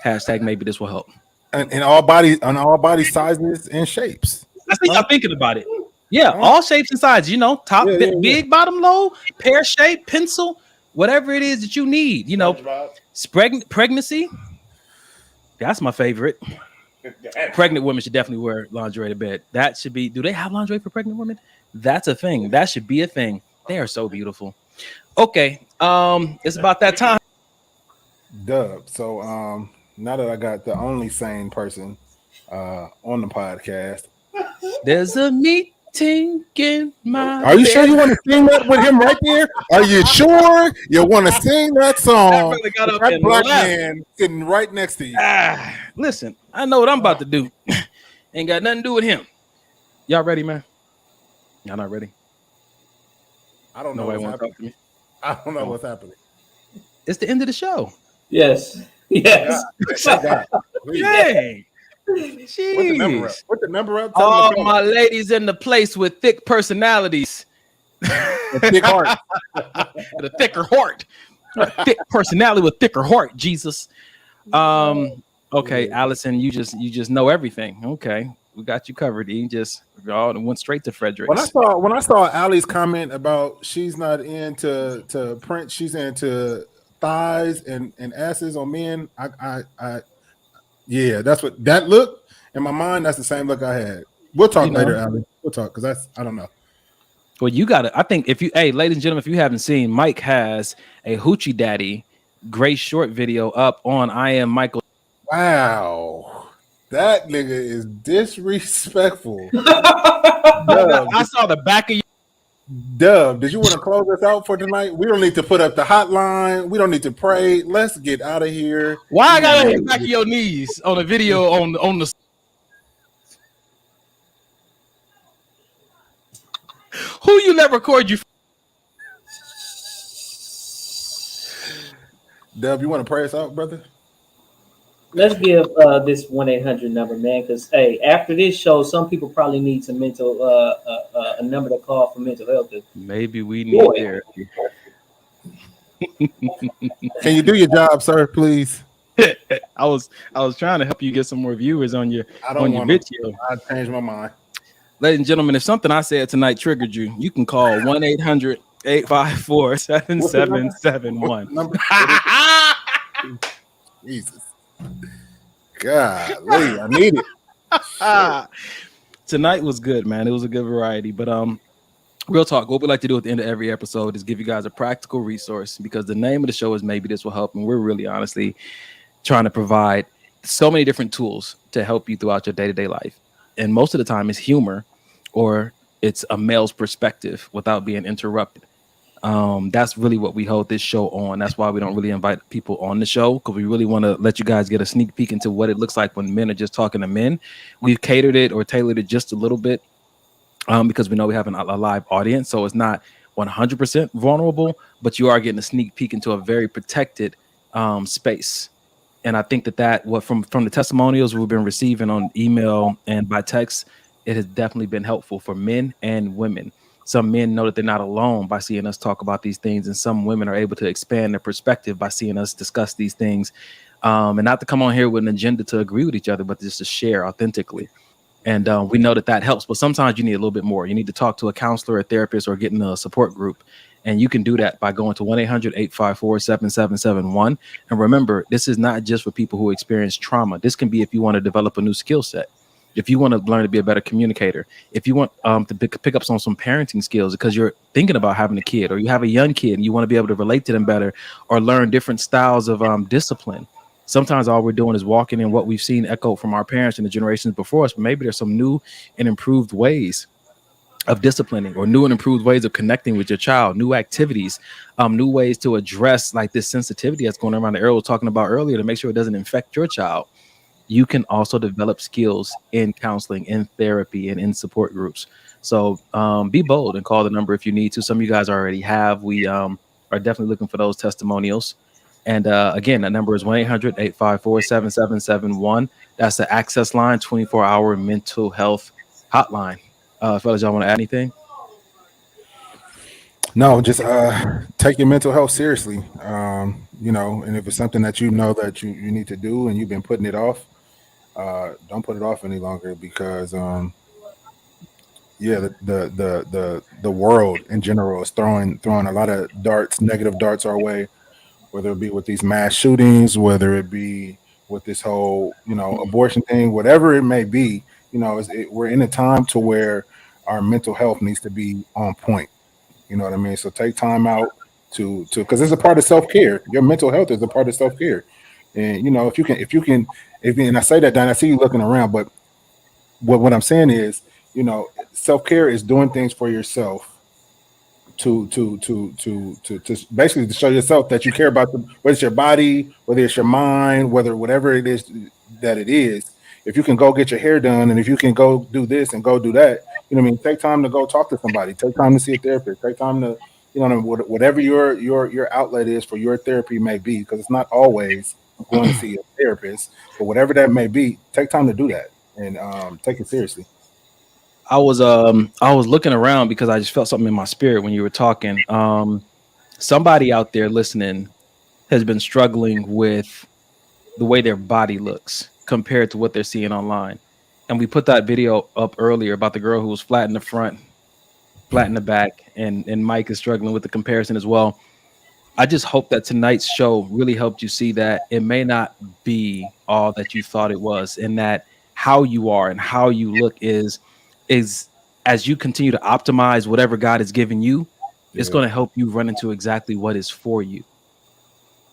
Hashtag Maybe This Will Help. And all body sizes and shapes. I think y'all thinking about it. Yeah, all shapes and sizes. You know, top, big, bottom, low, pear shape, pencil, whatever it is that you need. You know, pregnancy. That's my favorite. Pregnant women should definitely wear lingerie to bed. That should be. Do they have lingerie for pregnant women? That's a thing. That should be a thing. They are so beautiful. Okay, it's about that time. Dub. So now that I got the only sane person on the podcast, there's a meeting in my. Are you sure you want to sing that with him right there? Are you sure you want to sing that song? That black man sitting right next to you. Listen, I know what I'm about to do. Ain't got nothing to do with him. Y'all ready, man? Y'all not ready? I don't know what's happening. I don't know what's happening. It's the end of the show. Yes. Yes. Yay. Jeez. Put the number up. All my ladies in the place with thick personalities. A thick heart. With a thicker heart. A thick personality with thicker heart, Jesus. Okay, Allison, you just know everything. Okay. We got you covered. You just went straight to Frederick. When I saw Allie's comment about she's not into print, she's into thighs and asses on men. Yeah, that's what that look in my mind. That's the same look I had. We'll talk later, Allie. We'll talk because I don't know. Well, you got to. I think if you, hey, ladies and gentlemen, if you haven't seen, Mike has a Hoochie Daddy gray short video up on I Am Michael. Wow, that nigga is disrespectful. I saw the back of you. Dub, did you want to close us out for tonight? We don't need to put up the hotline. We don't need to pray. Let's get out of here. Why I gotta hit the back of your knees on the video on the. Who you let record you? Dub, you want to pray us out, brother? Let's give this 1-800 number, man, because hey, after this show, some people probably need some mental a number to call for mental health. Maybe we need therapy. Can you do your job, sir, please? I was trying to help you get some more viewers on your video. I changed my mind. Ladies and gentlemen, if something I said tonight triggered you, you can call 1-800-854-7771. Jesus. Golly, I need it. Tonight was good, man. It was a good variety. But real talk, what we like to do at the end of every episode is give you guys a practical resource, because the name of the show is Maybe This Will Help. And we're really honestly trying to provide so many different tools to help you throughout your day-to-day life. And most of the time it's humor, or it's a male's perspective without being interrupted. That's really what we hold this show on. That's why we don't really invite people on the show, because we really want to let you guys get a sneak peek into what it looks like when men are just talking to men. We've catered it or tailored it just a little bit because we know we have a live audience, so it's not 100% vulnerable, but you are getting a sneak peek into a very protected space. And I think that what from the testimonials we've been receiving on email and by text, it has definitely been helpful for men and women. Some men know that they're not alone by seeing us talk about these things, and some women are able to expand their perspective by seeing us discuss these things, and not to come on here with an agenda to agree with each other, but just to share authentically. And we know that helps, but sometimes you need a little bit more. You need to talk to a counselor, a therapist, or get in a support group. And you can do that by going to 1-800-854-7771. And remember, this is not just for people who experience trauma. This can be if you want to develop a new skill set, if you want to learn to be a better communicator, if you want to pick up some parenting skills because you're thinking about having a kid, or you have a young kid and you want to be able to relate to them better, or learn different styles of discipline. Sometimes all we're doing is walking in what we've seen echoed from our parents and the generations before us, but maybe there's some new and improved ways of disciplining, or new and improved ways of connecting with your child, new activities, new ways to address like this sensitivity that's going around the area we were talking about earlier, to make sure it doesn't infect your child. You can also develop skills in counseling, in therapy, and in support groups. So be bold and call the number if you need to. Some of you guys already have. We are definitely looking for those testimonials. And again, that number is 1-800-854-7771. That's the access line, 24-hour mental health hotline. Fellas, y'all want to add anything? No, just take your mental health seriously. And if it's something that you know that you need to do and you've been putting it off, don't put it off any longer, because the world in general is throwing a lot of negative darts our way, whether it be with these mass shootings, whether it be with this whole abortion thing, whatever it may be. We're in a time to where our mental health needs to be on point. You know what I mean? So take time out to because it's a part of self-care. Your mental health is a part of self-care. And if you can, and I say that, Dan, I see you looking around, but what I'm saying is, self-care is doing things for yourself to basically to show yourself that you care about whether it's your body, whether it's your mind, whatever it is that it is. If you can go get your hair done, and if you can go do this and go do that, take time to go talk to somebody, take time to see a therapist, take time to, whatever your outlet is for your therapy may be, because it's not always going to see a therapist, but whatever that may be, take time to do that and take it seriously. I was looking around because I just felt something in my spirit when you were talking. Somebody out there listening has been struggling with the way their body looks compared to what they're seeing online. And we put that video up earlier about the girl who was flat in the front, flat in the back, and Mike is struggling with the comparison as well. I just hope that tonight's show really helped you see that it may not be all that you thought it was, and that how you are and how you look is as you continue to optimize whatever God has given you, it's going to help you run into exactly what is for you.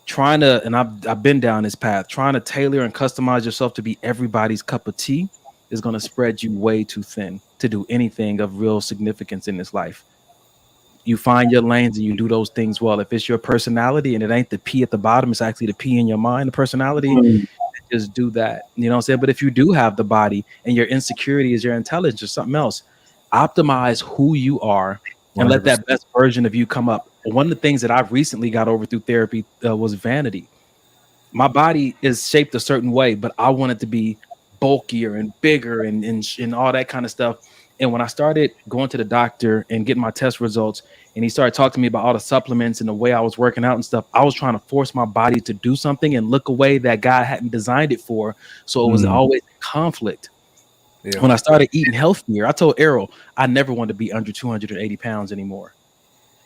Trying to, and I've been down this path, trying to tailor and customize yourself to be everybody's cup of tea is going to spread you way too thin to do anything of real significance in this life. You find your lanes and you do those things well. If it's your personality and it ain't the P at the bottom, it's actually the P in your mind, the personality, just do that. You know what I'm saying? But if you do have the body and your insecurity is your intelligence or something else, optimize who you are and 100%. Let that best version of you come up. One of the things that I've recently got over through therapy was vanity. My body is shaped a certain way, but I want it to be bulkier and bigger and all that kind of stuff. And when I started going to the doctor and getting my test results, and he started talking to me about all the supplements and the way I was working out and stuff, I was trying to force my body to do something and look a way that God hadn't designed it for. So it was always in conflict. Yeah. When I started eating healthier, I told Errol I never wanted to be under 280 pounds anymore.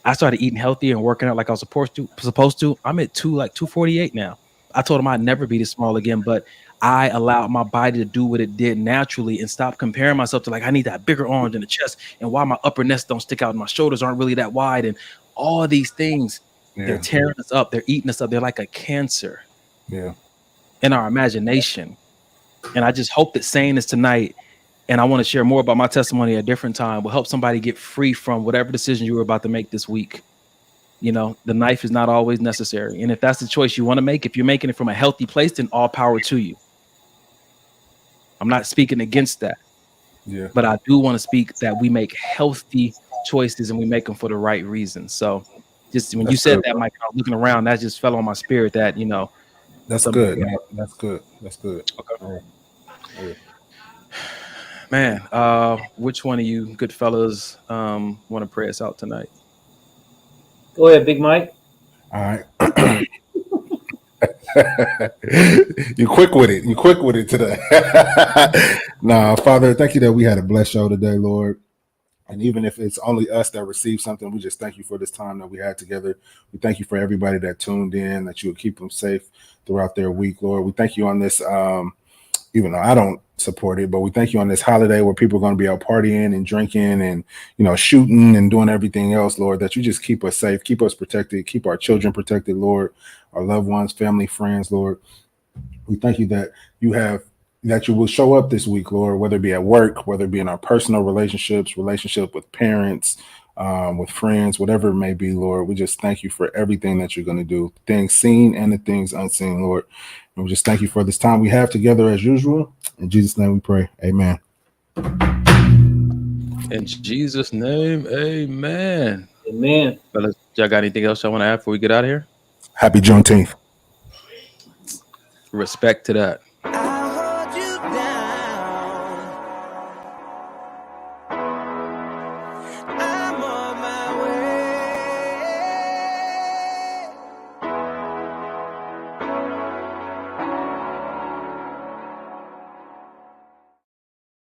I started eating healthier and working out like I was supposed to. I'm at 248 now. I told him I'd never be this small again, but I allowed my body to do what it did naturally and stop comparing myself to like, I need that bigger arms and the chest and why my upper neck don't stick out and my shoulders aren't really that wide and all these things. They're tearing us up. They're eating us up. They're like a cancer in our imagination. And I just hope that saying this tonight, and I want to share more about my testimony at a different time, will help somebody get free from whatever decision you were about to make this week. You know, the knife is not always necessary. And if that's the choice you want to make, if you're making it from a healthy place, then all power to you. I'm not speaking against that. Yeah. But I do want to speak that we make healthy choices and we make them for the right reasons. So just when you said that, Mike, I was looking around, that just fell on my spirit that, you know. That's good. That's good. That's good. Okay. Yeah. Man, which one of you good fellas want to pray us out tonight? Go ahead, Big Mike. All right. You're quick with it. You're quick with it today. Nah, Father, thank you that we had a blessed show today, Lord. And even if it's only us that received something, we just thank you for this time that we had together. We thank you for everybody that tuned in, that you would keep them safe throughout their week, Lord. We thank you on this, even though I don't support it, but we thank you on this holiday where people are going to be out partying and drinking and, you know, shooting and doing everything else, Lord, that you just keep us safe, keep us protected, keep our children protected, Lord, our loved ones, family, friends, Lord. We thank you that you will show up this week, Lord, whether it be at work, whether it be in our personal relationships, relationship with parents, with friends, whatever it may be, Lord. We just thank you for everything that you're going to do, things seen and the things unseen, Lord. And we just thank you for this time we have together as usual. In Jesus' name we pray. Amen. In Jesus' name, amen. Amen. Fellas, y'all got anything else y'all want to add before we get out of here? Happy Juneteenth. Respect to that.